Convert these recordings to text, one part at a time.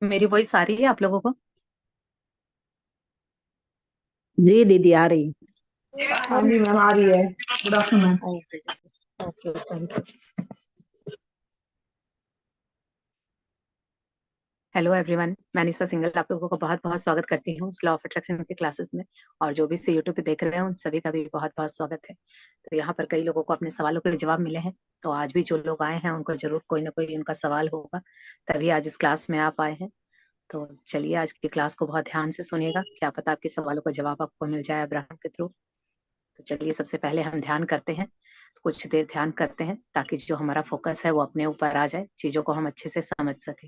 मेरी वॉइस आ रही है आप लोगों को? जी दीदी आ रही। हाँ जी मैम आ रही है। Good afternoon. Okay okay, thank you. Hello everyone, मैं निशा सिंगल आप लोगों का बहुत बहुत स्वागत करती हूँ लॉ ऑफ अट्रैक्शन के क्लासेस में। और जो भी से यूट्यूब पे देख रहे हैं उन सभी का भी बहुत बहुत स्वागत है। तो यहाँ पर कई लोगों को अपने सवालों के जवाब मिले हैं, तो आज भी जो लोग आए हैं उनको जरूर कोई ना कोई उनका सवाल होगा, तभी आज इस क्लास में आप आए हैं। तो चलिए आज की क्लास को बहुत ध्यान से सुनिएगा, क्या पता आपके सवालों का जवाब आपको मिल जाए अब्राहम के थ्रू। तो चलिए सबसे पहले हम ध्यान करते हैं, कुछ देर ध्यान करते हैं ताकि जो हमारा फोकस है वो अपने ऊपर आ जाए, चीजों को हम अच्छे से समझ सके।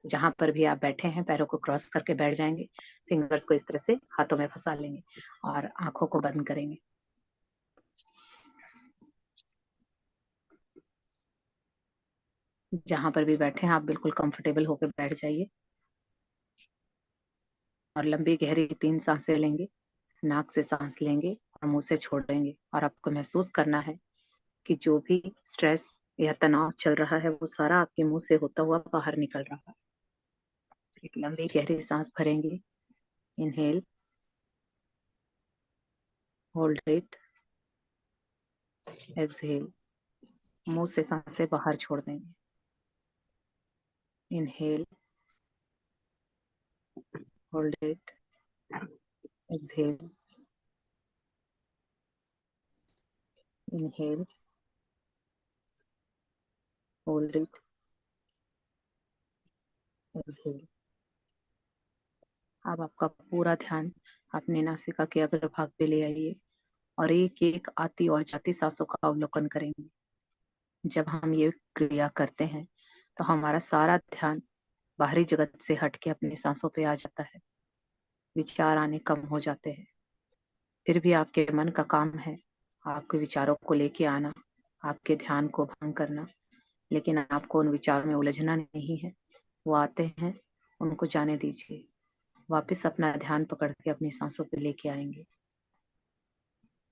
तो जहां पर भी आप बैठे हैं पैरों को क्रॉस करके बैठ जाएंगे, फिंगर्स को इस तरह से हाथों में फंसा लेंगे और आंखों को बंद करेंगे। जहां पर भी बैठे हैं आप बिल्कुल कंफर्टेबल होकर बैठ जाइए और लंबी गहरी 3 सांसें लेंगे। नाक से सांस लेंगे और मुंह से छोड़ेंगे, और आपको महसूस करना है कि जो भी स्ट्रेस या तनाव चल रहा है वो सारा आपके मुंह से होता हुआ बाहर निकल रहा है। एक लंबी गहरी सांस भरेंगे, इनहेल, होल्ड इट, एक्सहेल। मुंह से सांसें बाहर छोड़ देंगे। Inhale, hold it, exhale, inhale, hold it, exhale. अब आपका पूरा ध्यान अपने नासिका के अग्रभाग पे ले आइए और एक एक आती और जाती सांसों का अवलोकन करेंगे। जब हम ये क्रिया करते हैं तो हमारा सारा ध्यान बाहरी जगत से हट के अपनी सांसों पे आ जाता है। विचार आने कम हो जाते हैं। फिर भी आपके मन का काम है आपके विचारों को लेके आना, आपके ध्यान को भंग करना, लेकिन आपको उन विचारों में उलझना नहीं है। वो आते हैं, उनको जाने दीजिए। वापस अपना ध्यान पकड़ के अपनी सांसों पे लेके आएंगे।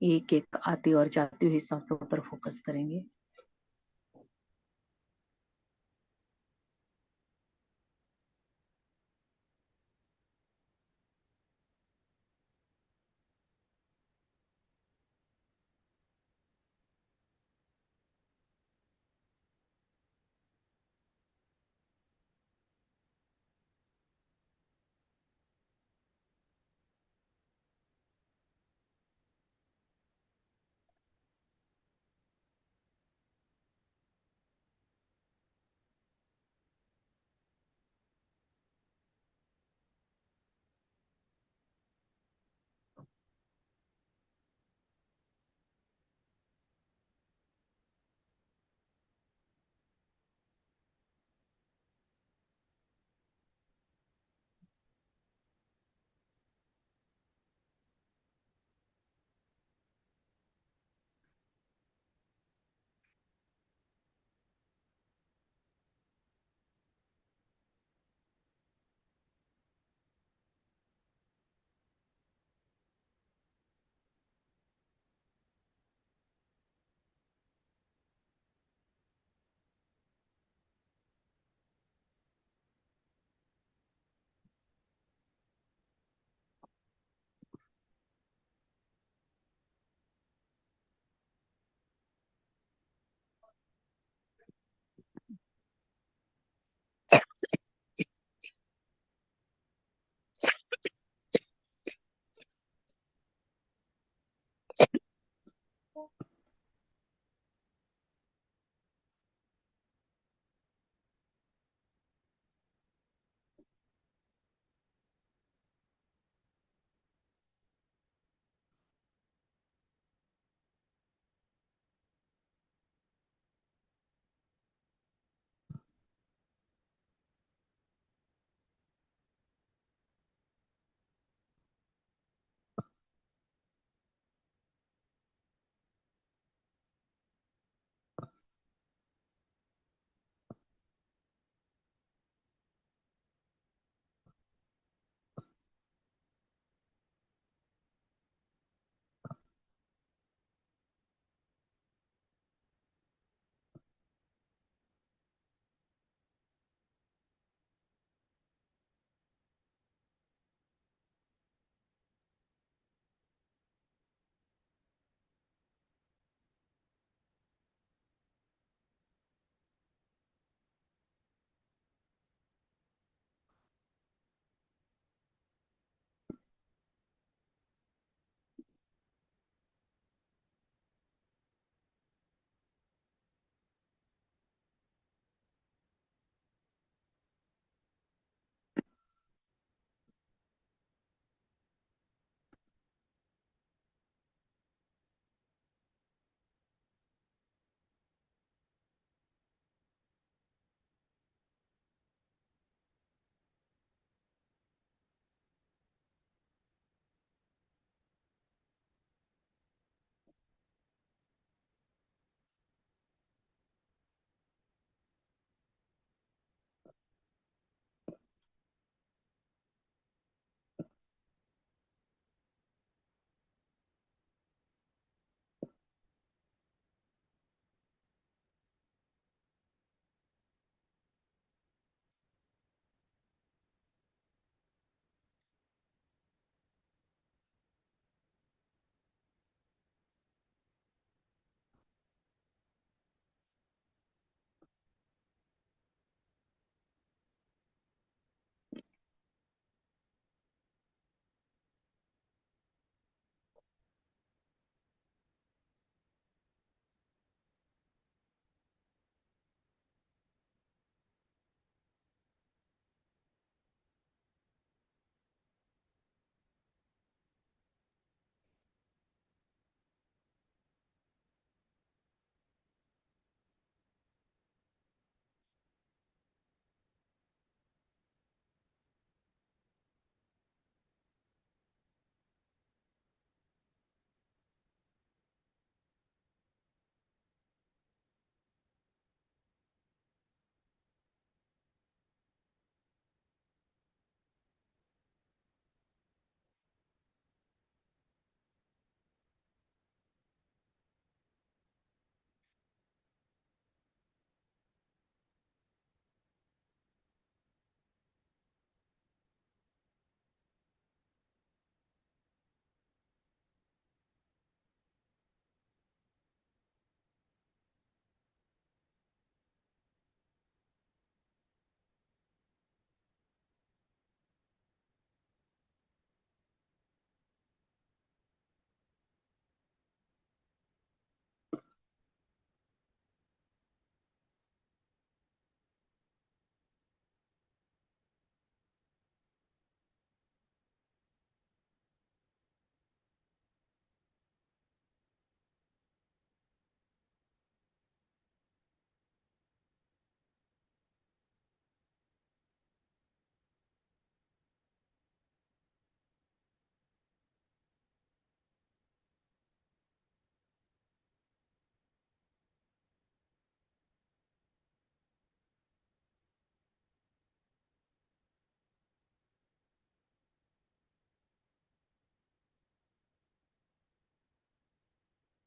एक एक आती और जाती हुई सांसों पर फोकस करेंगे।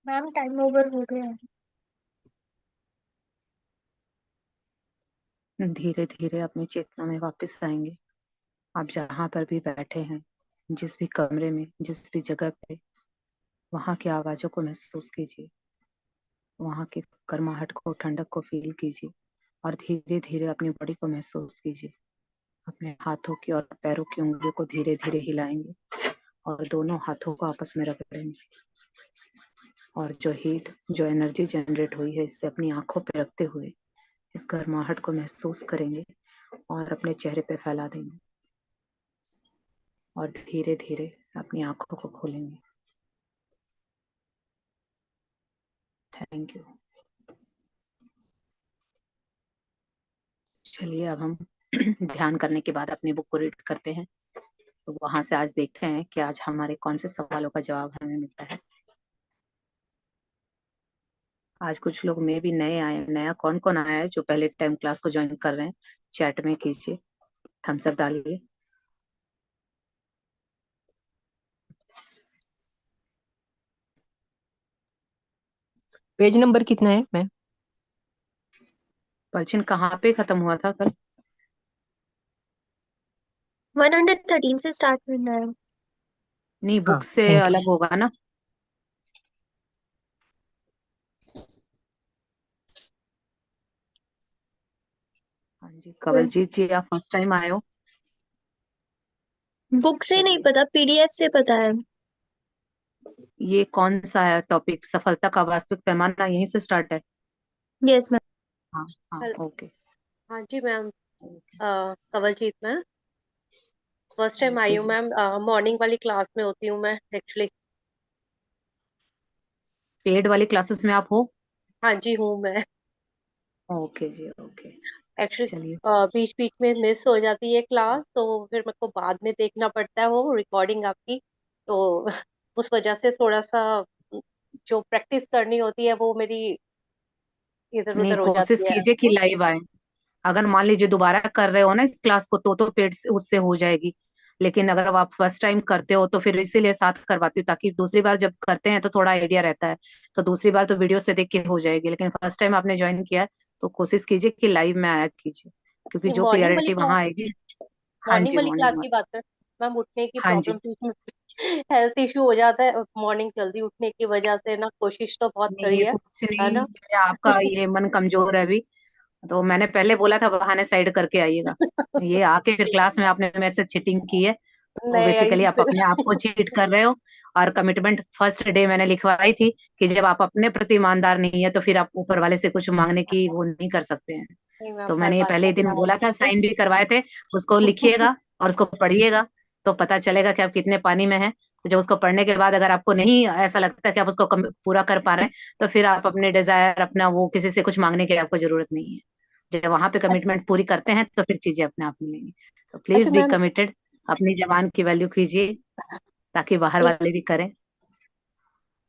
मैम टाइम ओवर हो गया है। धीरे धीरे अपनी चेतना में वापस आएंगे। आप जहाँ पर भी बैठे हैं, जिस भी कमरे में, जिस भी जगह पे, वहाँ की आवाजों को महसूस कीजिए, वहाँ की गर्माहट को, ठंडक को फील कीजिए और धीरे धीरे अपनी बॉडी को महसूस कीजिए। अपने हाथों की और पैरों की उंगलियों को धीरे धीरे हिलाएंगे और दोनों हाथों को आपस में रगड़ेंगे और जो हीट, जो एनर्जी जनरेट हुई है, इससे अपनी आंखों पे रखते हुए इस गर्माहट को महसूस करेंगे और अपने चेहरे पे फैला देंगे और धीरे धीरे अपनी आंखों को खोलेंगे। Thank you. चलिए अब हम ध्यान करने के बाद अपनी बुक को रीड करते हैं। तो वहां से आज देखते हैं कि आज हमारे कौन से सवालों का जवाब हमें मिलता है। आज कुछ लोग में भी नए आए। नया कौन कौन आया है जो पहले टाइम क्लास को ज्वाइन कर रहे हैं? चैट में कीजिए, थम्स अप डालिए। पेज नंबर कितना है मैम? परचिन कहाँ पे खत्म हुआ था कल? 113 से स्टार्ट करना है। नहीं, हाँ, बुक से थैंक यू। अलग होगा ना? हाँ जी, कवलजीत जी आप फर्स्ट टाइम आए हो? बुक से नहीं चलिए, पता, पीडीएफ से पता है। ये कौन सा है टॉपिक? सफलता का वास्तविक पैमाना, यहीं से स्टार्ट है? Yes ma'am. हाँ हाँ, हेल- ओके हाँ जी ma'am. Kawaljeet ma'am, first time I okay हूँ जी। मैम। मॉर्निंग वाली क्लास में होती हूँ मैं एक्चुअली। पेड वाली क्लासेस में आप हो? हाँ जी हूँ मैं ओके जी, ओके। एक्चुअली। चलिए, बीच बीच में मिस हो जाती है क्लास, तो फिर मेरे को बाद में देखना पड़ता है वो रिकॉर्डिंग आपकी। तो उस वजह से थोड़ा सा जो प्रैक्टिस करनी होती है वो मेरी इधर नहीं, उधर हो कोशिश जाती है। कीजिए कि लाइव आए। अगर मान लीजिए दोबारा कर रहे हो ना इस क्लास को, तो पेड से उससे हो जाएगी। लेकिन अगर आप फर्स्ट टाइम करते हो तो फिर इसीलिए साथ करवाती हूँ, ताकि दूसरी बार जब करते हैं तो थोड़ा आइडिया रहता है। तो दूसरी बार तो वीडियो से देख के हो जाएगी, लेकिन फर्स्ट टाइम आपने ज्वाइन किया है तो कोशिश कीजिए कि लाइव में आया कीजिए, क्योंकि जो मॉर्निंग वाली क्लियरिटी क्लास, वहां आएगी। हाँ मॉर्निंग जी, वाली मॉर्निंग क्लास में। की बात कर। मैम उठने की हाँ प्रॉब्लम जी। थी इसमें। हेल्थ इशू हो जाता है मॉर्निंग जल्दी उठने की वजह से ना, कोशिश तो बहुत नहीं, करी ये है कुछ है नहीं ना। है, आपका ये मन कमजोर है अभी। तो मैंने पहले बोला था बहाने साइड करके आइएगा। ये आके फिर क्लास में आपने मेरे से चीटिंग की है, तो नहीं आई बेसिकली आप फिर। अपने आप को चीट कर रहे हो। और कमिटमेंट फर्स्ट डे मैंने लिखवाई थी कि जब आप अपने प्रति ईमानदार नहीं है तो फिर आप ऊपर वाले से कुछ मांगने की वो नहीं कर सकते हैं। नहीं मैम, तो हर मैंने ये बात पहले का ही दिन ध्यान बोला था, रखेंगे। साइन भी करवाए थे। उसको लिखिएगा और उसको पढ़िएगा, तो पता चलेगा कि आप कितने पानी में हैं। तो जब उसको पढ़ने के बाद अगर आपको नहीं ऐसा लगता कि आप उसको पूरा कर पा रहे हैं, तो फिर आप अपने डिजायर, अपना वो, किसी से कुछ मांगने की आपको जरूरत नहीं है। जब वहां पे अच्छा। कमिटमेंट पूरी करते हैं तो फिर चीजें अपने आप मिलेंगी। तो अच्छा प्लीज बी मैम, कमिटेड, अपनी जबान की वैल्यू कीजिए ताकि बाहर एक, वाले भी करें।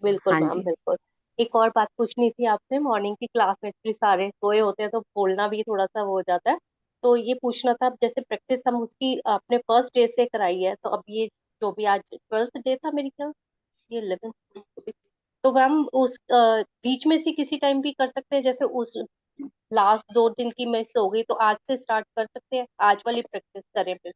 बिल्कुल हाँ मैम जी। बिल्कुल। एक और बात पूछनी थी आपसे, मॉर्निंग की क्लास में एक्चुअली सारे सोए होते हैं तो बोलना भी थोड़ा सा वो हो जाता है। तो ये पूछना था, जैसे प्रैक्टिस हम उसकी आपने फर्स्ट डे से कराई है, तो अब ये जो भी आज 12th डे था मेरी ख्याल, ये 11th, तो मैम उस बीच में से किसी टाइम भी कर सकते हैं? जैसे उस लास्ट 2 दिन की मिस हो गई तो आज से स्टार्ट कर सकते हैं, आज वाली प्रैक्टिस करें फिर?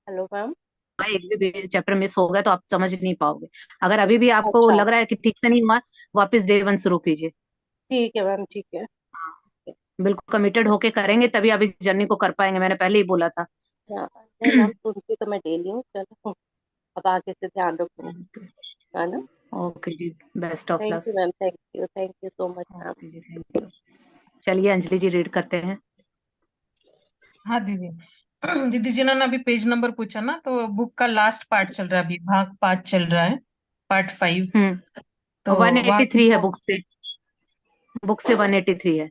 Hello ma'am. हाँ, एक भी चैप्टर मिस हो गया तो आप समझ नहीं पाओगे। अगर अभी भी आपको अच्छा, लग रहा है कि ठीक से नहीं हुआ, वापस डे वन शुरू कीजिए। ठीक है मैम, ठीक है। बिल्कुल कमिटेड होके करेंगे तभी आप इस जर्नी को कर पाएंगे, मैंने पहले ही बोला था। हाँ, नहीं मैम सुनती तो मैं डेली हूँ, चलो अब आगे से ध्यान रखूंगी, है ना। Okay ji, best of thank luck. You ma'am, thank you so much ma'am. Okay ji, thank you. चलिए अंजलि जी रीड करते हैं। हाँ दीदी। दीदी जिन्होंने अभी पेज नंबर पूछा ना, तो बुक का लास्ट पार्ट चल रहा है, अभी भाग 5 चल रहा है, पार्ट 5। तो 183 है बुक से, बुक से 183 है।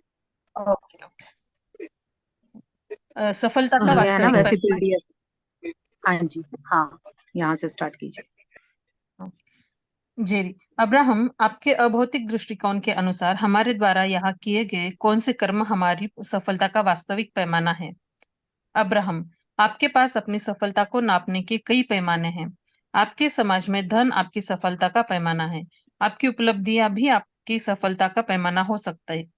Okay okay. सफलता का ये है ना वास्तविक वैसे पैमाना। पीडीएफ। हाँ जी, हाँ, यहाँ से स्टार्ट कीजिए। जेरी अब्राहम, आपके अभौतिक दृष्टिकोण के अनुसार हमारे द्वारा यहाँ किए गए कौन से कर्म हमारी सफलता का वास्तविक पैमाना है? अब्राहम, आपके पास अपनी सफलता को नापने के कई पैमाने हैं। आपके समाज में धन आपकी सफलता का पैमाना है। आपकी उपलब्धियां भी आपकी सफलता का पैमाना हो सकता है।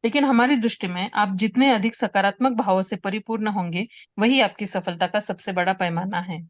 लेकिन हमारी दृष्टि में आप जितने अधिक सकारात्मक भावों से परिपूर्ण होंगे, वही आपकी सफलता का सबसे बड़ा पैमाना है।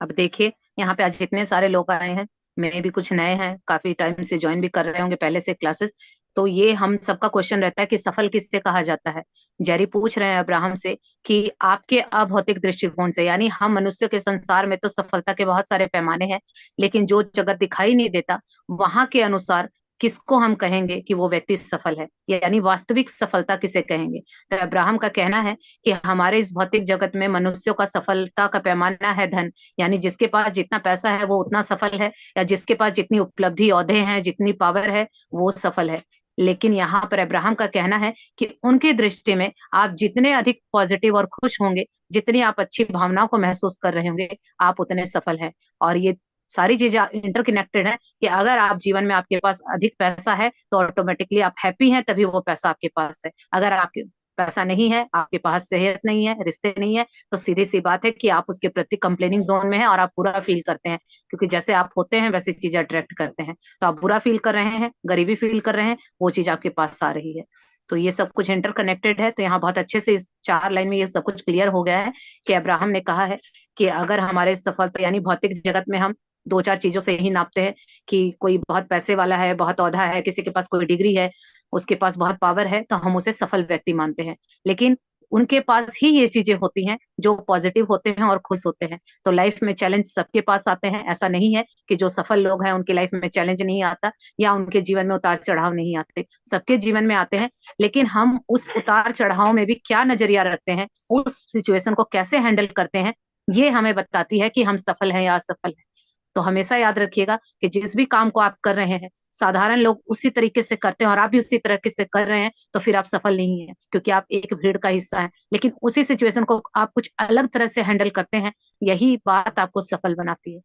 अब देखिए, यहाँ पे आज जितने सारे लोग आए हैं, मैं भी कुछ नए हैं, काफी टाइम से ज्वाइन भी कर रहे होंगे पहले से क्लासेस। तो ये हम सबका क्वेश्चन रहता है कि सफल किससे कहा जाता है। जेरी पूछ रहे हैं अब्राहम से कि आपके अभौतिक दृष्टिकोण से, यानी हम मनुष्य के संसार में तो सफलता के बहुत सारे पैमाने हैं, लेकिन जो जगत दिखाई नहीं देता वहां के अनुसार किसको हम कहेंगे कि वो व्यक्ति सफल है, यानी वास्तविक सफलता किसे कहेंगे। तो अब्राहम का कहना है कि हमारे इस भौतिक जगत में मनुष्यों का सफलता का पैमाना है धन, यानी जिसके पास जितना पैसा है वो उतना सफल है, या जिसके पास जितनी उपलब्धि औहदे हैं, जितनी पावर है, वो सफल है। लेकिन यहाँ पर अब्राहम का कहना है कि उनकी दृष्टि में आप जितने अधिक पॉजिटिव और खुश होंगे, जितनी आप अच्छी भावनाओं को महसूस कर रहे होंगे, आप उतने सफल हैं। और ये सारी चीजें इंटरकनेक्टेड है कि अगर आप जीवन में आपके पास अधिक पैसा है तो ऑटोमेटिकली आप हैप्पी हैं, तभी वो पैसा आपके पास है। अगर आपके पैसा नहीं है, आपके पास सेहत नहीं है, रिश्ते नहीं है, तो सीधी सी बात है कि आप उसके प्रति कंप्लेनिंग जोन में हैं और आप बुरा फील करते हैं, क्योंकि जैसे आप होते हैं वैसी चीजें अट्रैक्ट करते हैं। तो आप बुरा फील कर रहे हैं, गरीबी फील कर रहे हैं, वो चीज आपके पास आ रही है। तो ये सब कुछ इंटरकनेक्टेड है। तो यहाँ बहुत अच्छे से इस 4 लाइन में ये सब कुछ क्लियर हो गया है कि अब्राहम ने कहा है कि अगर हमारे सफलता यानी भौतिक जगत में हम 2-4 चीजों से ही नापते हैं कि कोई बहुत पैसे वाला है, बहुत औधा है, किसी के पास कोई डिग्री है, उसके पास बहुत पावर है, तो हम उसे सफल व्यक्ति मानते हैं। लेकिन उनके पास ही ये चीजें होती हैं जो पॉजिटिव होते हैं और खुश होते हैं। तो लाइफ में चैलेंज सबके पास आते हैं, ऐसा नहीं है कि जो सफल लोग हैं उनकी लाइफ में चैलेंज नहीं आता या उनके जीवन में उतार चढ़ाव नहीं आते, सबके जीवन में आते हैं। लेकिन हम उस उतार चढ़ाव में भी क्या नजरिया रखते हैं, उस सिचुएशन को कैसे हैंडल करते हैं, ये हमें बताती है कि हम सफल हैं या असफल हैं। तो हमेशा याद रखिएगा कि जिस भी काम को आप कर रहे हैं, साधारण लोग उसी तरीके से करते हैं और आप भी उसी तरीके से कर रहे हैं, तो फिर आप सफल नहीं है, क्योंकि आप एक भीड़ का हिस्सा हैं। लेकिन उसी सिचुएशन को आप कुछ अलग तरह से हैंडल करते हैं, यही बात आपको सफल बनाती है।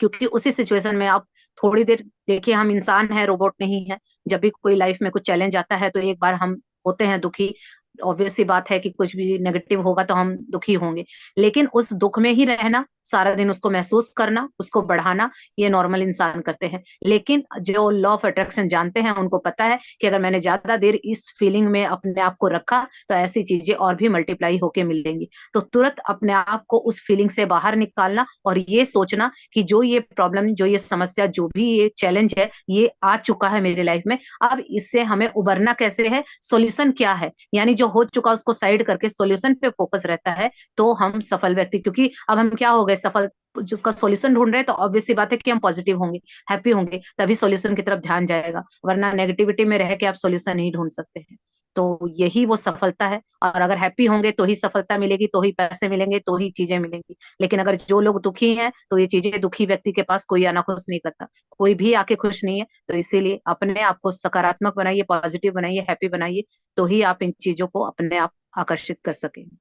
क्योंकि उसी सिचुएशन में आप थोड़ी देर देखिए, हम इंसान हैं, रोबोट नहीं है। जब भी कोई लाइफ में कुछ चैलेंज आता है तो एक बार हम होते हैं दुखी, ऑब्वियस सी बात है कि कुछ भी नेगेटिव होगा तो हम दुखी होंगे। लेकिन उस दुख में ही रहना, सारा दिन उसको महसूस करना, उसको बढ़ाना, ये नॉर्मल इंसान करते हैं। लेकिन जो लॉ ऑफ अट्रैक्शन जानते हैं, उनको पता है कि अगर मैंने ज्यादा देर इस फीलिंग में अपने आप को रखा तो ऐसी चीजें और भी मल्टीप्लाई होके मिलेंगी। तो तुरंत अपने आप को उस फीलिंग से बाहर निकालना और ये सोचना कि जो ये प्रॉब्लम, जो ये समस्या, जो भी ये चैलेंज है, ये आ चुका है मेरी लाइफ में, अब इससे हमें उबरना कैसे है, सॉल्यूशन क्या है, यानी जो हो चुका उसको साइड करके सॉल्यूशन पे फोकस रहता है, तो हम सफल व्यक्ति। क्योंकि अब हम क्या हो गए, सफल जिसका सॉल्यूशन ढूंढ रहे हैं, तो ऑब्वियस सी बात है कि हम पॉजिटिव होंगे, हैप्पी होंगे, तभी सॉल्यूशन की तरफ ध्यान जाएगा, वरना नेगेटिविटी में रह के आप सॉल्यूशन नहीं ढूंढ सकते हैं। तो यही वो सफलता है। और अगर हैप्पी होंगे तो ही सफलता मिलेगी, तो ही पैसे मिलेंगे, तो ही चीजें मिलेंगी। लेकिन अगर जो लोग दुखी हैं, तो ये चीजें दुखी व्यक्ति के पास कोई आना खुश नहीं करता, कोई भी आके खुश नहीं है। तो इसीलिए अपने आप को सकारात्मक बनाइए, पॉजिटिव बनाइए, हैप्पी बनाइए, तो ही आप इन चीजों को अपने आप आकर्षित कर सकेंगे।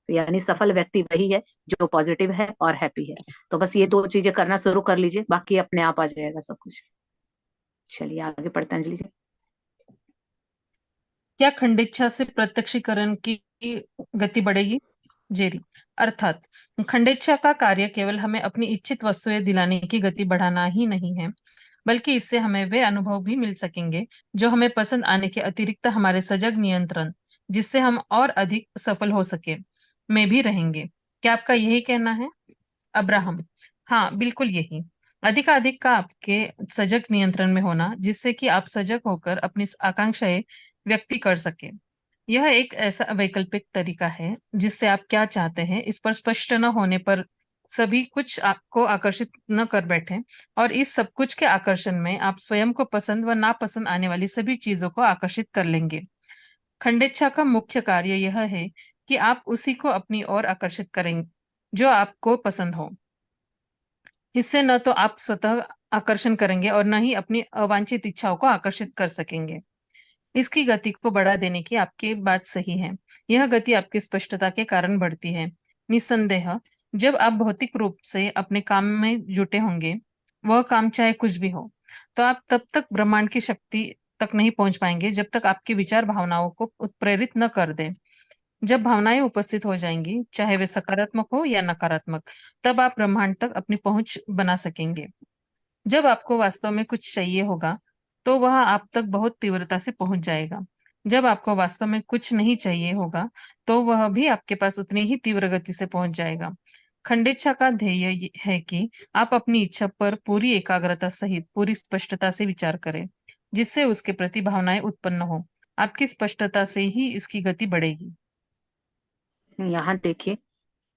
तो यानी सफल व्यक्ति वही है जो पॉजिटिव है और हैप्पी है। तो बस ये 2 चीजें करना शुरू कर लीजिए, बाकी अपने आप आ जाएगा सब कुछ। चलिए आगे पढ़ते हैं अंजलि जी। क्या खंडेच्छा से प्रत्यक्षीकरण की गति बढ़ेगी? जेरी, अर्थात खंडेच्छा का कार्य केवल हमें अपनी इच्छित वस्तुएं दिलाने की गति बढ़ाना ही नहीं है, बल्कि इससे हमें वे अनुभव भी मिल सकेंगे जो हमें पसंद आने के अतिरिक्त हमारे सजग नियंत्रण, जिससे हम और अधिक सफल हो सके, में भी रहेंगे। क्या आपका यही कहना है? अब्राहम, हाँ बिल्कुल यही। अधिकाधिक का आपके सजग नियंत्रण में होना, जिससे कि आप सजग होकर अपनी आकांक्षाएं व्यक्ति कर सके। यह एक ऐसा वैकल्पिक तरीका है जिससे आप क्या चाहते हैं इस पर स्पष्ट न होने पर सभी कुछ आपको आकर्षित न कर बैठे, और इस सब कुछ के आकर्षण में आप स्वयं को पसंद व नापसंद आने वाली सभी चीजों को आकर्षित कर लेंगे। खंडेच्छा का मुख्य कार्य यह है कि आप उसी को अपनी ओर आकर्षित करेंगे जो आपको पसंद हो। इससे न तो आप स्वतः आकर्षण करेंगे और न ही अपनी अवांछित इच्छाओं को आकर्षित कर सकेंगे। इसकी गति को बढ़ा देने की आपकी बात सही है। यह गति आपकी स्पष्टता के कारण बढ़ती है। निस्संदेह जब आप भौतिक रूप से अपने काम में जुटे होंगे, वह काम चाहे कुछ भी हो, तो आप तब तक ब्रह्मांड की शक्ति तक नहीं पहुंच पाएंगे जब तक आपके विचार भावनाओं को उत्प्रेरित न कर दे। जब भावनाएं उपस्थित हो जाएंगी, चाहे वे सकारात्मक हो या नकारात्मक, तब आप ब्रह्मांड तक अपनी पहुंच बना सकेंगे। जब आपको वास्तव में कुछ चाहिए होगा, तो वह आप तक बहुत तीव्रता से पहुंच जाएगा। जब आपको वास्तव में कुछ नहीं चाहिए होगा, तो वह भी आपके पास उतनी ही तीव्र गति से पहुंच जाएगा। खंडेच्छा का ध्येय ये है कि आप अपनी इच्छा पर पूरी एकाग्रता सहित पूरी स्पष्टता से विचार करें, जिससे उसके प्रति भावनाएं उत्पन्न हो। आपकी स्पष्टता से ही इसकी गति बढ़ेगी। यहाँ देखिए,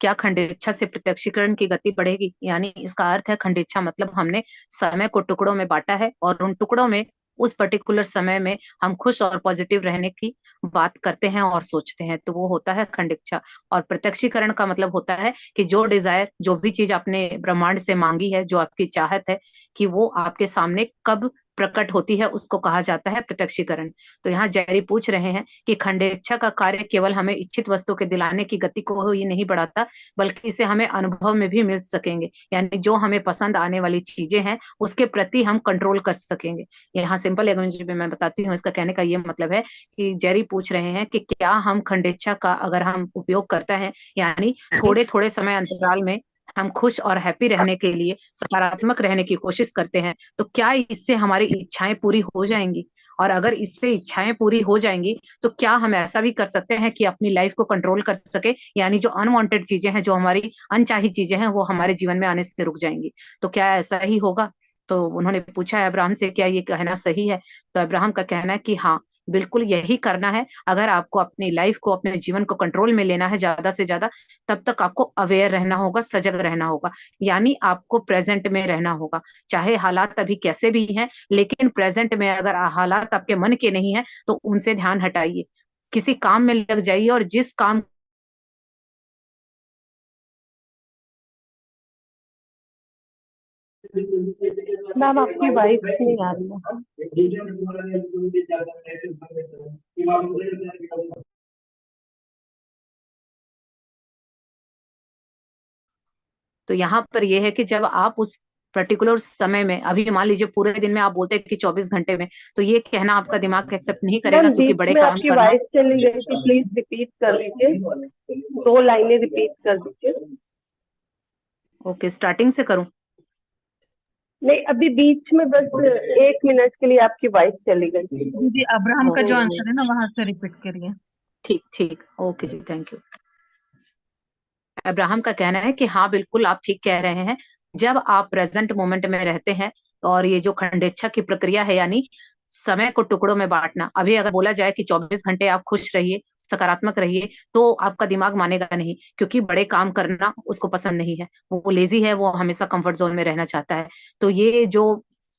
क्या खंडेच्छा से प्रत्यक्षीकरण की गति बढ़ेगी? यानी इसका अर्थ है खंडेच्छा मतलब हमने समय को टुकड़ों में बांटा है और उन टुकड़ों में उस पर्टिकुलर समय में हम खुश और पॉजिटिव रहने की बात करते हैं और सोचते हैं, तो वो होता है खंडेच्छा। और प्रत्यक्षीकरण का मतलब होता है कि जो डिजायर, जो भी चीज आपने ब्रह्मांड से मांगी है, जो आपकी चाहत है, कि वो आपके सामने कब प्रकट होती है, उसको कहा जाता है प्रत्यक्षीकरण। तो यहाँ जैरी पूछ रहे हैं कि खंडेच्छा का कार्य केवल हमें इच्छित वस्तु के दिलाने की गति को ही नहीं बढ़ाता, बल्कि इसे हमें अनुभव में भी मिल सकेंगे। यानी जो हमें पसंद आने वाली चीजें हैं उसके प्रति हम कंट्रोल कर सकेंगे। यहाँ सिंपल लैंग्वेज में मैं बताती हूँ, इसका कहने का ये मतलब है कि जेरी पूछ रहे हैं कि क्या हम खंडेच्छा का अगर हम उपयोग करते हैं, यानी थोड़े थोड़े समय अंतराल में हम खुश और हैप्पी रहने के लिए सकारात्मक रहने की कोशिश करते हैं, तो क्या इससे हमारी इच्छाएं पूरी हो जाएंगी? और अगर इससे इच्छाएं पूरी हो जाएंगी, तो क्या हम ऐसा भी कर सकते हैं कि अपनी लाइफ को कंट्रोल कर सके? यानी जो अनवांटेड चीजें हैं, जो हमारी अनचाही चीजें हैं, वो हमारे जीवन में आने से रुक जाएंगी। तो क्या ऐसा ही होगा? तो उन्होंने पूछा है अब्राहम से, क्या ये कहना सही है? तो अब्राहम का कहना है कि हाँ, बिल्कुल यही करना है। अगर आपको अपनी लाइफ को, अपने जीवन को कंट्रोल में लेना है ज्यादा से ज्यादा, तब तक आपको अवेयर रहना होगा, सजग रहना होगा। यानी आपको प्रेजेंट में रहना होगा, चाहे हालात अभी कैसे भी हैं, लेकिन प्रेजेंट में अगर हालात आपके मन के नहीं है तो उनसे ध्यान हटाइए, किसी काम में लग जाइए, और जिस काम मैम आपकी वाइफ नहीं आ रही है। तो यहाँ पर यह है कि जब आप उस पर्टिकुलर समय में, अभी मान लीजिए पूरे दिन में आप बोलते हैं कि 24 घंटे में, तो ये कहना आपका दिमाग एक्सेप्ट नहीं करेगा, मैम क्योंकि बीच बड़े में काम आपकी करना। वाइफ चली गई थी, प्लीज रिपीट कर लीजिए, 2 लाइनें रिपीट कर दीजिए। ओके, स्टार्टिंग से करूं? नहीं, अभी बीच में बस 1 मिनट के लिए आपकी वाइफ चली गई थी। दीदी, अब्राहम का जो ओके, आंसर है ना, वहां से रिपीट करिए। ठीक ठीक, okay ji, thank you. Abraham का कहना है कि हाँ, बिल्कुल आप ठीक कह रहे हैं। जब आप प्रेजेंट मोमेंट में रहते हैं, और ये जो खंडेच्छा की प्रक्रिया है, यानी समय को टुकड़ों में बांटना, अभी अगर बोला जाए कि 24 घंटे आप खुश रहिए, सकारात्मक रहिए, तो आपका दिमाग मानेगा नहीं, क्योंकि बड़े काम करना उसको पसंद नहीं है, वो लेजी है, वो हमेशा कंफर्ट जोन में रहना चाहता है। तो ये जो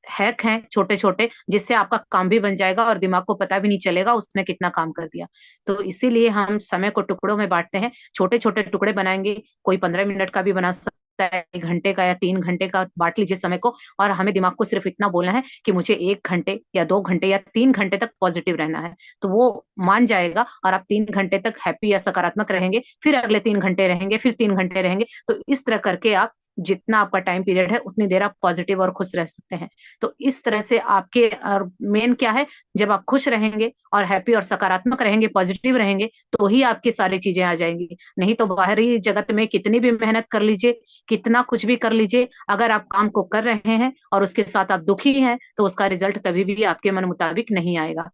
हैक हैं छोटे छोटे, जिससे आपका काम भी बन जाएगा और दिमाग को पता भी नहीं चलेगा उसने कितना काम कर दिया। तो इसीलिए हम समय को टुकड़ों में बांटते हैं, छोटे छोटे टुकड़े बनाएंगे, कोई 15 मिनट का भी बना सकता है, 1 घंटे का या 3 घंटे का, बांट लीजिए समय को। और हमें दिमाग को सिर्फ इतना बोलना है कि मुझे 1 घंटे या 2 घंटे या 3 घंटे तक पॉजिटिव रहना है, तो वो मान जाएगा, और आप 3 घंटे तक हैप्पी या सकारात्मक रहेंगे, फिर अगले 3 घंटे रहेंगे, फिर 3 घंटे रहेंगे। तो इस तरह करके आप, जितना आपका टाइम पीरियड है, उतनी देर आप पॉजिटिव और खुश रह सकते हैं। तो इस तरह से आपके, और मेन क्या है, जब आप खुश रहेंगे और हैप्पी और सकारात्मक रहेंगे, पॉजिटिव रहेंगे, तो ही आपकी सारी चीजें आ जाएंगी। नहीं तो बाहरी जगत में कितनी भी मेहनत कर लीजिए, कितना कुछ भी कर लीजिए, अगर आप काम को कर रहे हैं और उसके साथ आप दुखी हैं, तो उसका रिजल्ट कभी भी आपके मन मुताबिक नहीं आएगा।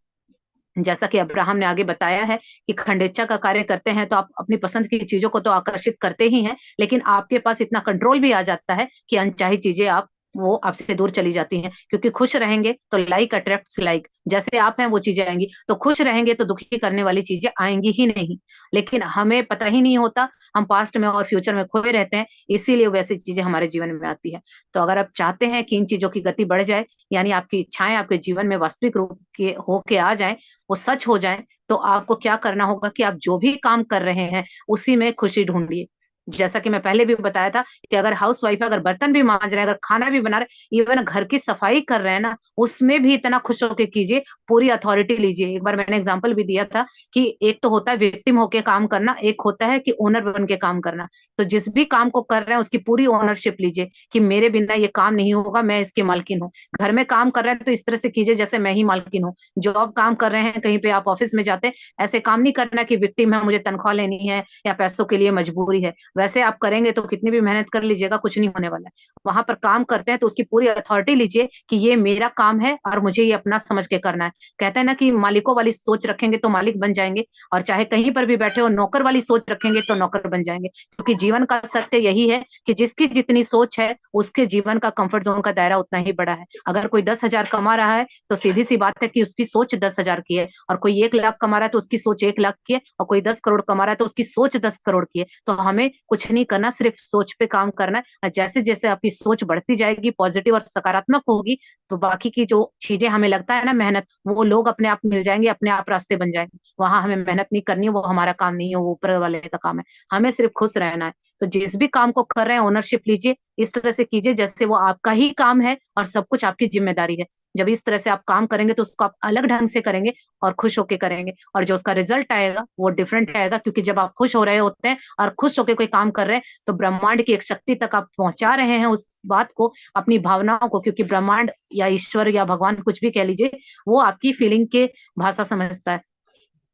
जैसा कि अब्राहम ने आगे बताया है कि खंडेच्छा का कार्य करते हैं तो आप अपनी पसंद की चीजों को तो आकर्षित करते ही हैं, लेकिन आपके पास इतना कंट्रोल भी आ जाता है कि अनचाही चीजें आप, वो आपसे दूर चली जाती हैं। क्योंकि खुश रहेंगे तो लाइक अट्रैक्ट्स लाइक, जैसे आप हैं वो चीजें आएंगी। तो खुश रहेंगे तो दुखी करने वाली चीजें आएंगी ही नहीं। लेकिन हमें पता ही नहीं होता, हम पास्ट में और फ्यूचर में खोए रहते हैं, इसीलिए वैसी चीजें हमारे जीवन में आती है। तो अगर आप चाहते हैं कि इन चीजों की गति बढ़ जाए, यानी आपकी इच्छाएं आपके जीवन में वास्तविक रूप के होके आ जाए, वो सच हो जाए, तो आपको क्या करना होगा कि आप जो भी काम कर रहे हैं उसी में खुशी ढूंढिए। जैसा कि मैं पहले भी बताया था कि अगर हाउस वाइफ है, अगर बर्तन भी मांज रहे हैं, अगर खाना भी बना रहे, इवन घर की सफाई कर रहे हैं ना, उसमें भी इतना खुश होके कीजिए, पूरी अथॉरिटी लीजिए। एक बार मैंने एग्जांपल भी दिया था कि एक तो होता है विक्टिम होके काम करना, एक होता है कि ओनर बन के काम करना। तो जिस भी काम को कर रहे हैं उसकी पूरी ओनरशिप लीजिए कि मेरे बिना ये काम नहीं होगा, मैं इसकी मालकिन हूँ। घर में काम कर रहे हैं तो इस तरह से कीजिए जैसे मैं ही मालकिन हूँ। जॉब काम कर रहे हैं, कहीं पे आप ऑफिस में जाते हैं, ऐसे काम नहीं करना कि विक्टिम है, मुझे तनख्वाह लेनी है या पैसों के लिए मजबूरी है। वैसे आप करेंगे तो कितनी भी मेहनत कर लीजिएगा, कुछ नहीं होने वाला है। वहां पर काम करते हैं तो उसकी पूरी अथॉरिटी लीजिए कि ये मेरा काम है और मुझे ये अपना समझ के करना है। कहते हैं ना कि मालिकों वाली सोच रखेंगे तो मालिक बन जाएंगे, और चाहे कहीं पर भी बैठे हो नौकर वाली सोच रखेंगे तो नौकर बन जाएंगे। क्योंकि जीवन का सत्य यही है कि जिसकी जितनी सोच है उसके जीवन का कंफर्ट जोन का दायरा उतना ही बड़ा है। अगर कोई 10,000 कमा रहा है तो सीधी सी बात है कि उसकी सोच 10,000 की है, और कोई 1 लाख कमा रहा है तो उसकी सोच 1 लाख की है, और कोई 10 करोड़ कमा रहा है तो उसकी सोच 10 करोड़ की है। तो हमें कुछ नहीं करना, सिर्फ सोच पे काम करना है। जैसे जैसे आपकी सोच बढ़ती जाएगी, पॉजिटिव और सकारात्मक होगी, तो बाकी की जो चीजें हमें लगता है ना मेहनत, वो लोग अपने आप मिल जाएंगे, अपने आप रास्ते बन जाएंगे। वहां हमें मेहनत नहीं करनी है, वो हमारा काम नहीं है, वो ऊपर वाले का काम है। हमें सिर्फ खुश रहना है। तो जिस भी काम को कर रहे हैं ओनरशिप लीजिए, इस तरह से कीजिए जैसे वो आपका ही काम है और सब कुछ आपकी जिम्मेदारी है। जब इस तरह से आप काम करेंगे तो उसको आप अलग ढंग से करेंगे और खुश होके करेंगे, और जो उसका रिजल्ट आएगा वो डिफरेंट आएगा। क्योंकि जब आप खुश हो रहे होते हैं और खुश होके कोई काम कर रहे हैं तो ब्रह्मांड की एक शक्ति तक आप पहुंचा रहे हैं उस बात को, अपनी भावनाओं को। क्योंकि ब्रह्मांड या ईश्वर या भगवान कुछ भी कह लीजिए, वो आपकी फीलिंग के भाषा समझता है।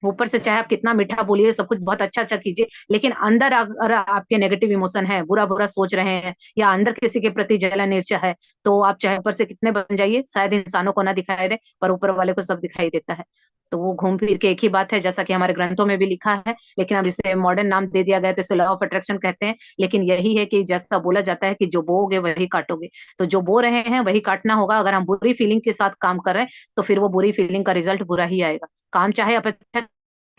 ऊपर से चाहे आप कितना मीठा बोलिए, सब कुछ बहुत अच्छा अच्छा कीजिए, लेकिन अंदर अगर आपके नेगेटिव इमोशन है, बुरा बुरा सोच रहे हैं, या अंदर किसी के प्रति जलन ईर्ष्या है, तो आप चाहे ऊपर से कितने बन जाइए, शायद इंसानों को ना दिखाई दे पर ऊपर वाले को सब दिखाई देता है। तो वो घूम फिर के एक ही बात है, जैसा कि हमारे ग्रंथों में भी लिखा है, लेकिन अब इसे मॉडर्न नाम दे दिया गया, तो इसे लॉ ऑफ अट्रैक्शन कहते हैं। लेकिन यही है कि जैसा बोला जाता है कि जो बोओगे वही काटोगे। तो जो बो रहे हैं वही काटना होगा। अगर हम बुरी फीलिंग के साथ काम कर रहे हैं तो फिर वो बुरी फीलिंग का रिजल्ट बुरा ही आएगा। काम चाहे आप अच्छा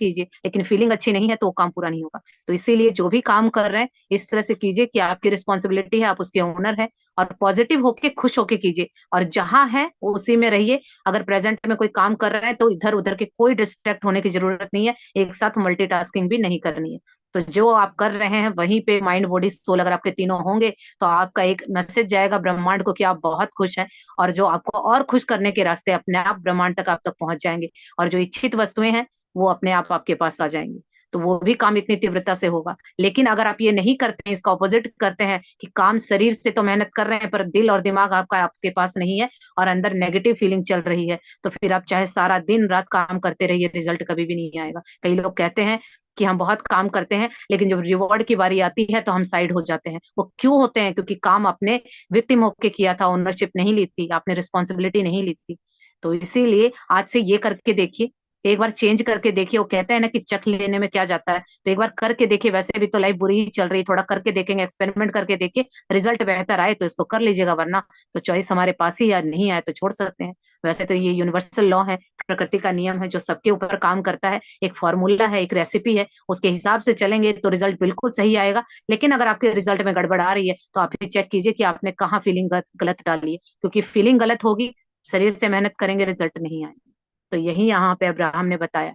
कीजिए, लेकिन फीलिंग अच्छी नहीं है तो वो काम पूरा नहीं होगा। तो इसीलिए जो भी काम कर रहे हैं इस तरह से कीजिए कि आपकी रिस्पॉन्सिबिलिटी है, आप उसके ओनर है, और पॉजिटिव होके खुश होके कीजिए, और जहां है वो उसी में रहिए। अगर प्रेजेंट में कोई काम कर रहे हैं तो इधर उधर के कोई डिस्ट्रैक्ट होने की जरूरत नहीं है, एक साथ मल्टीटास्किंग भी नहीं करनी है। तो जो आप कर रहे हैं वहीं पे माइंड बॉडी सोल अगर आपके तीनों होंगे तो आपका एक मैसेज जाएगा ब्रह्मांड को कि आप बहुत खुश हैं, और जो आपको और खुश करने के रास्ते अपने आप ब्रह्मांड तक आप तक पहुंच जाएंगे, और जो इच्छित वस्तुएं हैं वो अपने आप आपके पास आ जाएंगी। तो वो भी काम इतनी तीव्रता से होगा। लेकिन अगर आप ये नहीं करते हैं, इसका ऑपोजिट करते हैं कि काम शरीर से तो मेहनत कर रहे हैं पर दिल और दिमाग आपका आपके पास नहीं है, और अंदर नेगेटिव फीलिंग चल रही है, तो फिर आप चाहे सारा दिन रात काम करते रहिए, रिजल्ट कभी भी नहीं आएगा। कई लोग कहते हैं कि हम बहुत काम करते हैं लेकिन जब रिवॉर्ड की बारी आती है तो हम साइड हो जाते हैं। वो क्यों होते हैं? क्योंकि काम अपने विक्टिम होके किया था, ओनरशिप नहीं ली थी, आपने रिस्पॉन्सिबिलिटी नहीं ली थी। तो इसीलिए आज से ये करके देखिए, एक बार चेंज करके देखिए। वो कहते हैं ना कि चख लेने में क्या जाता है, तो एक बार करके देखिए। वैसे भी तो लाइफ बुरी ही चल रही, थोड़ा करके देखेंगे, एक्सपेरिमेंट करके देखिए, रिजल्ट बेहतर आए तो इसको कर लीजिएगा, वरना तो चॉइस हमारे पास ही, या नहीं आए तो छोड़ सकते हैं। वैसे तो ये यूनिवर्सल लॉ है, प्रकृति का नियम है जो सबके ऊपर काम करता है। एक फॉर्मूला है, एक रेसिपी है, उसके हिसाब से चलेंगे तो रिजल्ट बिल्कुल सही आएगा। लेकिन अगर आपके रिजल्ट में गड़बड़ आ रही है तो आप ये चेक कीजिए कि आपने कहाँ फीलिंग गलत डाली है, क्योंकि फीलिंग गलत होगी, शरीर से मेहनत करेंगे रिजल्ट नहीं आएगा। तो यही यहाँ पे अब्राहम ने बताया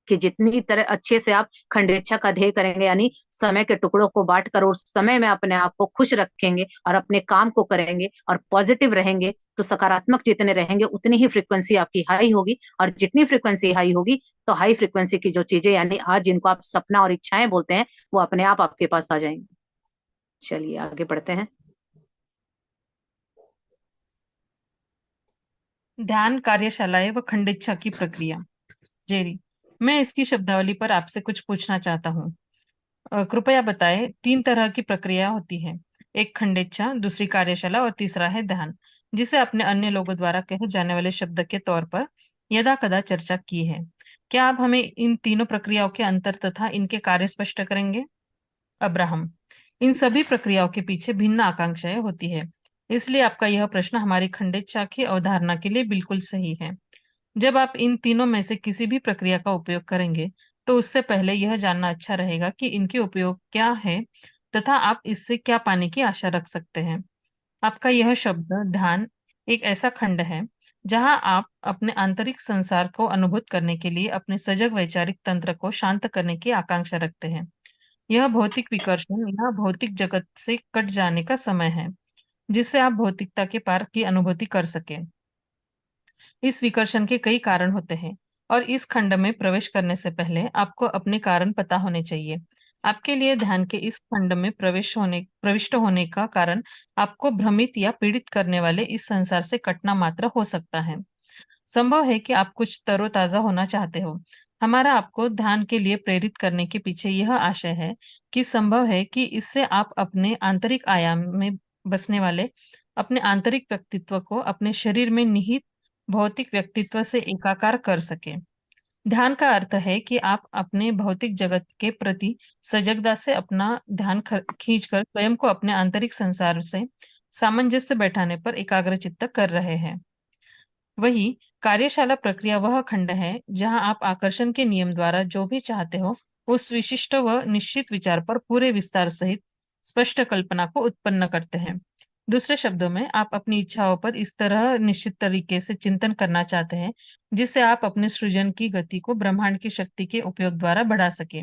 कि जितनी तरह अच्छे से आप खंडेच्छा का ध्येय करेंगे, यानी समय के टुकड़ों को बांट कर उस समय में अपने आप को खुश रखेंगे और अपने काम को करेंगे और पॉजिटिव रहेंगे, तो सकारात्मक जितने रहेंगे उतनी ही फ्रीक्वेंसी आपकी हाई होगी। और जितनी फ्रीक्वेंसी हाई होगी तो हाई फ्रीक्वेंसी की जो चीजें, यानी आज जिनको आप सपना और इच्छाएं बोलते हैं, वो अपने आप आपके पास आ जाएंगी। चलिए आगे बढ़ते हैं। ध्यान कार्यशालाएं व खंडिच्छा की प्रक्रिया। जेरी, मैं इसकी शब्दावली पर आपसे कुछ पूछना चाहता हूँ। कृपया बताएं, 3 तरह की प्रक्रिया होती है, एक खंडेच्छा, दूसरी कार्यशाला और तीसरा है ध्यान, जिसे आपने अन्य लोगों द्वारा कहे जाने वाले शब्द के तौर पर यदा कदा चर्चा की है। क्या आप हमें इन तीनों प्रक्रियाओं के अंतर तथा इनके कार्य स्पष्ट करेंगे? अब्राहम, इन सभी प्रक्रियाओं के पीछे भिन्न आकांक्षाएं होती है, इसलिए आपका यह प्रश्न हमारी खंडेच्छा की अवधारणा के लिए बिल्कुल सही है। जब आप इन तीनों में से किसी भी प्रक्रिया का उपयोग करेंगे तो उससे पहले यह जानना अच्छा रहेगा कि इनके उपयोग क्या है तथा आप इससे क्या पाने की आशा रख सकते हैं। आपका यह शब्द ध्यान एक ऐसा खंड है जहां आप अपने आंतरिक संसार को अनुभूत करने के लिए अपने सजग वैचारिक तंत्र को शांत करने की आकांक्षा रखते हैं। यह भौतिक विकर्षण या भौतिक जगत से कट जाने का समय है, जिससे आप भौतिकता के पार की अनुभूति कर सके। इस विकर्षण के कई कारण होते हैं और इस खंड में प्रवेश करने से पहले आपको अपने कारण पता होने चाहिए। आपके लिए ध्यान के इस खंड में प्रविष्ट होने का कारण आपको भ्रमित या पीड़ित करने वाले इस संसार से कटना मात्र हो सकता है। संभव है कि आप कुछ तरोताजा होना चाहते हो। हमारा आपको ध्यान के लिए प्रेरित करने के पीछे यह आशय है कि संभव है कि इससे आप अपने आंतरिक आयाम में बसने वाले अपने आंतरिक व्यक्तित्व को अपने शरीर में निहित भौतिक व्यक्तित्व से एकाकार कर सके। ध्यान का अर्थ है कि आप अपने भौतिक जगत के प्रति सजगता से अपना ध्यान खींचकर स्वयं को अपने आंतरिक संसार से सामंजस्य बैठाने पर एकाग्रचित्त कर रहे हैं। वही कार्यशाला प्रक्रिया वह खंड है जहां आप आकर्षण के नियम द्वारा जो भी चाहते हो उस विशिष्ट व निश्चित विचार पर पूरे विस्तार सहित स्पष्ट कल्पना को उत्पन्न करते हैं। दूसरे शब्दों में, आप अपनी इच्छाओं पर इस तरह निश्चित तरीके से चिंतन करना चाहते हैं जिससे आप अपने सृजन की गति को ब्रह्मांड की शक्ति के उपयोग द्वारा बढ़ा सके।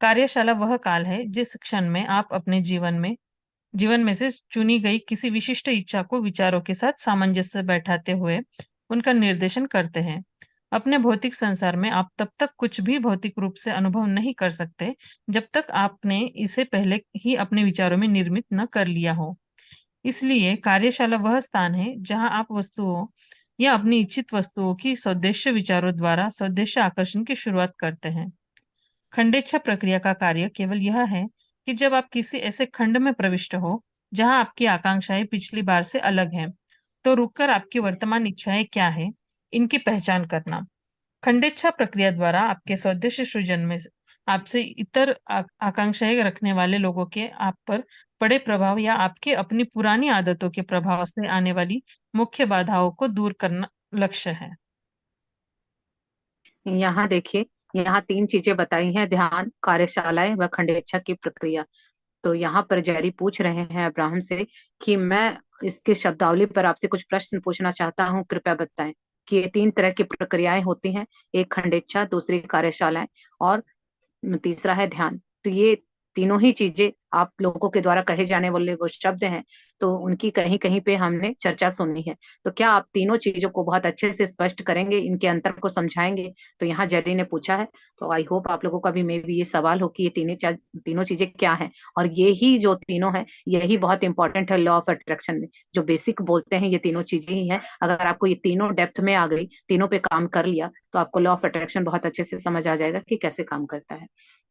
कार्यशाला वह काल है जिस क्षण में आप अपने जीवन में से चुनी गई किसी विशिष्ट इच्छा को विचारों के साथ सामंजस्य बैठाते हुए उनका निर्देशन करते हैं। अपने भौतिक संसार में आप तब तक कुछ भी भौतिक रूप से अनुभव नहीं कर सकते जब तक आपने इसे पहले ही अपने विचारों में निर्मित न कर लिया हो। इसलिए कार्यशाला वह स्थान है जहां आप वस्तुओं या अपनी इच्छित वस्तुओं की सौदेश्य विचारों द्वारा सौदेश्य आकर्षण की शुरुआत करते हैं। खंडेच्छा प्रक्रिया का कार्य केवल यह है कि जब आप किसी ऐसे खंड में प्रविष्ट हो जहां आपकी आकांक्षाएं पिछली बार से अलग हैं, तो रुककर आपकी वर्तमान इच्छाएं क्या है, इनकी पहचान करना। खंडेच्छा प्रक्रिया द्वारा आपके सौदेश्य सृजन में आपसे इतर आकांक्षाएं रखने वाले लोगों के आप पर पड़े प्रभाव या आपके अपनी पुरानी आदतों के प्रभाव से आने वाली मुख्य बाधाओं को दूर करना लक्ष्य है। यहाँ देखिए, यहाँ 3 चीजें बताई हैं: ध्यान, कार्यशालाएं व खंडेच्छा की प्रक्रिया। तो यहाँ पर जेरी पूछ रहे हैं अब्राहम से कि मैं इसके शब्दावली पर आपसे कुछ प्रश्न पूछना चाहता हूँ, कृपया बताएं कि ये 3 तरह की प्रक्रियाएं होती हैं, एक खंडेच्छा, दूसरी कार्यशालाएं और तीसरा है ध्यान। तो ये तीनों ही चीजें आप लोगों के द्वारा कहे जाने वाले वो शब्द हैं, तो उनकी कहीं कहीं पे हमने चर्चा सुनी है। तो क्या आप तीनों चीजों को बहुत अच्छे से स्पष्ट करेंगे, इनके अंतर को समझाएंगे? तो यहाँ जेरी ने पूछा है। तो आई होप आप लोगों का भी मे भी ये सवाल हो कि ये तीनों चीजें क्या हैं, और ये ही जो तीनों हैं यही बहुत इंपॉर्टेंट है लॉ ऑफ अट्रैक्शन में। जो बेसिक बोलते हैं ये तीनों चीजें ही हैं। अगर आपको ये तीनों डेप्थ में आ गई, तीनों पे काम कर लिया, तो आपको लॉ ऑफ अट्रैक्शन बहुत अच्छे से समझ आ जाएगा कि कैसे काम करता है।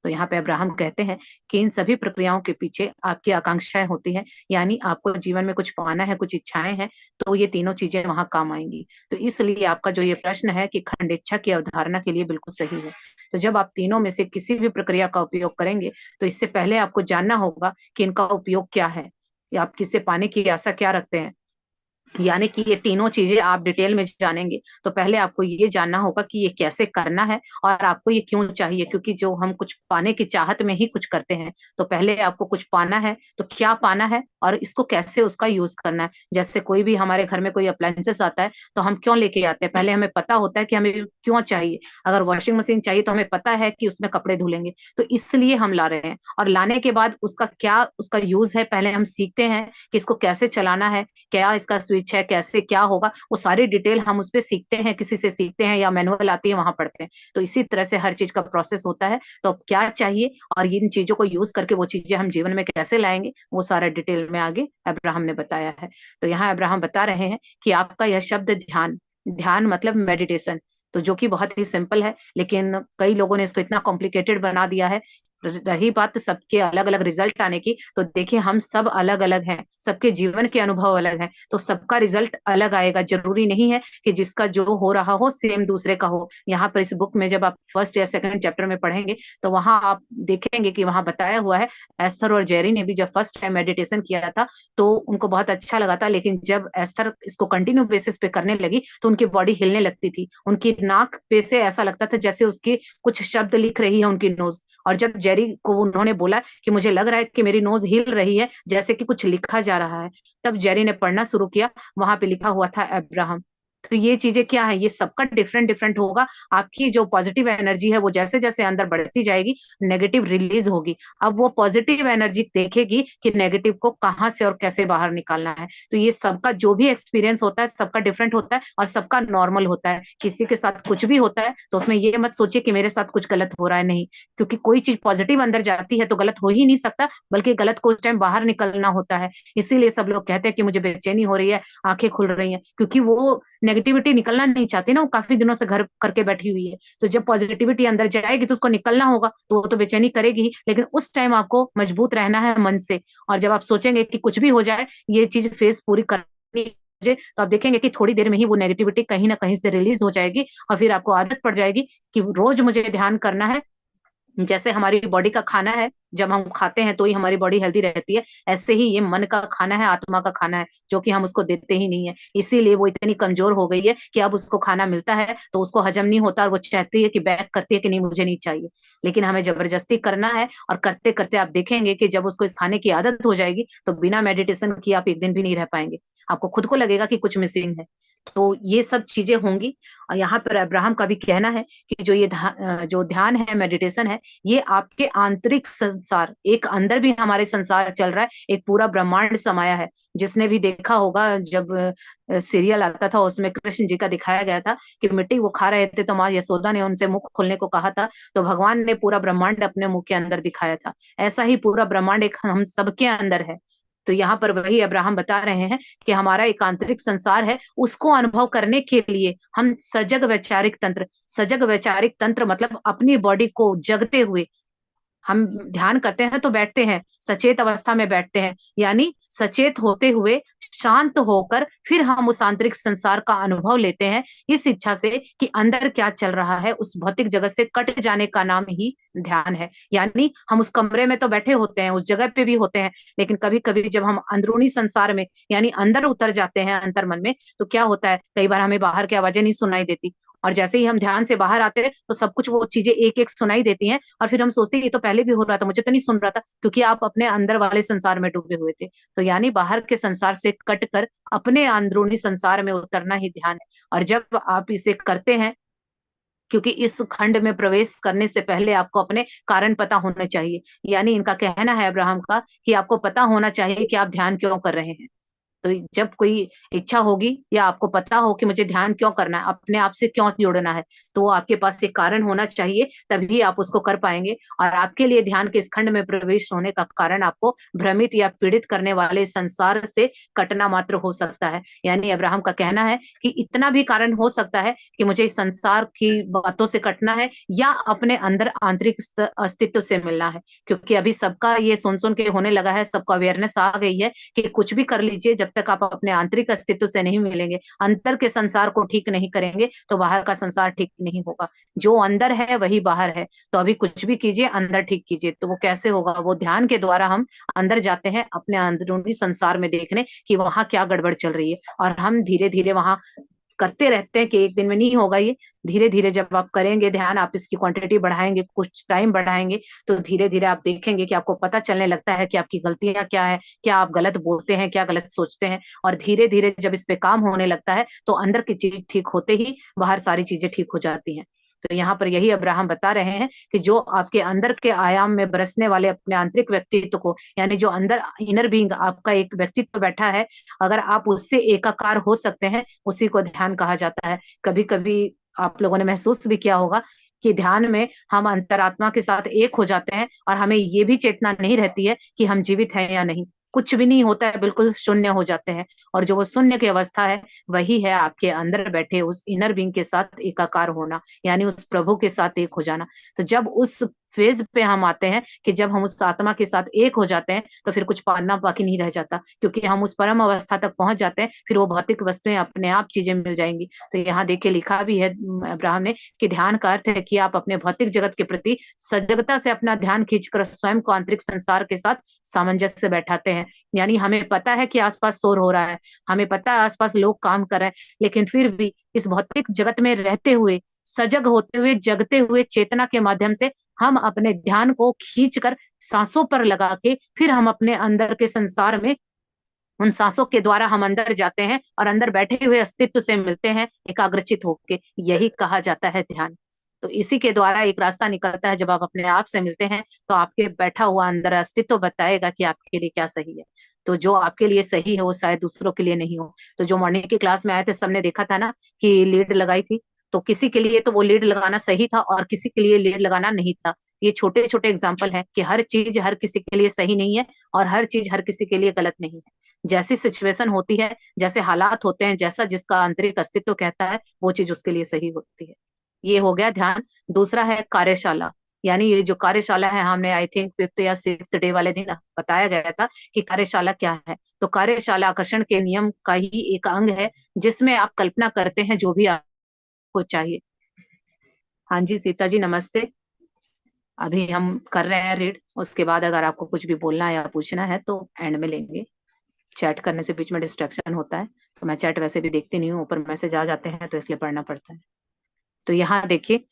तो यहाँ पे अब्राहम कहते हैं कि इन सभी प्रक्रियाओं के पीछे आपकी आकांक्षाएं होती हैं, यानी आपको जीवन में कुछ पाना है, कुछ इच्छाएं हैं, तो ये तीनों चीजें वहां काम आएंगी। तो इसलिए आपका जो ये प्रश्न है कि खंडेच्छा की अवधारणा के लिए बिल्कुल सही है। तो जब आप तीनों में से किसी भी प्रक्रिया का उपयोग करेंगे, तो इससे पहले आपको जानना होगा कि इनका उपयोग क्या है, या आप किससे पाने की आशा क्या रखते हैं। यानी कि ये तीनों चीजें आप डिटेल में जानेंगे, तो पहले आपको ये जानना होगा कि ये कैसे करना है और आपको ये क्यों चाहिए। क्योंकि जो हम कुछ पाने की चाहत में ही कुछ करते हैं, तो पहले आपको कुछ पाना है, तो क्या पाना है और इसको कैसे उसका यूज करना है। जैसे कोई भी हमारे घर में कोई अप्लायंसेस आता है, तो हम क्यों लेके आते हैं, पहले हमें पता होता है कि हमें क्यों चाहिए। अगर वॉशिंग मशीन चाहिए तो हमें पता है कि उसमें कपड़े धुलेंगे, तो इसलिए हम ला रहे हैं। और लाने के बाद उसका यूज है, पहले हम सीखते हैं कि इसको कैसे चलाना है, क्या इसका स्विच है, कैसे क्या होगा, वो सारी डिटेल हम उस पर सीखते हैं, किसी से सीखते हैं या मैनुअल आती है वहां पढ़ते हैं। तो इसी तरह से हर चीज का प्रोसेस होता है। तो अब क्या चाहिए और इन चीजों को यूज करके वो चीजें हम जीवन में कैसे लाएंगे, वो सारा डिटेल में आगे अब्राहम ने बताया है। तो यहाँ अब्राहम बता रहे हैं कि आपका यह शब्द ध्यान, ध्यान मतलब मेडिटेशन, तो जो कि बहुत ही सिंपल है, लेकिन कई लोगों ने इसको इतना कॉम्प्लिकेटेड बना दिया है। रही बात सबके अलग अलग रिजल्ट आने की, तो देखिए हम सब अलग अलग हैं, सबके जीवन के अनुभव अलग हैं, तो सबका रिजल्ट अलग आएगा। जरूरी नहीं है कि जिसका जो हो रहा हो सेम दूसरे का हो। यहाँ पर इस बुक में जब आप फर्स्ट या सेकंड चैप्टर में पढ़ेंगे, तो वहां आप देखेंगे कि वहां बताया हुआ है एस्थर और जेरी ने भी जब फर्स्ट टाइम मेडिटेशन किया था तो उनको बहुत अच्छा लगा था, लेकिन जब एस्थर इसको कंटिन्यू बेसिस पे करने लगी तो उनकी बॉडी हिलने लगती थी, उनकी नाक पे से ऐसा लगता था जैसे उसकी कुछ शब्द लिख रही है उनकी नोज। और जब जेरी को उन्होंने बोला कि मुझे लग रहा है कि मेरी नोज हिल रही है, जैसे कि कुछ लिखा जा रहा है, तब जेरी ने पढ़ना शुरू किया। वहां पे लिखा हुआ था अब्राहम, तो ये चीजें क्या है, ये सबका डिफरेंट डिफरेंट होगा। आपकी जो पॉजिटिव एनर्जी है वो जैसे जैसे अंदर बढ़ती जाएगी, नेगेटिव रिलीज होगी। अब वो पॉजिटिव एनर्जी देखेगी कि नेगेटिव को कहाँ से और कैसे बाहर निकालना है। तो ये सबका जो भी एक्सपीरियंस होता है सबका डिफरेंट होता है और सबका नॉर्मल होता है। किसी के साथ कुछ भी होता है तो उसमें ये मत सोचिए कि मेरे साथ कुछ गलत हो रहा है, नहीं। क्योंकि कोई चीज पॉजिटिव अंदर जाती है तो गलत हो ही नहीं सकता, बल्कि गलत को उस टाइम बाहर निकलना होता है। इसीलिए सब लोग कहते हैं कि मुझे बेचैनी हो रही है, आंखें खुल रही हैं, क्योंकि वो नेगेटिविटी निकलना नहीं चाहती ना, वो काफी दिनों से घर करके बैठी हुई है। तो जब पॉजिटिविटी अंदर जाएगी तो उसको निकलना होगा, तो वो तो बेचैनी करेगी ही, लेकिन उस टाइम आपको मजबूत रहना है मन से। और जब आप सोचेंगे कि कुछ भी हो जाए ये चीज फेस पूरी करनी है मुझे, तो आप देखेंगे कि थोड़ी देर में ही वो नेगेटिविटी कहीं ना कहीं से रिलीज हो जाएगी और फिर आपको आदत पड़ जाएगी कि रोज मुझे ध्यान करना है। जैसे हमारी बॉडी का खाना है, जब हम खाते हैं तो ही हमारी बॉडी हेल्दी रहती है, ऐसे ही ये मन का खाना है, आत्मा का खाना है, जो कि हम उसको देते ही नहीं है। इसीलिए वो इतनी कमजोर हो गई है कि अब उसको खाना मिलता है तो उसको हजम नहीं होता और वो चाहती है कि बैक करती है कि नहीं मुझे नहीं चाहिए। लेकिन हमें जबरदस्ती करना है, और करते करते आप देखेंगे कि जब उसको इस खाने की आदत हो जाएगी तो बिना मेडिटेशन किए आप एक दिन भी नहीं रह पाएंगे। आपको खुद को लगेगा कि कुछ मिसिंग है। तो ये सब चीजें होंगी। और यहाँ पर अब्राहम का भी कहना है कि जो ध्यान है, मेडिटेशन है, ये आपके आंतरिक संसार, एक अंदर भी हमारे संसार चल रहा है, एक पूरा ब्रह्मांड समाया है। जिसने भी देखा होगा, जब सीरियल आता था उसमें कृष्ण जी का दिखाया गया था कि मिट्टी वो खा रहे थे तो माँ यशोदा ने उनसे मुख खोलने को कहा था, तो भगवान ने पूरा ब्रह्मांड अपने मुख के अंदर दिखाया था। ऐसा ही पूरा ब्रह्मांड एक हम सबके अंदर है। तो यहाँ पर वही अब्राहम बता रहे हैं कि हमारा एक आंतरिक संसार है, उसको अनुभव करने के लिए हम सजग वैचारिक तंत्र मतलब अपनी बॉडी को जगते हुए हम ध्यान करते हैं तो बैठते हैं, सचेत अवस्था में बैठते हैं, यानी सचेत होते हुए शांत होकर फिर हम उस आंतरिक संसार का अनुभव लेते हैं, इस इच्छा से कि अंदर क्या चल रहा है उस भौतिक जगत से कट जाने का नाम ही ध्यान है। यानी हम उस कमरे में तो बैठे होते हैं, उस जगह पे भी होते हैं, लेकिन कभी कभी जब हम अंदरूनी संसार में यानी अंदर उतर जाते हैं अंतर मन में, तो क्या होता है, कई बार हमें बाहर की आवाजें नहीं सुनाई देती, और जैसे ही हम ध्यान से बाहर आते हैं तो सब कुछ वो चीजें एक एक सुनाई देती हैं, और फिर हम सोचते हैं ये तो पहले भी हो रहा था, मुझे तो नहीं सुन रहा था, क्योंकि आप अपने अंदर वाले संसार में डूबे हुए थे। तो यानी बाहर के संसार से कट कर अपने अंदरूनी संसार में उतरना ही ध्यान है। और जब आप इसे करते हैं, क्योंकि इस खंड में प्रवेश करने से पहले आपको अपने कारण पता होने चाहिए। यानी इनका कहना है अब्राहम का कि आपको पता होना चाहिए कि आप ध्यान क्यों कर रहे हैं। तो जब कोई इच्छा होगी या आपको पता हो कि मुझे ध्यान क्यों करना है, अपने आप से क्यों जुड़ना है, तो वो आपके पास एक कारण होना चाहिए, तभी आप उसको कर पाएंगे। और आपके लिए ध्यान के इस खंड में प्रवेश होने का कारण आपको भ्रमित या पीड़ित करने वाले संसार से कटना मात्र हो सकता है। यानी अब्राहम का कहना है कि इतना भी कारण हो सकता है कि मुझे इस संसार की बातों से कटना है या अपने अंदर आंतरिक अस्तित्व से मिलना है। क्योंकि अभी सबका ये सुन सुन के होने लगा है, सबको अवेयरनेस आ गई है कि कुछ भी कर लीजिए, जब तक आप अपने आंतरिक अस्तित्व से नहीं मिलेंगे, अंतर के संसार को ठीक नहीं करेंगे, तो बाहर का संसार ठीक नहीं होगा। जो अंदर है वही बाहर है। तो अभी कुछ भी कीजिए, अंदर ठीक कीजिए। तो वो कैसे होगा? वो ध्यान के द्वारा हम अंदर जाते हैं अपने अंदरूनी संसार में देखने कि वहां क्या गड़बड़ चल रही है, और हम धीरे धीरे वहां करते रहते हैं कि एक दिन में नहीं होगा ये। धीरे धीरे जब आप करेंगे ध्यान, आप इसकी क्वांटिटी बढ़ाएंगे, कुछ टाइम बढ़ाएंगे, तो धीरे धीरे आप देखेंगे कि आपको पता चलने लगता है कि आपकी गलतियां क्या है, क्या आप गलत बोलते हैं, क्या गलत सोचते हैं। और धीरे धीरे जब इस पे काम होने लगता है तो अंदर की चीज ठीक होते ही बाहर सारी चीजें ठीक हो जाती हैं। तो यहाँ पर यही अब्राहम बता रहे हैं कि जो आपके अंदर के आयाम में बरसने वाले अपने आंतरिक व्यक्तित्व को, यानी जो अंदर इनर बीइंग आपका एक व्यक्तित्व बैठा है, अगर आप उससे एकाकार हो सकते हैं, उसी को ध्यान कहा जाता है। कभी कभी आप लोगों ने महसूस भी किया होगा कि ध्यान में हम अंतरात्मा के साथ एक हो जाते हैं और हमें ये भी चेतना नहीं रहती है कि हम जीवित हैं या नहीं। कुछ भी नहीं होता है, बिल्कुल शून्य हो जाते हैं। और जो वो शून्य की अवस्था है वही है आपके अंदर बैठे उस इनर बीइंग के साथ एकाकार होना, यानी उस प्रभु के साथ एक हो जाना। तो जब उस फेज पे हम आते हैं कि जब हम उस आत्मा के साथ एक हो जाते हैं, तो फिर कुछ पाना बाकी नहीं रह जाता, क्योंकि हम उस परम अवस्था तक पहुंच जाते हैं। फिर वो भौतिक वस्तुएं अपने आप चीजें मिल जाएंगी। तो यहाँ देखे लिखा भी है अब्राहम ने कि ध्यान का अर्थ है कि आप अपने भौतिक जगत के प्रति सजगता से अपना ध्यान खींचकर स्वयं को आंतरिक संसार के साथ सामंजस्य बैठाते हैं। यानी हमें पता है कि आसपास शोर हो रहा है, हमें पता है आसपास लोग काम कर रहे हैं, लेकिन फिर भी इस भौतिक जगत में रहते हुए, सजग होते हुए, जगते हुए चेतना के माध्यम से हम अपने ध्यान को खींचकर सांसों पर लगा के फिर हम अपने अंदर के संसार में उन सांसों के द्वारा हम अंदर जाते हैं और अंदर बैठे हुए अस्तित्व से मिलते हैं एकाग्रचित होके, यही कहा जाता है ध्यान। तो इसी के द्वारा एक रास्ता निकलता है, जब आप अपने आप से मिलते हैं तो आपके बैठा हुआ अंदर अस्तित्व बताएगा कि आपके लिए क्या सही है। तो जो आपके लिए सही है वो शायद दूसरों के लिए नहीं हो। तो जो मॉर्निंग की क्लास में आए थे सबने देखा था ना कि लीड लगाई थी, तो किसी के लिए तो वो लीड लगाना सही था और किसी के लिए लीड लगाना नहीं था। ये छोटे छोटे एग्जाम्पल हैं कि हर चीज हर किसी के लिए सही नहीं है और हर चीज हर किसी के लिए गलत नहीं है। जैसी सिचुएशन होती है, जैसे हालात होते हैं, जैसा जिसका आंतरिक अस्तित्व कहता है वो चीज उसके लिए सही होती है। ये हो गया ध्यान। दूसरा है कार्यशाला। यानी ये जो कार्यशाला है, हमने आई थिंक 5th या 6th डे वाले दिन बताया गया था कि कार्यशाला क्या है। तो कार्यशाला आकर्षण के नियम का ही एक अंग है, जिसमें आप कल्पना करते हैं जो भी आपको चाहिए। हाँ जी सीता जी नमस्ते। अभी हम कर रहे हैं रीड, उसके बाद अगर आपको कुछ भी बोलना है या पूछना है तो एंड में लेंगे। चैट करने से बीच में डिस्ट्रैक्शन होता है, तो मैं चैट वैसे भी देखती नहीं हूँ, ऊपर मैसेज आ जाते हैं तो इसलिए पढ़ना पड़ता है। तो यहाँ देखिए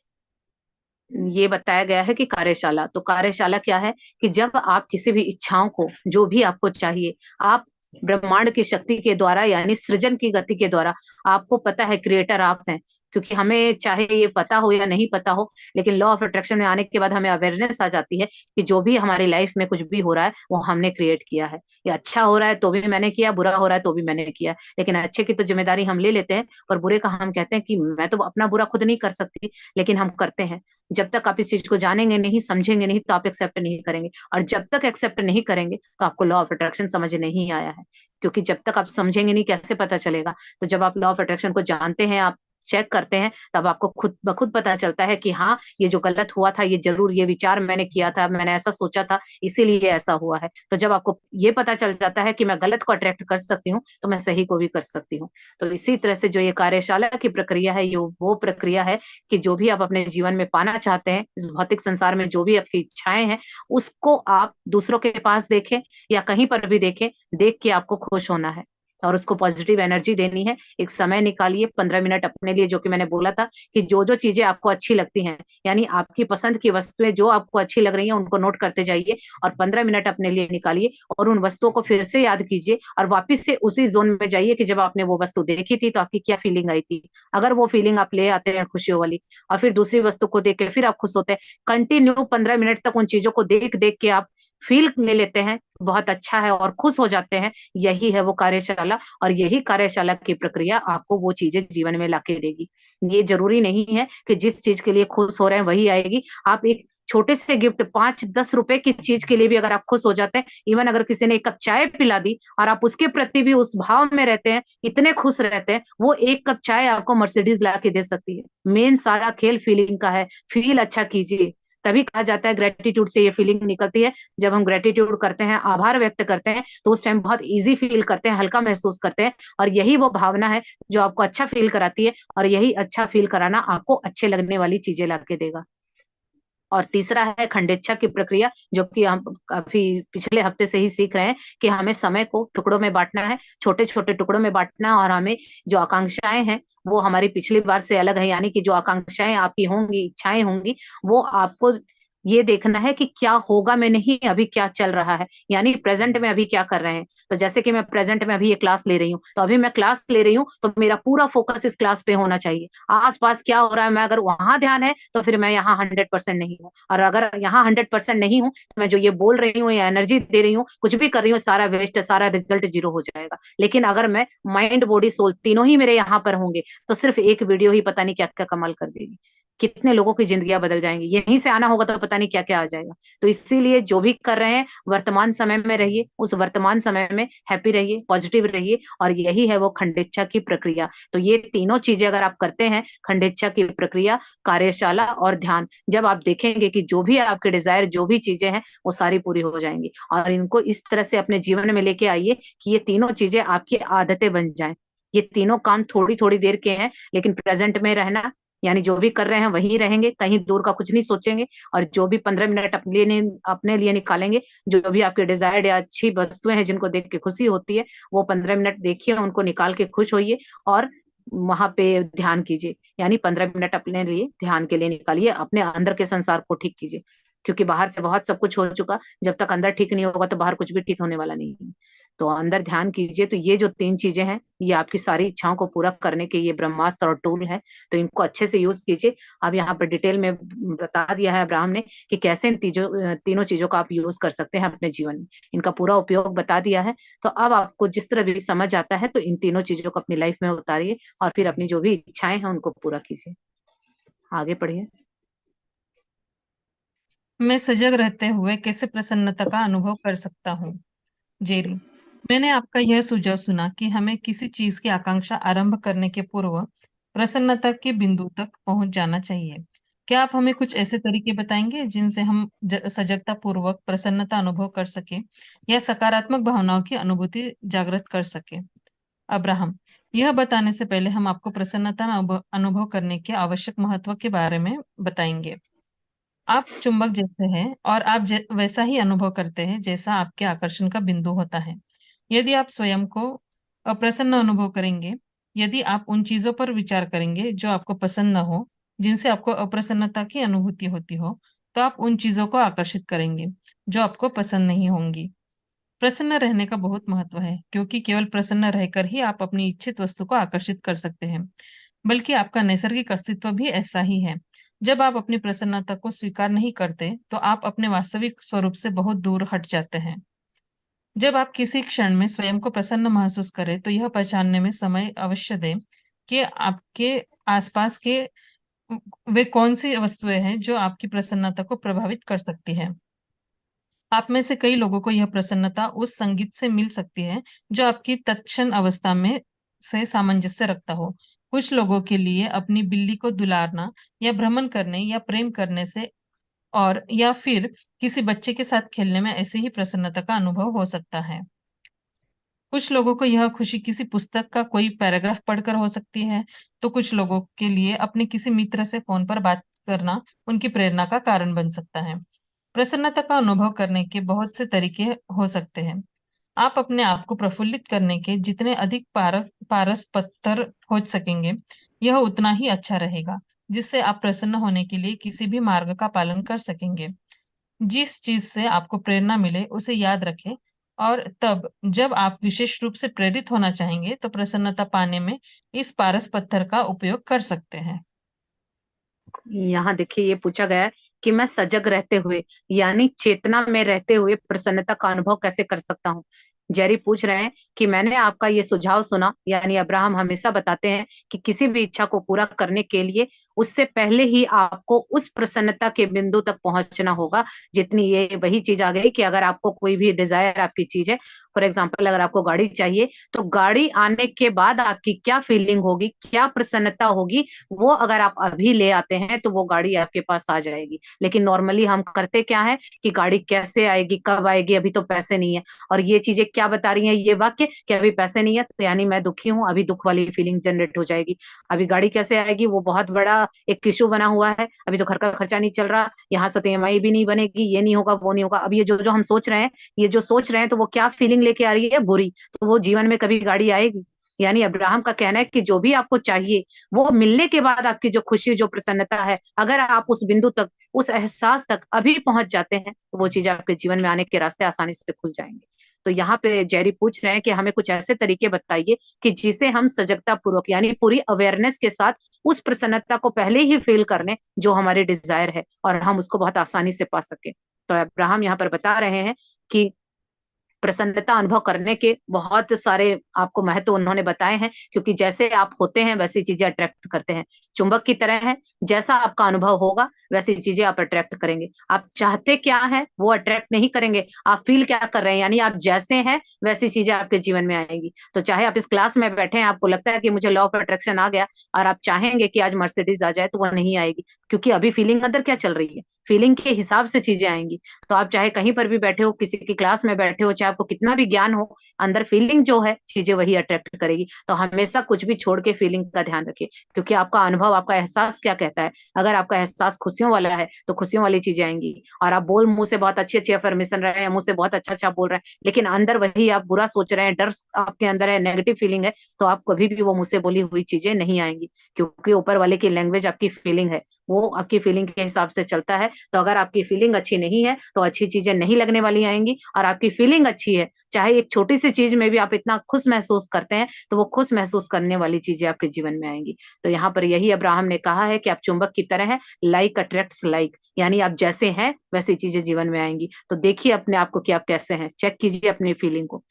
ये बताया गया है कि कार्यशाला, तो कार्यशाला क्या है कि जब आप किसी भी इच्छाओं को, जो भी आपको चाहिए, आप ब्रह्मांड की शक्ति के द्वारा यानी सृजन की गति के द्वारा, आपको पता है क्रिएटर आप हैं, क्योंकि हमें चाहे ये पता हो या नहीं पता हो, लेकिन लॉ ऑफ अट्रैक्शन में आने के बाद हमें अवेयरनेस आ जाती है कि जो भी हमारी लाइफ में कुछ भी हो रहा है वो हमने क्रिएट किया है। ये अच्छा हो रहा है तो भी मैंने किया, बुरा हो रहा है तो भी मैंने किया। लेकिन अच्छे की तो जिम्मेदारी हम ले लेते हैं और बुरे का हम कहते हैं कि मैं तो अपना बुरा खुद नहीं कर सकती, लेकिन हम करते हैं। जब तक आप इस चीज को जानेंगे नहीं, समझेंगे नहीं, तो आप एक्सेप्ट नहीं करेंगे, और जब तक एक्सेप्ट नहीं करेंगे तो आपको लॉ ऑफ अट्रैक्शन समझ नहीं आया है। क्योंकि जब तक आप समझेंगे नहीं कैसे पता चलेगा। तो जब आप लॉ ऑफ अट्रैक्शन को जानते हैं, आप चेक करते हैं, तब आपको खुद ब खुद पता चलता है कि हाँ ये जो गलत हुआ था, ये जरूर ये विचार मैंने किया था, मैंने ऐसा सोचा था इसीलिए ऐसा हुआ है। तो जब आपको ये पता चल जाता है कि मैं गलत को अट्रैक्ट कर सकती हूँ तो मैं सही को भी कर सकती हूँ। तो इसी तरह से जो ये कार्यशाला की प्रक्रिया है, ये वो प्रक्रिया है कि जो भी आप अपने जीवन में पाना चाहते हैं, इस भौतिक संसार में जो भी आपकी इच्छाएं हैं, उसको आप दूसरों के पास देखें या कहीं पर भी देखें, देख के आपको खुश होना है और उसको पॉजिटिव एनर्जी देनी है। एक समय निकालिए 15 मिनट अपने लिए, जो कि मैंने बोला था कि जो जो चीजें आपको अच्छी लगती हैं, यानी आपकी पसंद की वस्तुएं जो आपको अच्छी लग रही हैं उनको नोट करते जाइए और 15 मिनट अपने लिए निकालिए और उन वस्तुओं को फिर से याद कीजिए और वापस से उसी जोन में जाइए कि जब आपने वो वस्तु देखी थी तो आपकी क्या फीलिंग आई थी। अगर वो फीलिंग आप ले आते हैं खुशियों वाली और फिर दूसरी वस्तु को देख के फिर आप खुश होते हैं, कंटिन्यू 15 मिनट तक उन चीजों को देख देख के आप फील ले लेते हैं, बहुत अच्छा है और खुश हो जाते हैं। यही है वो कार्यशाला, और यही कार्यशाला की प्रक्रिया आपको वो चीजें जीवन में लाके देगी। ये जरूरी नहीं है कि जिस चीज के लिए खुश हो रहे हैं वही आएगी। आप एक छोटे से गिफ्ट 5-10 रुपए की चीज के लिए भी अगर आप खुश हो जाते हैं, इवन अगर किसी ने एक कप चाय पिला दी और आप उसके प्रति भी उस भाव में रहते हैं, इतने खुश रहते हैं, वो एक कप चाय आपको मर्सिडीज ला के दे सकती है। मेन सारा खेल फीलिंग का है। फील अच्छा कीजिए, तभी कहा जाता है ग्रेटिट्यूड से ये फीलिंग निकलती है। जब हम ग्रेटिट्यूड करते हैं, आभार व्यक्त करते हैं, तो उस टाइम बहुत इजी फील करते हैं, हल्का महसूस करते हैं, और यही वो भावना है जो आपको अच्छा फील कराती है, और यही अच्छा फील कराना आपको अच्छे लगने वाली चीजें ला के देगा। और तीसरा है खंडेच्छा की प्रक्रिया, जो कि हम काफी पिछले हफ्ते से ही सीख रहे हैं कि हमें समय को टुकड़ों में बांटना है, छोटे छोटे टुकड़ों में बांटना, और हमें जो आकांक्षाएं हैं वो हमारी पिछली बार से अलग है। यानी कि जो आकांक्षाएं आपकी होंगी, इच्छाएं होंगी, वो आपको ये देखना है कि क्या होगा में नहीं, अभी क्या चल रहा है, यानी प्रेजेंट में अभी क्या कर रहे हैं। तो जैसे कि मैं प्रेजेंट में अभी ये क्लास ले रही हूँ, तो अभी मैं क्लास ले रही हूँ तो मेरा पूरा फोकस इस क्लास पे होना चाहिए। आसपास क्या हो रहा है, मैं अगर वहां ध्यान है तो फिर मैं यहाँ 100% नहीं हूँ, और अगर यहाँ 100% नहीं हूँ तो मैं जो ये बोल रही हूँ या एनर्जी दे रही हूँ, कुछ भी कर रही हूँ, सारा वेस्ट है, सारा रिजल्ट जीरो हो जाएगा। लेकिन अगर मैं माइंड बॉडी सोल तीनों ही मेरे यहाँ पर होंगे तो सिर्फ एक वीडियो ही पता नहीं क्या क्या कमाल कर देगी, कितने लोगों की जिंदगियां बदल जाएंगी। यहीं से आना होगा तो पता नहीं क्या क्या आ जाएगा। तो इसीलिए जो भी कर रहे हैं वर्तमान समय में रहिए, उस वर्तमान समय में हैप्पी रहिए, पॉजिटिव रहिए, और यही है वो खंडेच्छा की प्रक्रिया। तो ये तीनों चीजें अगर आप करते हैं, खंडेच्छा की प्रक्रिया, कार्यशाला और ध्यान, जब आप देखेंगे कि जो भी आपके डिजायर, जो भी चीजें हैं वो सारी पूरी हो जाएंगी। और इनको इस तरह से अपने जीवन में लेके आइए कि ये तीनों चीजें आपकी आदतें बन जाएं। ये तीनों काम थोड़ी थोड़ी देर के हैं, लेकिन प्रेजेंट में रहना, यानी जो भी कर रहे हैं वहीं रहेंगे, कहीं दूर का कुछ नहीं सोचेंगे, और जो भी 15 मिनट अपने लिए निकालेंगे, जो भी आपके डिजायर्ड या अच्छी वस्तुएं हैं जिनको देख के खुशी होती है, वो 15 मिनट देखिए, उनको निकाल के खुश होइए और वहां पे ध्यान कीजिए। यानी 15 मिनट अपने लिए ध्यान के लिए निकालिए, अपने अंदर के संसार को ठीक कीजिए, क्योंकि बाहर से बहुत सब कुछ हो चुका, जब तक अंदर ठीक नहीं होगा तो बाहर कुछ भी ठीक होने वाला नहीं है। तो अंदर ध्यान कीजिए। तो ये जो 3 चीजें हैं, ये आपकी सारी इच्छाओं को पूरा करने के ये ब्रह्मास्त्र और टूल है। तो इनको अच्छे से यूज कीजिए। अब यहाँ पर डिटेल में बता दिया है अब्राहम ने कि कैसे इन तीनों चीजों का आप यूज कर सकते हैं अपने जीवन में। इनका पूरा उपयोग बता दिया है। तो अब आपको जिस तरह भी समझ आता है, तो इन तीनों चीजों को अपनी लाइफ में उतारिए और फिर अपनी जो भी इच्छाएं हैं उनको पूरा कीजिए। आगे पढ़िए। मैं सजग रहते हुए कैसे प्रसन्नता का अनुभव कर सकता हूँ। जेरी, मैंने आपका यह सुझाव सुना कि हमें किसी चीज की आकांक्षा आरंभ करने के पूर्व प्रसन्नता के बिंदु तक पहुंच जाना चाहिए। क्या आप हमें कुछ ऐसे तरीके बताएंगे जिनसे हम सजगता पूर्वक प्रसन्नता अनुभव कर सके या सकारात्मक भावनाओं की अनुभूति जागृत कर सके? अब्राहम, यह बताने से पहले हम आपको प्रसन्नता अनुभव करने के आवश्यक महत्व के बारे में बताएंगे। आप चुंबक जैसे हैं और आप वैसा ही अनुभव करते हैं जैसा आपके आकर्षण का बिंदु होता है। यदि आप स्वयं को अप्रसन्न अनुभव करेंगे, यदि आप उन चीजों पर विचार करेंगे जो आपको पसंद न हो, जिनसे आपको अप्रसन्नता की अनुभूति होती हो, तो आप उन चीजों को आकर्षित करेंगे जो आपको पसंद नहीं होंगी। प्रसन्न रहने का बहुत महत्व है, क्योंकि केवल प्रसन्न रहकर ही आप अपनी इच्छित वस्तु को आकर्षित कर सकते हैं, बल्कि आपका नैसर्गिक अस्तित्व भी ऐसा ही है। जब आप अपनी प्रसन्नता को स्वीकार नहीं करते, तो आप अपने वास्तविक स्वरूप से बहुत दूर हट जाते हैं। जब आप किसी क्षण में स्वयं को प्रसन्न महसूस करें, तो यह पहचानने में समय अवश्य दें कि आपके आसपास के वे कौन सी वस्तुएं हैं जो आपकी प्रसन्नता को प्रभावित कर सकती है। आप में से कई लोगों को यह प्रसन्नता उस संगीत से मिल सकती है जो आपकी तत्क्षण अवस्था में से सामंजस्य रखता हो। कुछ लोगों के लिए अपनी बिल्ली को दुलारना या भ्रमण करने या प्रेम करने से और या फिर किसी बच्चे के साथ खेलने में ऐसे ही प्रसन्नता का अनुभव हो सकता है। कुछ लोगों को यह खुशी किसी पुस्तक का कोई पैराग्राफ पढ़कर हो सकती है, तो कुछ लोगों के लिए अपने किसी मित्र से फोन पर बात करना उनकी प्रेरणा का कारण बन सकता है। प्रसन्नता का अनुभव करने के बहुत से तरीके हो सकते हैं। आप अपने आप को प्रफुल्लित करने के जितने अधिक पारस पत्थर खोज सकेंगे, यह उतना ही अच्छा रहेगा, जिससे आप प्रसन्न होने के लिए किसी भी मार्ग का पालन कर सकेंगे। जिस चीज से आपको प्रेरणा मिले उसे याद रखें, और तब जब आप विशेष रूप से प्रेरित होना चाहेंगे, तो प्रसन्नता पाने में इस पारस पत्थर का उपयोग कर सकते हैं। यहाँ देखिए, ये पूछा गया है कि मैं सजग रहते हुए यानी चेतना में रहते हुए प्रसन्नता का अनुभव कैसे कर सकता हूँ। जेरी पूछ रहे हैं कि मैंने आपका ये सुझाव सुना, यानी अब्राहम हमेशा बताते हैं कि किसी भी इच्छा को पूरा करने के लिए उससे पहले ही आपको उस प्रसन्नता के बिंदु तक पहुंचना होगा। जितनी ये वही चीज आ गई कि अगर आपको कोई भी डिजायर आपकी चीज है, फॉर एग्जाम्पल अगर आपको गाड़ी चाहिए, तो गाड़ी आने के बाद आपकी क्या फीलिंग होगी, क्या प्रसन्नता होगी, वो अगर आप अभी ले आते हैं तो वो गाड़ी आपके पास आ जाएगी। लेकिन नॉर्मली हम करते क्या है कि गाड़ी कैसे आएगी, कब आएगी, अभी तो पैसे नहीं है। और ये चीजें क्या बता रही हैं, ये वाक्य कि अभी पैसे नहीं है तो यानी मैं दुखी हूँ, अभी दुख वाली फीलिंग जनरेट हो जाएगी। अभी गाड़ी कैसे आएगी, वो बहुत बड़ा एक इशू बना हुआ है, अभी तो घर का खर्चा नहीं चल रहा, यहाँ से तो ईएमआई भी नहीं बनेगी, ये नहीं होगा, वो नहीं होगा। अब ये जो जो हम सोच रहे हैं, ये जो सोच रहे हैं, तो वो क्या फीलिंग लेके आ रही है, बुरी। तो वो जीवन में कभी गाड़ी आएगी? यानी अब्राहम का कहना है कि जो भी आपको चाहिए वो मिलने के बाद आपकी जो खुशी, जो प्रसन्नता है, अगर आप उस बिंदु तक, उस एहसास तक अभी पहुंच जाते हैं, तो वो चीजें आपके जीवन में आने के रास्ते आसानी से खुल जाएंगे। तो यहाँ पे जेरी पूछ रहे हैं कि हमें कुछ ऐसे तरीके बताइए कि जिसे हम सजगता पूर्वक यानी पूरी अवेयरनेस के साथ उस प्रसन्नता को पहले ही फील कर लें जो हमारे डिजायर है, और हम उसको बहुत आसानी से पा सके। तो अब्राहम यहाँ पर बता रहे हैं कि प्रसन्नता अनुभव करने के बहुत सारे आपको महत्व उन्होंने बताए हैं, क्योंकि जैसे आप होते हैं वैसी चीजें अट्रैक्ट करते हैं। चुंबक की तरह है, जैसा आपका अनुभव होगा वैसी चीजें आप अट्रैक्ट करेंगे। आप चाहते क्या है वो अट्रैक्ट नहीं करेंगे, आप फील क्या कर रहे हैं, यानी आप जैसे हैं वैसी चीजें आपके जीवन में आएंगी। तो चाहे आप इस क्लास में बैठे हैं, आपको लगता है कि मुझे लॉ ऑफ अट्रैक्शन आ गया, और आप चाहेंगे कि आज मर्सिडीज आ जाए, तो वो नहीं आएगी, क्योंकि अभी फीलिंग अंदर क्या चल रही है, फीलिंग के हिसाब से चीजें आएंगी। तो आप चाहे कहीं पर भी बैठे हो, किसी की क्लास में बैठे हो, चाहे आपको कितना भी ज्ञान हो, अंदर फीलिंग जो है चीजें वही अट्रैक्ट करेगी। तो हमेशा कुछ भी छोड़ के फीलिंग का ध्यान रखिए, क्योंकि आपका अनुभव, आपका एहसास क्या कहता है। अगर आपका एहसास खुशियों वाला है तो खुशियों वाली चीजें आएंगी। और आप बोल मुंह से बहुत अच्छी अच्छी अफर्मेशन रहे हैं, मुंह से बहुत अच्छा अच्छा बोल रहे हैं, लेकिन अंदर वही आप बुरा सोच रहे हैं, डर आपके अंदर है, नेगेटिव फीलिंग है, तो आप कभी भी वो मुंह से बोली हुई चीजें नहीं आएंगी, क्योंकि ऊपर वाले की लैंग्वेज आपकी फीलिंग है। वो आपकी फीलिंग के हिसाब से चलता है। तो अगर आपकी फीलिंग अच्छी नहीं है तो अच्छी चीजें नहीं लगने वाली आएंगी, और आपकी फीलिंग अच्छी है, चाहे एक छोटी सी चीज में भी आप इतना खुश महसूस करते हैं, तो वो खुश महसूस करने वाली चीजें आपके जीवन में आएंगी। तो यहाँ पर यही अब्राहम ने कहा है कि आप चुंबक की तरह है, लाइक अट्रैक्ट्स लाइक, यानी आप जैसे हैं वैसी चीजें जीवन में आएंगी। तो देखिए अपने आप को कि आप कैसे हैं, चेक कीजिए अपनी फीलिंग को।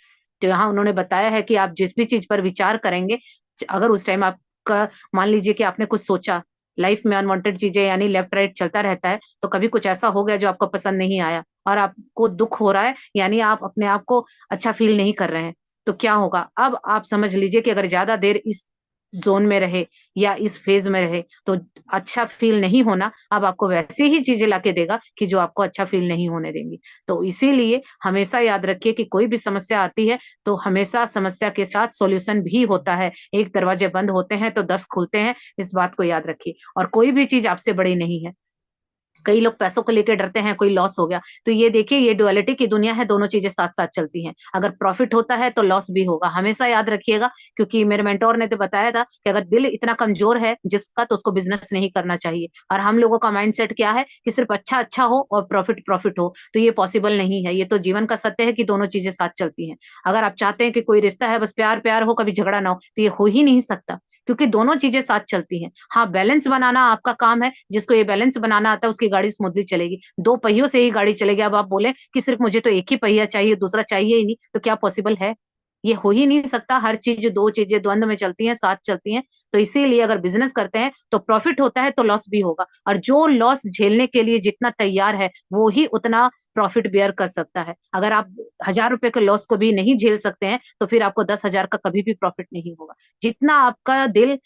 तो यहाँ उन्होंने बताया है कि आप जिस भी चीज पर विचार करेंगे, अगर उस टाइम आपका, मान लीजिए कि आपने कुछ सोचा, लाइफ में अनवांटेड चीजें यानी लेफ्ट राइट चलता रहता है, तो कभी कुछ ऐसा हो गया जो आपको पसंद नहीं आया और आपको दुख हो रहा है, यानी आप अपने आप को अच्छा फील नहीं कर रहे हैं, तो क्या होगा? अब आप समझ लीजिए कि अगर ज्यादा देर इस जोन में रहे या इस फेज में रहे तो अच्छा फील नहीं होना अब आपको वैसी ही चीजें लाके देगा कि जो आपको अच्छा फील नहीं होने देंगी। तो इसीलिए हमेशा याद रखिए कि कोई भी समस्या आती है तो हमेशा समस्या के साथ सॉल्यूशन भी होता है। एक दरवाजे बंद होते हैं तो 10 खुलते हैं, इस बात को याद रखिए। और कोई भी चीज आपसे बड़ी नहीं है। कई लोग पैसों को लेकर डरते हैं, कोई लॉस हो गया, तो ये देखिए ये डुअलिटी की दुनिया है, दोनों चीजें साथ साथ चलती हैं। अगर प्रॉफिट होता है तो लॉस भी होगा, हमेशा याद रखिएगा। क्योंकि मेरे मेंटोर ने तो बताया था कि अगर दिल इतना कमजोर है जिसका, तो उसको बिजनेस नहीं करना चाहिए। और हम लोगों का माइंडसेट क्या है कि सिर्फ अच्छा अच्छा हो और प्रॉफिट प्रॉफिट हो, तो ये पॉसिबल नहीं है। ये तो जीवन का सत्य है कि दोनों चीजें साथ चलती हैं। अगर आप चाहते हैं कि कोई रिश्ता है बस प्यार प्यार हो, कभी झगड़ा ना हो, तो ये हो ही नहीं सकता, क्योंकि दोनों चीजें साथ चलती हैं। हाँ, बैलेंस बनाना आपका काम है, जिसको ये बैलेंस बनाना आता है उसकी गाड़ी स्मूथली चलेगी। दो पहियों से ही गाड़ी चलेगी। अब आप बोले कि सिर्फ मुझे तो एक ही पहिया चाहिए, दूसरा चाहिए ही नहीं, तो क्या पॉसिबल है? ये हो ही नहीं सकता। हर चीज, दो चीजें द्वंद्व में चलती हैं, साथ चलती हैं। तो इसीलिए अगर बिजनेस करते हैं तो प्रॉफिट होता है तो लॉस भी होगा, और जो लॉस झेलने के लिए जितना तैयार है वो ही उतना प्रॉफिट बेयर कर सकता है। अगर आप 1,000 रुपए के लॉस को भी नहीं झेल सकते हैं तो फिर आपको 10,000 का कभी भी प्रॉफिट नहीं होगा। जितना आपका दिल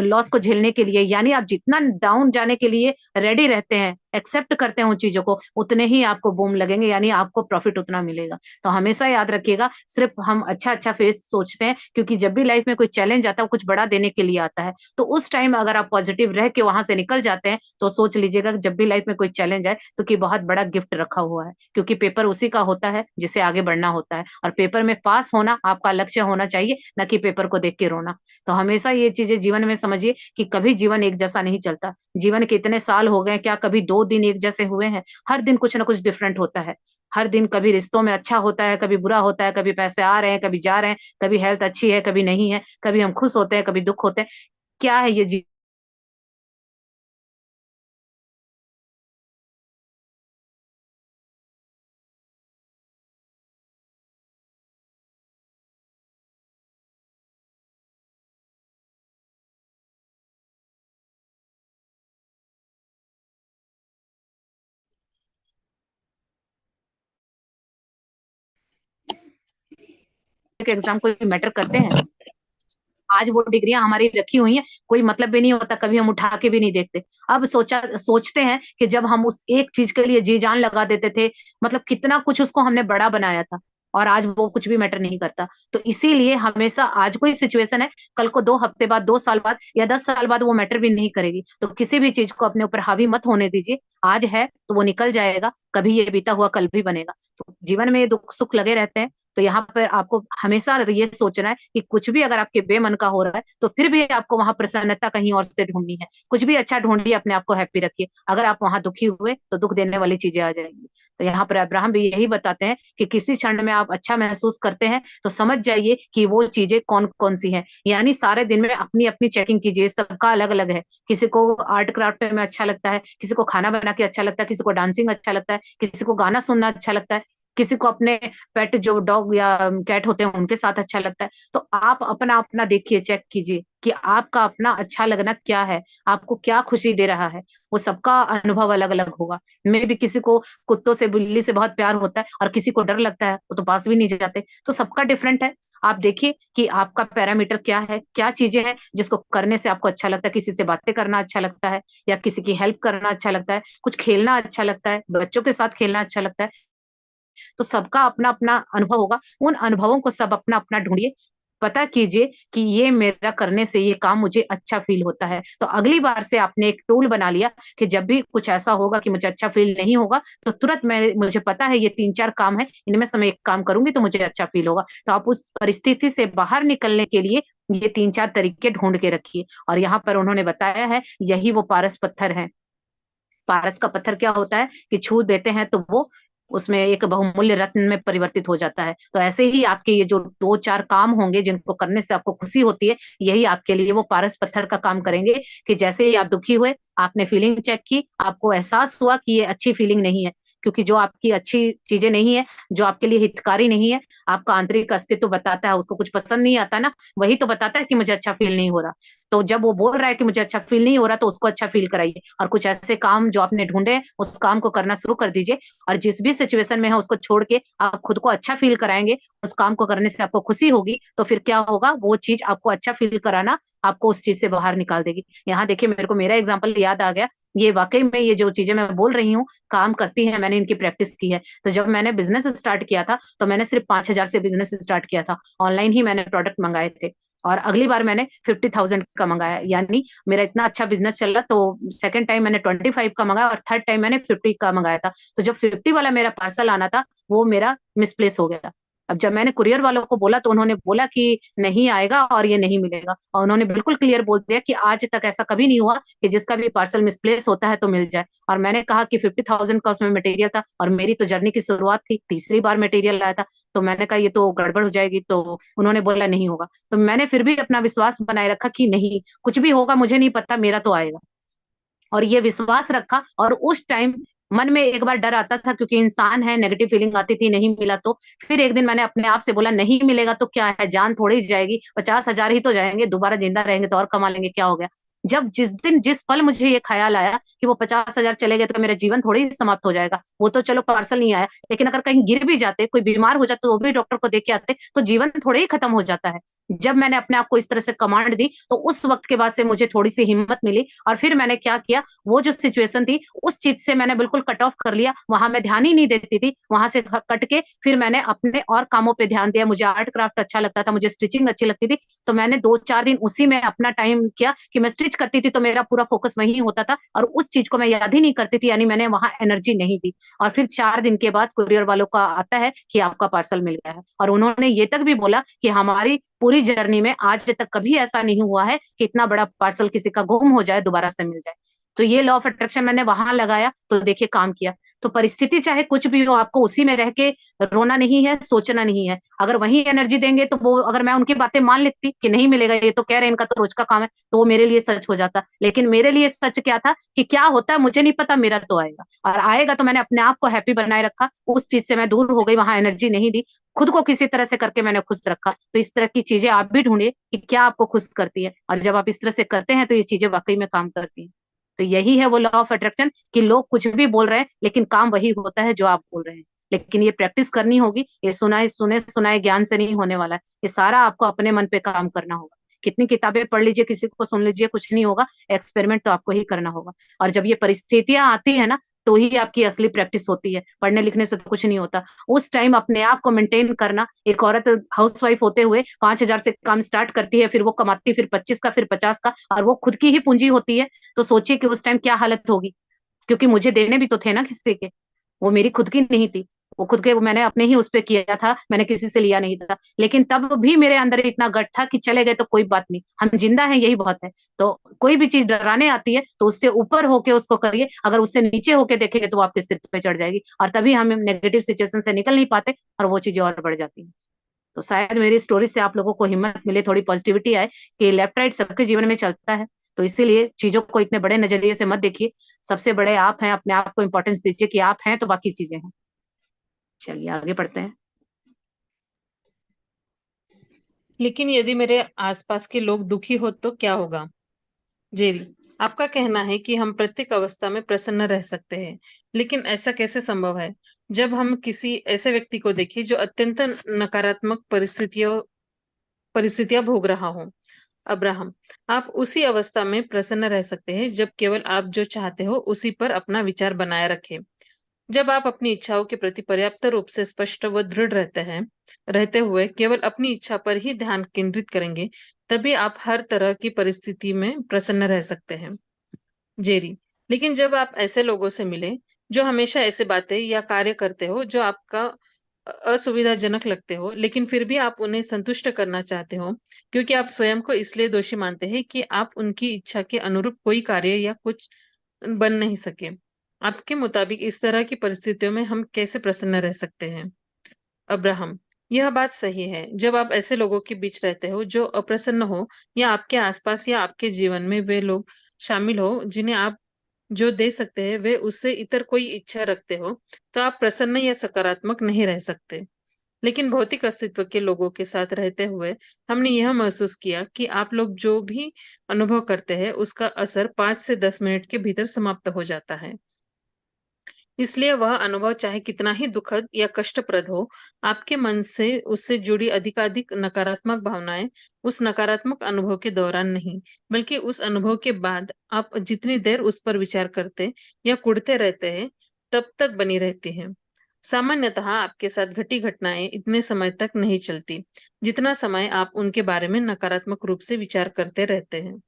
लॉस को झेलने के लिए, यानी आप जितना डाउन जाने के लिए रेडी रहते हैं, एक्सेप्ट करते हैं उन चीजों को, उतने ही आपको बूम लगेंगे, यानी आपको प्रॉफिट उतना मिलेगा। तो हमेशा याद रखिएगा, सिर्फ हम अच्छा अच्छा फेस सोचते हैं, क्योंकि जब भी लाइफ में कोई चैलेंज आता है वो कुछ बड़ा देने के लिए आता है। तो उस टाइम अगर आप पॉजिटिव रह के वहां से निकल जाते हैं तो सोच लीजिएगा कि जब भी लाइफ में कोई चैलेंज आए तो कि बहुत बड़ा गिफ्ट रखा हुआ है। क्योंकि पेपर उसी का होता है जिसे आगे बढ़ना होता है, और पेपर में पास होना आपका लक्ष्य होना चाहिए, न कि पेपर को देख के रोना। तो हमेशा ये चीजें जीवन में समझिए कि कभी जीवन एक जैसा नहीं चलता। जीवन के इतने साल हो गए, क्या कभी 2 दिन एक जैसे हुए हैं? हर दिन कुछ ना कुछ डिफरेंट होता है। हर दिन कभी रिश्तों में अच्छा होता है, कभी बुरा होता है, कभी पैसे आ रहे हैं, कभी जा रहे हैं, कभी हेल्थ अच्छी है, कभी नहीं है, कभी हम खुश होते हैं, कभी दुख होते हैं। क्या है ये एग्जाम कोई मैटर करते हैं? आज वो डिग्रियां हमारी रखी हुई हैं, कोई मतलब भी नहीं होता, कभी हम उठा के भी नहीं देखते। अब सोचते हैं कि जब हम उस एक चीज के लिए जी जान लगा देते थे, मतलब कितना कुछ उसको हमने बड़ा बनाया था, और आज वो कुछ भी मैटर नहीं करता। तो इसीलिए हमेशा आज कोई सिचुएशन है, कल को 2 हफ्ते बाद, 2 साल बाद या 10 साल बाद वो मैटर भी नहीं करेगी। तो किसी भी चीज को अपने ऊपर हावी मत होने दीजिए। आज है तो वो निकल जाएगा, कभी ये बीता हुआ कल भी बनेगा। तो जीवन में ये दुख सुख लगे रहते हैं। तो यहाँ पर आपको हमेशा ये सोचना है कि कुछ भी अगर आपके बेमन का हो रहा है तो फिर भी आपको वहां प्रसन्नता कहीं और से ढूंढनी है। कुछ भी अच्छा ढूंढिए, अपने आप को हैप्पी रखिए। अगर आप वहां दुखी हुए तो दुख देने वाली चीजें आ जाएंगी। तो यहाँ पर अब्राहम भी यही बताते हैं कि किसी क्षण में आप अच्छा महसूस करते हैं तो समझ जाइए कि वो चीजें कौन कौन सी हैं। यानी सारे दिन में अपनी अपनी चेकिंग कीजिए, सबका अलग अलग है। किसी को आर्ट क्राफ्ट में अच्छा लगता है, किसी को खाना बना के अच्छा लगता है, किसी को डांसिंग अच्छा लगता है, किसी को गाना सुनना अच्छा लगता है, किसी को अपने पेट जो डॉग या कैट होते हैं उनके साथ अच्छा लगता है। तो आप अपना अपना देखिए, चेक कीजिए कि आपका अपना अच्छा लगना क्या है, आपको क्या खुशी दे रहा है। वो सबका अनुभव अलग अलग होगा। मे भी किसी को कुत्तों से, बिल्ली से बहुत प्यार होता है और किसी को डर लगता है, वो तो पास भी नहीं जाते। तो सबका डिफरेंट है। आप देखिए कि आपका पैरामीटर क्या है, क्या चीजें हैं जिसको करने से आपको अच्छा लगता है। किसी से बातें करना अच्छा लगता है, या किसी की हेल्प करना अच्छा लगता है, कुछ खेलना अच्छा लगता है, बच्चों के साथ खेलना अच्छा लगता है। तो सबका अपना अपना अनुभव होगा। उन अनुभवों को सब अपना अपना ढूंढिए, पता कीजिए कि ये मेरा करने से ये काम मुझे अच्छा फील होता है। तो अगली बार से आपने एक टूल बना लिया कि जब भी कुछ ऐसा होगा कि मुझे अच्छा फील नहीं होगा, तो तुरंत मुझे पता है ये 3-4 काम है, इनमें से मैं एक काम करूंगी तो मुझे अच्छा फील होगा। तो आप उस परिस्थिति से बाहर निकलने के लिए ये 3-4 तरीके ढूंढ के रखिए। और यहाँ पर उन्होंने बताया है यही वो पारस पत्थर है पारस का पत्थर क्या होता है कि छू देते हैं तो वो उसमें एक बहुमूल्य रत्न में परिवर्तित हो जाता है। तो ऐसे ही आपके ये जो 2-4 काम होंगे जिनको करने से आपको खुशी होती है, यही आपके लिए वो पारस पत्थर का काम करेंगे कि जैसे ही आप दुखी हुए, आपने फीलिंग चेक की, आपको एहसास हुआ कि ये अच्छी फीलिंग नहीं है, क्योंकि जो आपकी अच्छी चीजें नहीं है, जो आपके लिए हितकारी नहीं है, आपका आंतरिक अस्तित्व बताता है उसको कुछ पसंद नहीं आता ना, वही तो बताता है कि मुझे अच्छा फील नहीं हो रहा। तो जब वो बोल रहा है कि मुझे अच्छा फील नहीं हो रहा, तो उसको अच्छा फील कराइए और कुछ ऐसे काम जो आपने ढूंढे उस काम को करना शुरू कर दीजिए। और जिस भी सिचुएशन में है उसको छोड़ के आप खुद को अच्छा फील कराएंगे, उस काम को करने से आपको खुशी होगी, तो फिर क्या होगा, वो चीज आपको अच्छा फील कराना आपको उस चीज से बाहर निकाल देगी। यहाँ देखिए, मेरे को मेरा एग्जाम्पल याद आ गया। ये वाकई में ये जो चीजें मैं बोल रही हूँ काम करती है, मैंने इनकी प्रैक्टिस की है। तो जब मैंने बिजनेस स्टार्ट किया था तो मैंने सिर्फ 5,000 से बिजनेस स्टार्ट किया था, ऑनलाइन ही मैंने प्रोडक्ट मंगाए थे। और अगली बार मैंने 50,000 का मंगाया, यानी मेरा इतना अच्छा बिजनेस चल रहा, तो सेकंड टाइम मैंने 25 का मंगाया और थर्ड टाइम मैंने 50 का मंगाया था। तो जब 50 वाला मेरा पार्सल आना था, वो मेरा मिसप्लेस हो गया। अब जब मैंने कुरियर वालों को बोला तो उन्होंने बोला कि नहीं आएगा और ये नहीं मिलेगा, और उन्होंने बिल्कुल क्लियर बोल दिया कि आज तक ऐसा कभी नहीं हुआ कि जिसका भी पार्सल मिसप्लेस होता है तो मिल जाए। और मैंने कहा कि 50,000 का उसमें मटेरियल था और मेरी तो जर्नी की शुरुआत थी, तीसरी बार मटेरियल आया था। तो मैंने कहा ये तो गड़बड़ हो जाएगी, तो उन्होंने बोला नहीं होगा। तो मैंने फिर भी अपना विश्वास बनाए रखा कि नहीं, कुछ भी होगा मुझे नहीं पता, मेरा तो आएगा। और ये विश्वास रखा। और उस टाइम मन में एक बार डर आता था, क्योंकि इंसान है, नेगेटिव फीलिंग आती थी नहीं मिला तो। फिर एक दिन मैंने अपने आप से बोला नहीं मिलेगा तो क्या है, जान थोड़ी जाएगी, 50,000 ही तो जाएंगे, दोबारा जिंदा रहेंगे तो और कमा लेंगे, क्या हो गया। जब जिस दिन जिस पल मुझे ये ख्याल आया कि वो 50,000 चले गए तो मेरा जीवन थोड़ी ही समाप्त हो जाएगा, वो तो चलो पार्सल नहीं आया, लेकिन अगर कहीं गिर भी जाते, कोई बीमार हो जाते, तो वो भी डॉक्टर को देख के आते, तो जीवन थोड़े ही खत्म हो जाता है। जब मैंने अपने आप को इस तरह से कमांड दी, तो उस वक्त के बाद से मुझे थोड़ी सी हिम्मत मिली। और फिर मैंने क्या किया, वो जो सिचुएशन थी उस चीज से मैंने बिल्कुल कट ऑफ कर लिया, वहां मैं ध्यान ही नहीं देती थी, वहां से कट के फिर मैंने अपने और कामों पे ध्यान दिया। मुझे आर्ट क्राफ्ट अच्छा लगता था, मुझे स्टिचिंग अच्छी लगती थी, तो मैंने 2-4 दिन उसी में अपना टाइम किया कि मैं स्टिच करती थी, तो मेरा पूरा फोकस वहीं होता था और उस चीज को मैं याद ही नहीं करती थी, यानी मैंने वहां एनर्जी नहीं दी। और फिर 4 दिन के बाद कुरियर वालों का आता है कि आपका पार्सल मिल गया है, और उन्होंने ये तक भी बोला कि हमारी पूरी जर्नी में आज तक कभी ऐसा नहीं हुआ है कि इतना बड़ा पार्सल किसी का गुम हो जाए दोबारा से मिल जाए। तो ये लॉ ऑफ अट्रैक्शन मैंने वहां लगाया, तो देखिए काम किया। तो परिस्थिति चाहे कुछ भी हो, आपको उसी में रह के रोना नहीं है, सोचना नहीं है। अगर वही एनर्जी देंगे तो वो, अगर मैं उनकी बातें मान लेती कि नहीं मिलेगा, ये तो कह रहे हैं, इनका तो रोज का काम है, तो वो मेरे लिए सच हो जाता। लेकिन मेरे लिए सच क्या था कि क्या होता है मुझे नहीं पता, मेरा तो आएगा, और आएगा तो मैंने अपने आप को हैप्पी बनाए रखा, उस चीज से मैं दूर हो गई, वहां एनर्जी नहीं दी, खुद को किसी तरह से करके मैंने खुश रखा। तो इस तरह की चीजें आप भी ढूंढिए कि क्या आपको खुश करती है, और जब आप इस तरह से करते हैं तो ये चीजें वाकई में काम करती हैं। तो यही है वो लॉ ऑफ अट्रैक्शन, कि लोग कुछ भी बोल रहे हैं लेकिन काम वही होता है जो आप बोल रहे हैं। लेकिन ये प्रैक्टिस करनी होगी, ये सुनाए सुने सुनाए ज्ञान से नहीं होने वाला है, ये सारा आपको अपने मन पे काम करना होगा। कितनी किताबें पढ़ लीजिए, किसी को सुन लीजिए, कुछ नहीं होगा, एक्सपेरिमेंट तो आपको ही करना होगा। और जब ये परिस्थितियां आती है ना, तो ही आपकी असली प्रैक्टिस होती है, पढ़ने लिखने से तो कुछ नहीं होता। उस टाइम अपने आप को मेंटेन करना, एक औरत हाउसवाइफ होते हुए 5,000 से काम स्टार्ट करती है, फिर वो कमाती फिर 25 का, फिर 50 का, और वो खुद की ही पूंजी होती है। तो सोचिए कि उस टाइम क्या हालत होगी, क्योंकि मुझे देने भी तो थे ना किसी के, वो मेरी खुद की नहीं थी, वो खुद के, वो मैंने अपने ही उस पे किया था, मैंने किसी से लिया नहीं था। लेकिन तब भी मेरे अंदर इतना गट था कि चले गए तो कोई बात नहीं, हम जिंदा हैं यही बहुत है। तो कोई भी चीज डराने आती है तो उससे ऊपर होके उसको करिए, अगर उससे नीचे होके देखेंगे तो वो आपके सिर पे चढ़ जाएगी, और तभी हम नेगेटिव सिचुएशन से निकल नहीं पाते और वो चीजें और बढ़ जाती हैं। तो शायद मेरी स्टोरी से आप लोगों को हिम्मत मिले, थोड़ी पॉजिटिविटी आए कि लेफ्ट राइट सबके जीवन में चलता है। तो इसीलिए चीजों को इतने बड़े नजरिए से मत देखिए, सबसे बड़े आप हैं, अपने आप को इंपॉर्टेंस दीजिए कि आप हैं तो बाकी चीजें हैं। चलिए आगे बढ़ते हैं। लेकिन यदि मेरे आसपास के लोग दुखी हो तो क्या होगा? जेरी, आपका कहना है कि हम प्रत्येक अवस्था में प्रसन्न रह सकते हैं, लेकिन ऐसा कैसे संभव है जब हम किसी ऐसे व्यक्ति को देखें जो अत्यंत नकारात्मक परिस्थितियां भोग रहा हो? अब्राहम, आप उसी अवस्था में प्रसन्न रह सकते हैं जब केवल आप जो चाहते हो उसी पर अपना विचार बनाए रखें। जब आप अपनी इच्छाओं के प्रति पर्याप्त रूप से स्पष्ट व दृढ़ रहते हुए केवल अपनी इच्छा पर ही ध्यान केंद्रित करेंगे, तभी आप हर तरह की परिस्थिति में प्रसन्न रह सकते हैं। जेरी, लेकिन जब आप ऐसे लोगों से मिले जो हमेशा ऐसे बातें या कार्य करते हो जो आपका असुविधाजनक लगते हो, लेकिन फिर भी आप उन्हें संतुष्ट करना चाहते हो, क्योंकि आप स्वयं को इसलिए दोषी मानते हैं कि आप उनकी इच्छा के अनुरूप कोई कार्य या कुछ बन नहीं सके, आपके मुताबिक इस तरह की परिस्थितियों में हम कैसे प्रसन्न रह सकते हैं? अब्राहम, यह बात सही है। जब आप ऐसे लोगों के बीच रहते हो जो अप्रसन्न हो, या आपके आसपास या आपके जीवन में वे लोग शामिल हो जिन्हें आप जो दे सकते हैं वे उससे इतर कोई इच्छा रखते हो, तो आप प्रसन्न या सकारात्मक नहीं रह सकते। लेकिन भौतिक अस्तित्व के लोगों के साथ रहते हुए हमने यह महसूस किया कि आप लोग जो भी अनुभव करते हैं उसका असर 5 से 10 मिनट के भीतर समाप्त हो जाता है। इसलिए वह अनुभव चाहे कितना ही दुखद या कष्टप्रद हो, आपके मन से उससे जुड़ी अधिकाधिक नकारात्मक भावनाएं उस नकारात्मक अनुभव के दौरान नहीं, बल्कि उस अनुभव के बाद आप जितनी देर उस पर विचार करते या कुढ़ते रहते हैं, तब तक बनी रहती हैं। सामान्यतः आपके साथ घटी घटनाएं इतने समय तक नहीं चलती, जितना समय आप उनके बारे में नकारात्मक रूप से विचार करते रहते हैं।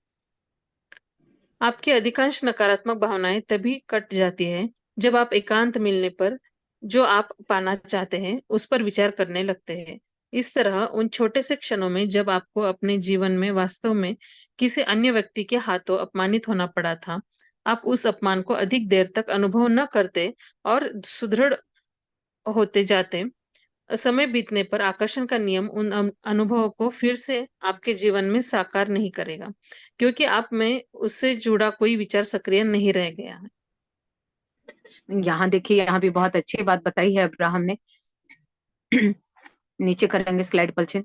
आपकी अधिकांश नकारात्मक भावनाएं तभी कट जाती है जब आप एकांत मिलने पर जो आप पाना चाहते हैं उस पर विचार करने लगते हैं। इस तरह उन छोटे से क्षणों में जब आपको अपने जीवन में वास्तव में किसी अन्य व्यक्ति के हाथों अपमानित होना पड़ा था, आप उस अपमान को अधिक देर तक अनुभव न करते और सुदृढ़ होते जाते। समय बीतने पर आकर्षण का नियम उन अनुभवों को फिर से आपके जीवन में साकार नहीं करेगा, क्योंकि आप में उससे जुड़ा कोई विचार सक्रिय नहीं रह गया है। यहाँ देखिए, यहाँ भी बहुत अच्छी बात बताई है अब्राहम ने। नीचे करेंगे स्लाइड पलचे।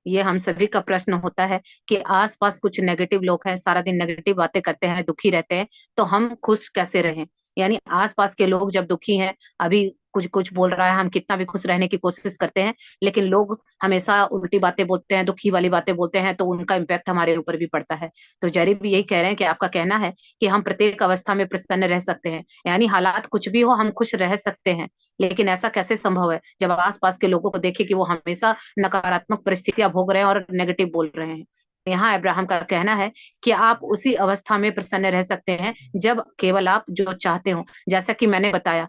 ये हम सभी का प्रश्न होता है कि आसपास कुछ नेगेटिव लोग हैं, सारा दिन नेगेटिव बातें करते हैं, दुखी रहते हैं, तो हम खुश कैसे रहें? यानी आसपास के लोग जब दुखी हैं, अभी कुछ कुछ बोल रहा है, हम कितना भी खुश रहने की कोशिश करते हैं, लेकिन लोग हमेशा उल्टी बातें बोलते हैं, दुखी वाली बातें बोलते हैं, तो उनका इम्पैक्ट हमारे ऊपर भी पड़ता है। तो जरी भी यही कह रहे हैं कि आपका कहना है कि हम प्रत्येक अवस्था में प्रसन्न रह सकते हैं, यानी हालात कुछ भी हो हम खुश रह सकते हैं। लेकिन ऐसा कैसे संभव है जब आसपास के लोगों को देखे कि वो हमेशा नकारात्मक परिस्थितियां भोग रहे हैं और नेगेटिव बोल रहे हैं? यहाँ अब्राहम का कहना है कि आप उसी अवस्था में प्रसन्न रह सकते हैं जब केवल आप जो चाहते हो। जैसा कि मैंने बताया,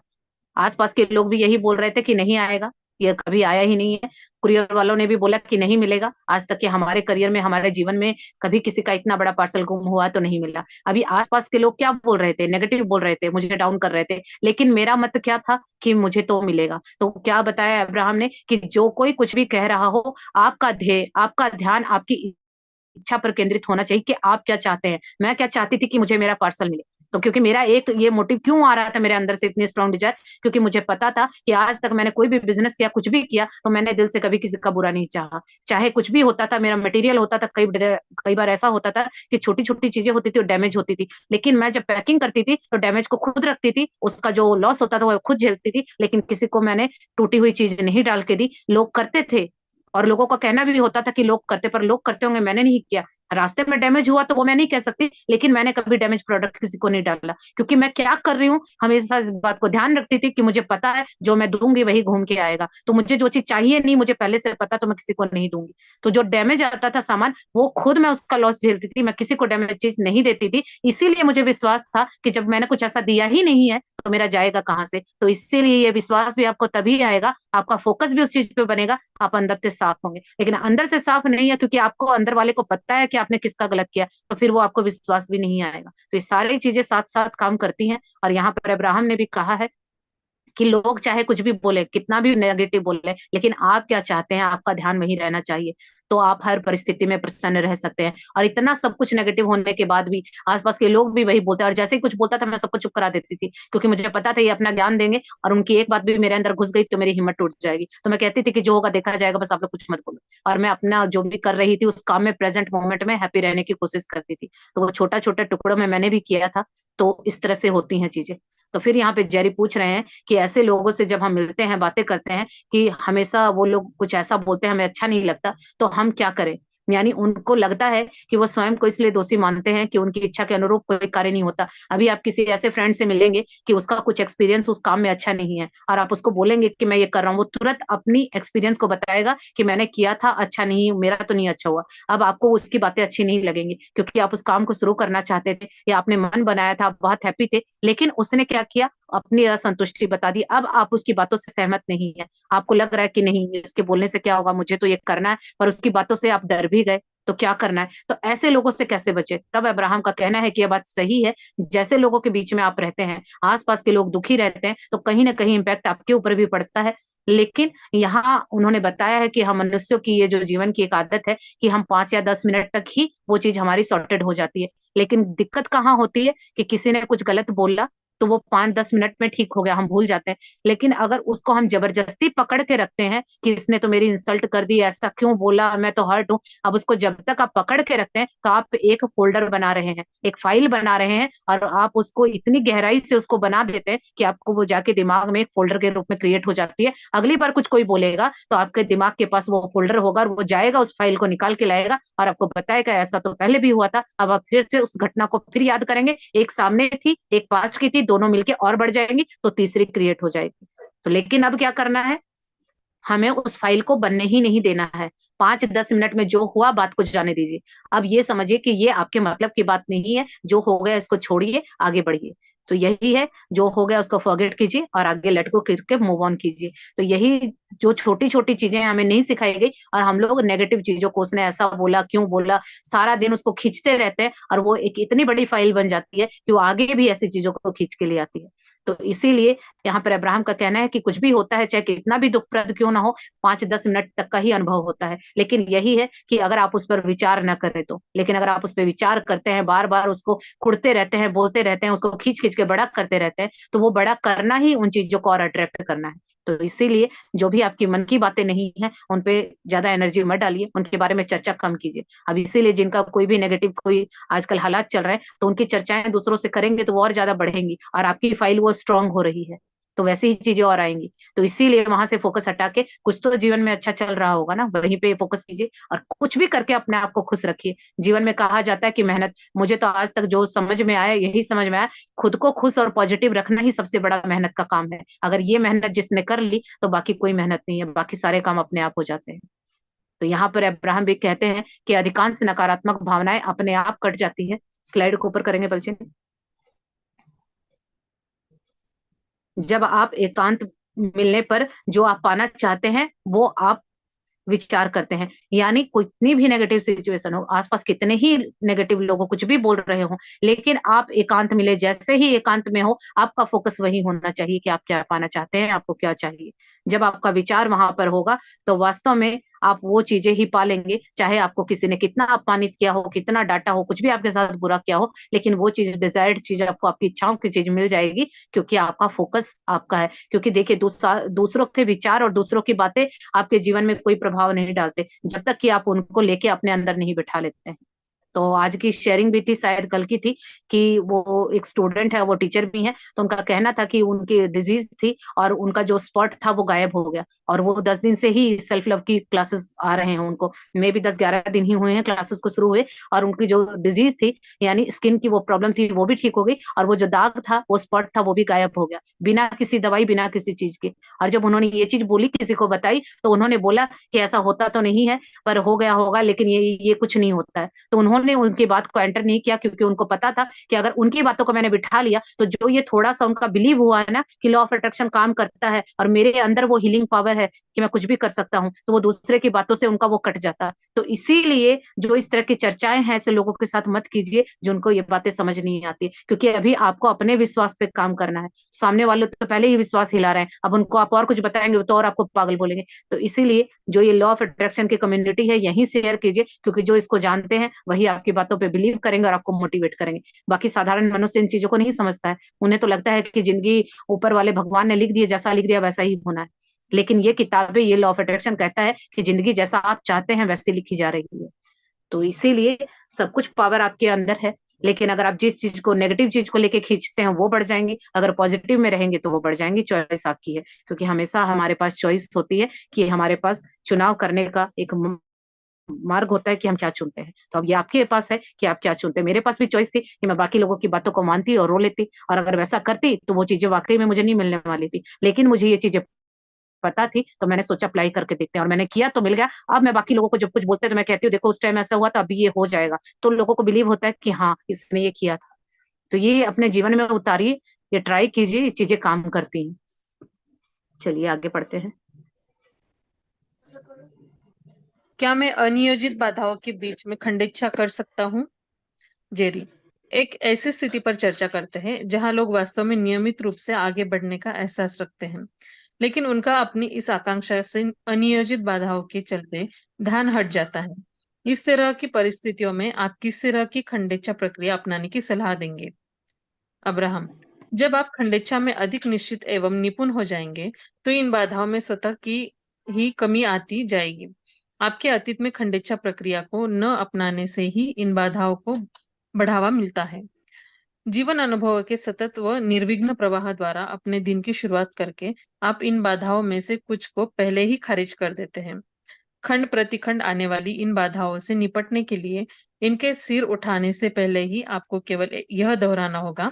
आसपास के लोग भी यही बोल रहे थे कि नहीं आएगा, ये कभी आया ही नहीं है। कुरियर वालों ने भी बोला कि नहीं मिलेगा। आज तक के हमारे करियर में, हमारे जीवन में कभी किसी का इतना बड़ा पार्सल गुम हुआ तो नहीं मिला। अभी आसपास के लोग क्या बोल रहे थे? नेगेटिव बोल रहे थे, मुझे डाउन कर रहे थे, लेकिन मेरा मत क्या था कि मुझे तो मिलेगा। तो क्या बताया अब्राहम ने कि जो कोई कुछ भी कह रहा हो, आपका ध्येय, आपका ध्यान आपकी इच्छा पर केंद्रित होना चाहिए कि आप क्या चाहते हैं। मैं क्या चाहती थी कि मुझे मेरा पार्सल मिले, तो क्योंकि मेरा एक ये मोटिव क्यों आ रहा था मेरे अंदर से, इतनी स्ट्रॉन्ग डिजायर, क्योंकि मुझे पता था कि आज तक मैंने कोई भी बिजनेस किया, कुछ भी किया, तो मैंने दिल से कभी किसी का बुरा नहीं चाहा। चाहे कुछ भी होता था, मेरा मटेरियल होता था, कई बार ऐसा होता था कि छोटी छोटी चीजें होती थी और डैमेज होती थी, लेकिन मैं जब पैकिंग करती थी तो डैमेज को खुद रखती थी, उसका जो लॉस होता था वो खुद झेलती थी, लेकिन किसी को मैंने टूटी हुई चीज नहीं डाल के दी। लोग करते थे और लोगों का कहना भी होता था कि लोग करते, पर लोग करते होंगे, मैंने नहीं किया। रास्ते में डैमेज हुआ तो वो मैं नहीं कह सकती, लेकिन मैंने कभी डैमेज प्रोडक्ट किसी को नहीं डाला, क्योंकि मैं क्या कर रही हूँ हमेशा इस बात को ध्यान रखती थी कि मुझे पता है जो मैं दूंगी वही घूम के आएगा। तो मुझे जो चीज चाहिए नहीं, मुझे पहले से पता, तो मैं किसी को नहीं दूंगी। तो जो डैमेज आता था सामान, वो खुद मैं उसका लॉस झेलती थी, मैं किसी को डैमेज चीज नहीं देती थी। इसीलिए मुझे विश्वास था कि जब मैंने कुछ ऐसा दिया ही नहीं है तो मेरा जाएगा कहाँ से। तो इसीलिए ये विश्वास भी आपको तभी आएगा, आपका फोकस भी उस चीज पे बनेगा, आप अंदर से साफ होंगे। लेकिन अंदर से साफ नहीं है, क्योंकि आपको अंदर वाले को पता है कि आपने किसका गलत किया, तो फिर वो आपको विश्वास भी नहीं आएगा। तो ये सारी चीजें साथ साथ काम करती हैं। और यहाँ पर अब्राहम ने भी कहा है कि लोग चाहे कुछ भी बोले, कितना भी नेगेटिव बोले, लेकिन आप क्या चाहते हैं, आपका ध्यान वही रहना चाहिए, तो आप हर परिस्थिति में प्रसन्न रह सकते हैं। और इतना सब कुछ नेगेटिव होने के बाद भी आसपास के लोग भी वही बोलते हैं, और जैसे ही कुछ बोलता था मैं सबको चुप करा देती थी, क्योंकि मुझे पता था ये अपना ज्ञान देंगे, और उनकी एक बात भी मेरे अंदर घुस गई तो मेरी हिम्मत टूट जाएगी। तो मैं कहती थी कि जो होगा देखा जाएगा, बस आप लोग कुछ मत बोलो। और मैं अपना जो भी कर रही थी उस काम में, प्रेजेंट मोमेंट में हैप्पी रहने की कोशिश करती थी। तो वो छोटा छोटा टुकड़ों में मैंने भी किया था। तो इस तरह से होती हैं चीजें। तो फिर यहाँ पे जेरी पूछ रहे हैं कि ऐसे लोगों से जब हम मिलते हैं, बातें करते हैं, कि हमेशा वो लोग कुछ ऐसा बोलते हैं, हमें अच्छा नहीं लगता, तो हम क्या करें? यानी उनको लगता है कि वो स्वयं को इसलिए दोषी मानते हैं कि उनकी इच्छा के अनुरूप कोई कार्य नहीं होता। अभी आप किसी ऐसे फ्रेंड से मिलेंगे कि उसका कुछ एक्सपीरियंस उस काम में अच्छा नहीं है, और आप उसको बोलेंगे कि मैं ये कर रहा हूँ, वो तुरंत अपनी एक्सपीरियंस को बताएगा कि मैंने किया था, अच्छा नहीं, मेरा तो नहीं अच्छा हुआ। अब आपको उसकी बातें अच्छी नहीं लगेंगी, क्योंकि आप उस काम को शुरू करना चाहते थे, या आपने मन बनाया था, आप बहुत हैप्पी थे, लेकिन उसने क्या किया, अपनी असंतुष्टि बता दी। अब आप उसकी बातों से सहमत नहीं है, आपको लग रहा है कि नहीं, इसके बोलने से क्या होगा, मुझे तो ये करना है, पर उसकी बातों से आप डर भी गए। तो क्या करना है, तो ऐसे लोगों से कैसे बचे। तब अब्राहम का कहना है कि यह बात सही है, जैसे लोगों के बीच में आप रहते हैं, आसपास के लोग दुखी रहते हैं, तो कहीं ना कहीं इम्पैक्ट आपके ऊपर भी पड़ता है। लेकिन यहाँ उन्होंने बताया है कि हम मनुष्यों की ये जो जीवन की एक आदत है कि हम 5 या 10 मिनट तक ही वो चीज हमारी सॉर्टेड हो जाती है। लेकिन दिक्कत कहाँ होती है कि किसी ने कुछ गलत बोला तो वो 5-10 मिनट में ठीक हो गया, हम भूल जाते हैं। लेकिन अगर उसको हम जबरदस्ती पकड़ के रखते हैं कि इसने तो मेरी इंसल्ट कर दी, ऐसा क्यों बोला, मैं तो हर्ट हूं, अब उसको जब तक आप पकड़ के रखते हैं तो आप एक फोल्डर बना रहे हैं, एक फाइल बना रहे हैं, और आप उसको इतनी गहराई से उसको बना देते हैं कि आपको वो जाके दिमाग में एक फोल्डर के रूप में क्रिएट हो जाती है। अगली बार कुछ कोई बोलेगा तो आपके दिमाग के पास वो फोल्डर होगा और वो जाएगा, उस फाइल को निकाल के लाएगा और आपको बताएगा ऐसा तो पहले भी हुआ था। अब आप फिर से उस घटना को फिर याद करेंगे, एक सामने थी एक पास्ट की थी, दोनों मिलके और बढ़ जाएंगी तो तीसरी क्रिएट हो जाएगी। तो लेकिन अब क्या करना है, हमें उस फाइल को बनने ही नहीं देना है। 5-10 मिनट में जो हुआ बात को जाने दीजिए। अब ये समझिए कि ये आपके मतलब की बात नहीं है, जो हो गया इसको छोड़िए, आगे बढ़िए। तो यही है, जो हो गया उसको फॉरगेट कीजिए और आगे लेट गो करके मूव ऑन कीजिए। तो यही जो छोटी छोटी चीजें हमें नहीं सिखाई गई, और हम लोग नेगेटिव चीजों को, उसने ऐसा बोला, क्यों बोला, सारा दिन उसको खींचते रहते हैं, और वो एक इतनी बड़ी फाइल बन जाती है कि वो आगे भी ऐसी चीजों को खींच के ले आती है। तो इसीलिए यहाँ पर अब्राहम का कहना है कि कुछ भी होता है, चाहे कितना भी दुखप्रद क्यों ना हो, 5-10 मिनट तक का ही अनुभव होता है। लेकिन यही है कि अगर आप उस पर विचार न करें तो, लेकिन अगर आप उस पर विचार करते हैं, बार बार उसको खुड़ते रहते हैं, बोलते रहते हैं, उसको खींच खींच के बड़ा करते रहते हैं, तो वो बड़ा करना ही उन चीजों को और अट्रैक्ट करना है। तो इसीलिए जो भी आपकी मन की बातें नहीं है उन पे ज्यादा एनर्जी मत डालिए, उनके बारे में चर्चा कम कीजिए। अब इसीलिए जिनका कोई भी नेगेटिव कोई आजकल हालात चल रहे हैं, तो उनकी चर्चाएं दूसरों से करेंगे तो वो और ज्यादा बढ़ेंगी, और आपकी फाइल वो स्ट्रांग हो रही है, तो वैसी ही चीजें और आएंगी। तो इसीलिए वहां से फोकस हटा के कुछ तो जीवन में अच्छा चल रहा होगा ना, वहीं पे फोकस कीजिए और कुछ भी करके अपने आप को खुश रखिए। जीवन में कहा जाता है कि मेहनत, मुझे तो आज तक जो समझ में आया यही समझ में आया, खुद को खुश और पॉजिटिव रखना ही सबसे बड़ा मेहनत का काम है। अगर ये मेहनत जिसने कर ली तो बाकी कोई मेहनत नहीं है, बाकी सारे काम अपने आप हो जाते हैं। तो यहाँ पर अब्राहम भी कहते हैं कि अधिकांश नकारात्मक भावनाएं अपने आप कट जाती है। स्लाइड को ऊपर करेंगे बल्कि, जब आप एकांत मिलने पर जो आप पाना चाहते हैं वो आप विचार करते हैं। यानी कितनी भी नेगेटिव सिचुएशन हो, आसपास कितने ही नेगेटिव लोग कुछ भी बोल रहे हो, लेकिन आप एकांत मिले, जैसे ही एकांत में हो आपका फोकस वही होना चाहिए कि आप क्या पाना चाहते हैं, आपको क्या चाहिए। जब आपका विचार वहां पर होगा तो वास्तव में आप वो चीजें ही पालेंगे, चाहे आपको किसी ने कितना अपमानित किया हो, कितना डांटा हो, कुछ भी आपके साथ बुरा किया हो, लेकिन वो चीज, डिजायर्ड चीज आपको, आपकी इच्छाओं की चीज मिल जाएगी, क्योंकि आपका फोकस आपका है। क्योंकि देखिए दूसरों के विचार और दूसरों की बातें आपके जीवन में कोई प्रभाव नहीं डालते जब तक कि आप उनको लेके अपने अंदर नहीं बिठा लेते हैं। तो आज की शेयरिंग भी थी, शायद कल की थी, कि वो एक स्टूडेंट है, वो टीचर भी हैं, तो उनका कहना था कि उनकी डिजीज थी और उनका जो स्पॉट था वो गायब हो गया, और वो 10 दिन से ही सेल्फ लव की क्लासेस आ रहे हैं उनको, मे भी 10-11 दिन ही हुए हैं क्लासेस को शुरू हुए, और उनकी जो डिजीज थी यानी स्किन की वो प्रॉब्लम थी वो भी ठीक हो गई, और वो जो दाग था, वो स्पॉट था, वो भी गायब हो गया, बिना किसी दवाई, बिना किसी चीज के। और जब उन्होंने ये चीज बोली, किसी को बताई, तो उन्होंने बोला कि ऐसा होता तो नहीं है, पर हो गया होगा, लेकिन ये कुछ नहीं होता है। तो उन्होंने उनकी बात को एंटर नहीं किया, क्योंकि उनको पता था कि अगर उनकी बातों को मैंने बिठा लिया तो जो ये थोड़ा सा उनका बिलीव हुआ है ना कि लॉ ऑफ अट्रैक्शन काम करता है और मेरे अंदर वो हीलिंग पावर है कि मैं कुछ भी कर सकता हूँ, तो वो दूसरे की बातों से उनका वो कट जाता। तो इसीलिए जो इस तरह की चर्चाएं हैं, ऐसे लोगों के साथ मत कीजिए जो उनको ये बातें समझ नहीं आती, क्योंकि अभी आपको अपने विश्वास पे काम करना है। सामने वाले तो पहले ही विश्वास हिला रहे हैं, अब उनको आप और कुछ बताएंगे तो और आपको पागल बोलेंगे। तो इसीलिए जो ये लॉ ऑफ अट्रैक्शन की कम्युनिटी है यहीं शेयर कीजिए, क्योंकि जो इसको जानते हैं वही आपकी बातों पे बिलीव करेंगे और आपको मोटिवेट करेंगे। बाकी साधारण मनुष्य इन चीजों को नहीं समझता है, उन्हें तो लगता है कि जिंदगी ऊपर वाले भगवान ने लिख दी है, जैसा लिख दिया वैसा ही होना है। लेकिन ये किताबें, ये लॉ ऑफ अट्रैक्शन कहता है कि जिंदगी जैसा आप चाहते हैं वैसे लिखी जा रही है। तो इसीलिए सब कुछ पावर आपके अंदर है, लेकिन अगर आप जिस चीज को, नेगेटिव चीज को लेके खींचते हैं वो बढ़ जाएंगी, अगर पॉजिटिव में रहेंगे तो वो बढ़ जाएंगी। चॉइस आपकी है, क्योंकि हमेशा हमारे पास चॉइस होती है कि हमारे पास चुनाव करने का एक मार्ग होता है कि हम क्या चुनते हैं। तो अब ये आपके पास है कि आप क्या चुनते हैं। मेरे पास भी चॉइस थी कि मैं बाकी लोगों की बातों को मानती और रो लेती, और अगर वैसा करती तो वो चीजें वाकई में मुझे नहीं मिलने वाली थी, लेकिन मुझे ये चीजें पता थी, तो मैंने सोचा अप्लाई करके देखते हैं, और मैंने किया तो मिल गया। अब मैं बाकी लोगों को जब कुछ बोलते हैं तो मैं कहती हूँ देखो उस टाइम ऐसा हुआ था, अभी ये हो जाएगा, तो लोगों को बिलीव होता है कि हाँ इसने ये किया था। तो ये अपने जीवन में उतारिए, ये ट्राई कीजिए, ये चीजें काम करती हैं। चलिए आगे पढ़ते हैं। क्या मैं अनियोजित बाधाओं के बीच में खंडेच्छा कर सकता हूँ? जेरी, एक ऐसी स्थिति पर चर्चा करते हैं जहां लोग वास्तव में नियमित रूप से आगे बढ़ने का एहसास रखते हैं, लेकिन उनका अपनी इस आकांक्षा से अनियोजित बाधाओं के चलते ध्यान हट जाता है। इस तरह की परिस्थितियों में आप किस तरह की खंडेच्छा प्रक्रिया अपनाने की सलाह देंगे? अब्राहम, जब आप खंडेच्छा में अधिक निश्चित एवं निपुण हो जाएंगे, तो इन बाधाओं में स्वतः की ही कमी आती जाएगी। आपके अतीत में खंडेच्छा प्रक्रिया को न अपनाने से ही इन बाधाओं को बढ़ावा मिलता है। जीवन अनुभव के सतत व निर्विघ्न प्रवाह द्वारा अपने दिन की शुरुआत करके आप इन बाधाओं में से कुछ को पहले ही खारिज कर देते हैं। खंड प्रतिखंड आने वाली इन बाधाओं से निपटने के लिए इनके सिर उठाने से पहले ही आपको केवल यह दोहराना होगा,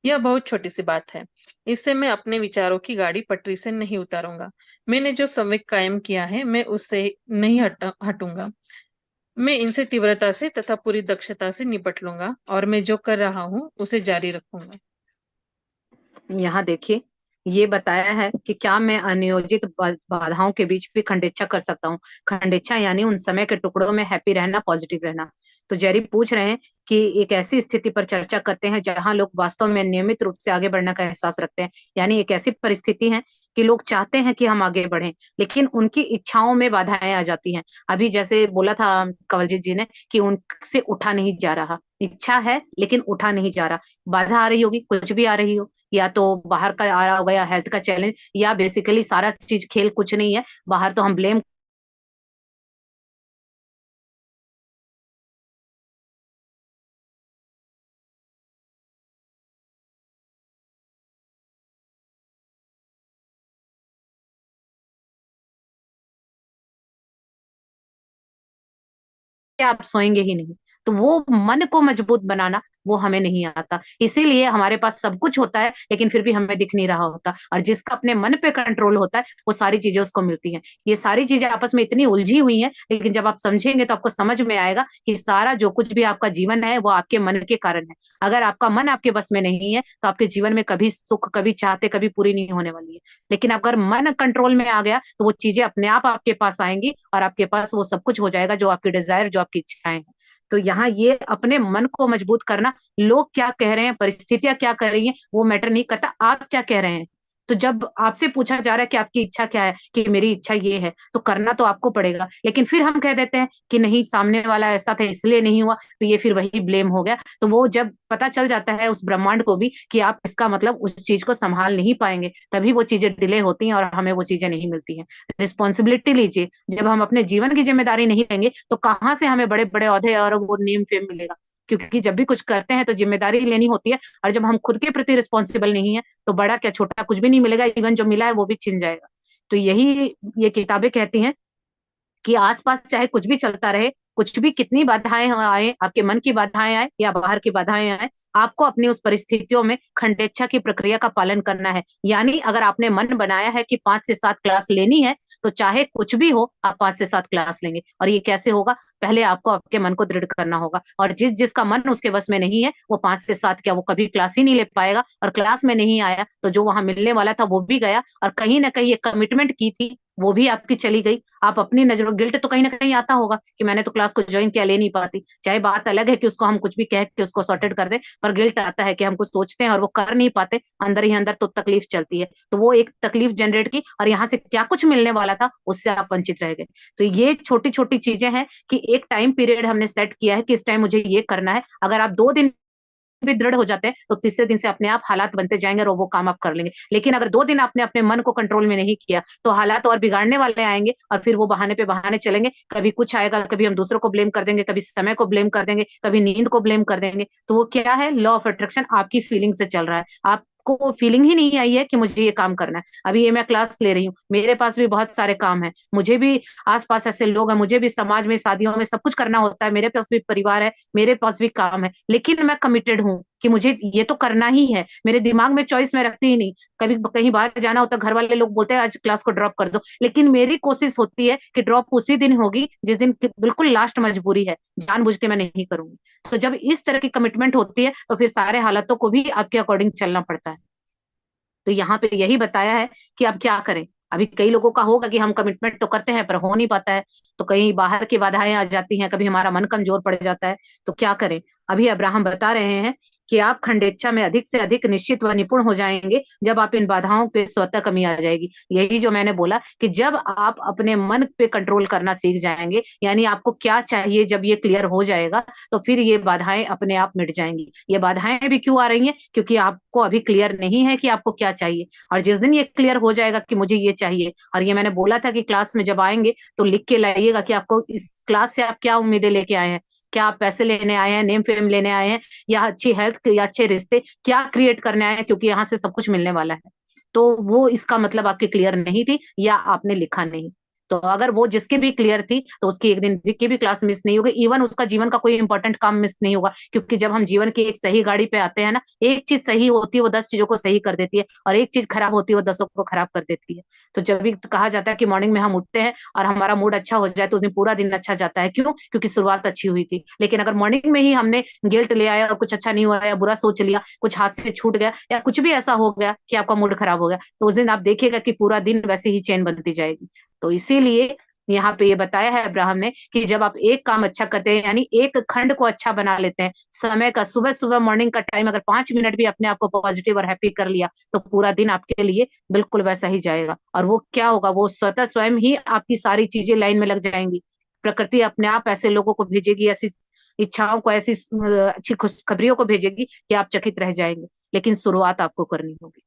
यह बहुत छोटी सी बात है, इससे मैं अपने विचारों की गाड़ी पटरी से नहीं उतारूंगा। मैंने जो संवेग कायम किया है मैं उससे नहीं हटूंगा। मैं इनसे तीव्रता से तथा पूरी दक्षता से निपट लूंगा और मैं जो कर रहा हूँ उसे जारी रखूंगा। यहाँ देखिए, ये बताया है कि क्या मैं अनियोजित बाधाओं के बीच भी खंडेच्छा कर सकता हूँ। खंडेच्छा यानी उन समय के टुकड़ों में हैप्पी रहना, पॉजिटिव रहना। तो जेरी पूछ रहे हैं कि एक ऐसी स्थिति पर चर्चा करते हैं जहां लोग वास्तव में नियमित रूप से आगे बढ़ने का एहसास रखते हैं। यानी एक ऐसी परिस्थिति है कि लोग चाहते हैं कि हम आगे बढ़ें, लेकिन उनकी इच्छाओं में बाधाएं आ जाती हैं। अभी जैसे बोला था कंवलजीत जी ने कि उनसे उठा नहीं जा रहा, इच्छा है लेकिन उठा नहीं जा रहा। बाधा आ रही होगी, कुछ भी आ रही हो, या तो बाहर का आ रहा होगा, या हेल्थ का चैलेंज, या बेसिकली सारा चीज खेल कुछ नहीं है, बाहर तो हम ब्लेम आप सोएंगे ही नहीं। तो वो मन को मजबूत बनाना वो हमें नहीं आता, इसीलिए हमारे पास सब कुछ होता है लेकिन फिर भी हमें दिख नहीं रहा होता। और जिसका अपने मन पे कंट्रोल होता है वो सारी चीजें उसको मिलती हैं। ये सारी चीजें आपस में इतनी उलझी हुई हैं, लेकिन जब आप समझेंगे तो आपको समझ में आएगा कि सारा जो कुछ भी आपका जीवन है वो आपके मन के कारण है। अगर आपका मन आपके बस में नहीं है तो आपके जीवन में कभी सुख, कभी चाहते, कभी पूरी नहीं होने वाली है। लेकिन अगर मन कंट्रोल में आ गया तो वो चीजें अपने आप आपके पास आएंगी और आपके पास वो सब कुछ हो जाएगा जो आपकी डिजायर, जो आपकी इच्छाएं हैं। तो यहाँ ये अपने मन को मजबूत करना, लोग क्या कह रहे हैं, परिस्थितियां क्या कर रही हैं, वो मैटर नहीं करता, आप क्या कह रहे हैं। तो जब आपसे पूछा जा रहा है कि आपकी इच्छा क्या है, कि मेरी इच्छा ये है, तो करना तो आपको पड़ेगा। लेकिन फिर हम कह देते हैं कि नहीं, सामने वाला ऐसा था इसलिए नहीं हुआ, तो ये फिर वही ब्लेम हो गया। तो वो जब पता चल जाता है उस ब्रह्मांड को भी कि आप इसका मतलब उस चीज को संभाल नहीं पाएंगे, तभी वो चीजें डिले होती हैं और हमें वो चीजें नहीं मिलती हैं। रिस्पॉन्सिबिलिटी लीजिए। जब हम अपने जीवन की जिम्मेदारी नहीं लेंगे तो कहाँ से हमें बड़े बड़े औहदे और वो नेम फेम मिलेगा। क्योंकि जब भी कुछ करते हैं तो जिम्मेदारी लेनी होती है, और जब हम खुद के प्रति रिस्पॉन्सिबल नहीं है तो बड़ा क्या छोटा कुछ भी नहीं मिलेगा, इवन जो मिला है वो भी छिन जाएगा। तो यही ये किताबें कहती हैं कि आसपास चाहे कुछ भी चलता रहे, कुछ भी, कितनी बाधाएं आए, आपके मन की बाधाएं आए या बाहर की बाधाएं आए, आपको अपनी उस परिस्थितियों में खंडेच्छा की प्रक्रिया का पालन करना है। यानी अगर आपने मन बनाया है कि 5 से 7 क्लास लेनी है, तो चाहे कुछ भी हो आप 5 से 7 क्लास लेंगे। और ये कैसे होगा? पहले आपको आपके मन को दृढ़ करना होगा, और जिसका मन उसके बस में नहीं है वो 5 से 7 क्या, वो कभी क्लास ही नहीं ले पाएगा। और क्लास में नहीं आया तो जो वहां मिलने वाला था वो भी गया, और कहीं ना कहीं एक कमिटमेंट की थी वो भी आपकी चली गई। आप अपनी नजरों, गिल्ट तो कहीं ना कहीं आता होगा कि मैंने तो क्लास को ज्वाइन किया, ले नहीं पाती। चाहे बात अलग है कि उसको हम कुछ भी कह के उसको सॉर्टेड कर दे, पर गिल्ट आता है कि हम कुछ सोचते हैं और वो कर नहीं पाते, अंदर ही अंदर तो तकलीफ चलती है। तो वो एक तकलीफ जनरेट की, और यहाँ से क्या कुछ मिलने वाला था उससे आप वंचित रह गए। तो ये छोटी छोटी चीजें हैं कि एक टाइम पीरियड हमने सेट किया है कि इस टाइम मुझे ये करना है। अगर आप 2 दिन भी दृढ़ हो जाते हैं तो तीसरे दिन से अपने आप हालात बनते जाएंगे और वो काम आप कर लेंगे। लेकिन अगर 2 दिन आपने अपने मन को कंट्रोल में नहीं किया तो हालात और बिगाड़ने वाले आएंगे, और फिर वो बहाने पे बहाने चलेंगे। कभी कुछ आएगा, कभी हम दूसरों को ब्लेम कर देंगे, कभी समय को ब्लेम कर देंगे, कभी नींद को ब्लेम कर देंगे। तो वो क्या है? लॉ ऑफ अट्रैक्शन आपकी फीलिंग से चल रहा है। आपको फीलिंग ही नहीं आई है कि मुझे ये काम करना है। अभी ये मैं क्लास ले रही हूँ, मेरे पास भी बहुत सारे काम है, मुझे भी आसपास ऐसे लोग हैं, मुझे भी समाज में, शादियों में सब कुछ करना होता है, मेरे पास भी परिवार है, मेरे पास भी काम है, लेकिन मैं कमिटेड हूँ कि मुझे ये तो करना ही है। मेरे दिमाग में चॉइस में रखती ही नहीं। कभी कहीं बाहर जाना होता, घर वाले लोग बोलते हैं आज क्लास को ड्रॉप कर दो, लेकिन मेरी कोशिश होती है कि ड्रॉप उसी दिन होगी जिस दिन बिल्कुल लास्ट मजबूरी है, जानबूझ के मैं नहीं करूंगी। तो जब इस तरह की कमिटमेंट होती है तो फिर सारे हालातों को भी आपके अकॉर्डिंग चलना पड़ता है। तो यहाँ पे यही बताया है कि आप क्या करें। अभी कई लोगों का होगा कि हम कमिटमेंट तो करते हैं पर हो नहीं पाता है, तो कहीं बाहर की बाधाएं आ जाती हैं, कभी हमारा मन कमजोर पड़ जाता है, तो क्या करें। अभी अब्राहम बता रहे हैं कि आप खंडेच्छा में अधिक से अधिक निश्चित व निपुण हो जाएंगे जब आप इन बाधाओं पे स्वतः कमी आ जाएगी। यही जो मैंने बोला कि जब आप अपने मन पे कंट्रोल करना सीख जाएंगे, यानी आपको क्या चाहिए, जब ये क्लियर हो जाएगा तो फिर ये बाधाएं अपने आप मिट जाएंगी। ये बाधाएं भी क्यों आ रही हैं? क्योंकि आपको अभी क्लियर नहीं है कि आपको क्या चाहिए। और जिस दिन ये क्लियर हो जाएगा कि मुझे ये चाहिए, और ये मैंने बोला था कि क्लास में जब आएंगे तो लिख के लाइएगा कि आपको इस क्लास से आप क्या उम्मीदें लेके आए हैं। क्या आप पैसे लेने आए हैं, नेम फेम लेने आए हैं, या अच्छी हेल्थ या अच्छे रिश्ते क्या क्रिएट करने आए हैं, क्योंकि यहाँ से सब कुछ मिलने वाला है। तो वो इसका मतलब आपकी क्लियर नहीं थी या आपने लिखा नहीं। तो अगर वो जिसकी भी क्लियर थी तो उसकी एक दिन की भी क्लास मिस नहीं होगी, इवन उसका जीवन का कोई इंपॉर्टेंट काम मिस नहीं होगा। क्योंकि जब हम जीवन की एक सही गाड़ी पे आते हैं ना, एक चीज सही होती है वो 10 चीजों को सही कर देती है, और एक चीज खराब होती है वो 10 को खराब कर देती है। तो जब भी कहा जाता है कि मॉर्निंग में हम उठते हैं और हमारा मूड अच्छा हो जाए तो उस दिन पूरा दिन अच्छा जाता है। क्यों? क्योंकि शुरुआत अच्छी हुई थी। लेकिन अगर मॉर्निंग में ही हमने गिल्ट ले आया और कुछ अच्छा नहीं हुआ या बुरा सोच लिया, कुछ हाथ से छूट गया या कुछ भी ऐसा हो गया कि आपका मूड खराब हो गया, तो उस दिन आप देखिएगा कि पूरा दिन वैसे ही चेन बनती जाएगी। तो इसीलिए यहाँ पे ये बताया है अब्राहम ने कि जब आप एक काम अच्छा करते हैं, यानी एक खंड को अच्छा बना लेते हैं, समय का सुबह सुबह मॉर्निंग का टाइम अगर 5 मिनट भी अपने आप को पॉजिटिव और हैप्पी कर लिया, तो पूरा दिन आपके लिए बिल्कुल वैसा ही जाएगा। और वो क्या होगा, वो स्वतः स्वयं ही आपकी सारी चीजें लाइन में लग जाएंगी। प्रकृति अपने आप ऐसे लोगों को भेजेगी, ऐसी इच्छाओं को, ऐसी अच्छी खुशखबरियों को भेजेगी कि आप चकित रह जाएंगे। लेकिन शुरुआत आपको करनी होगी।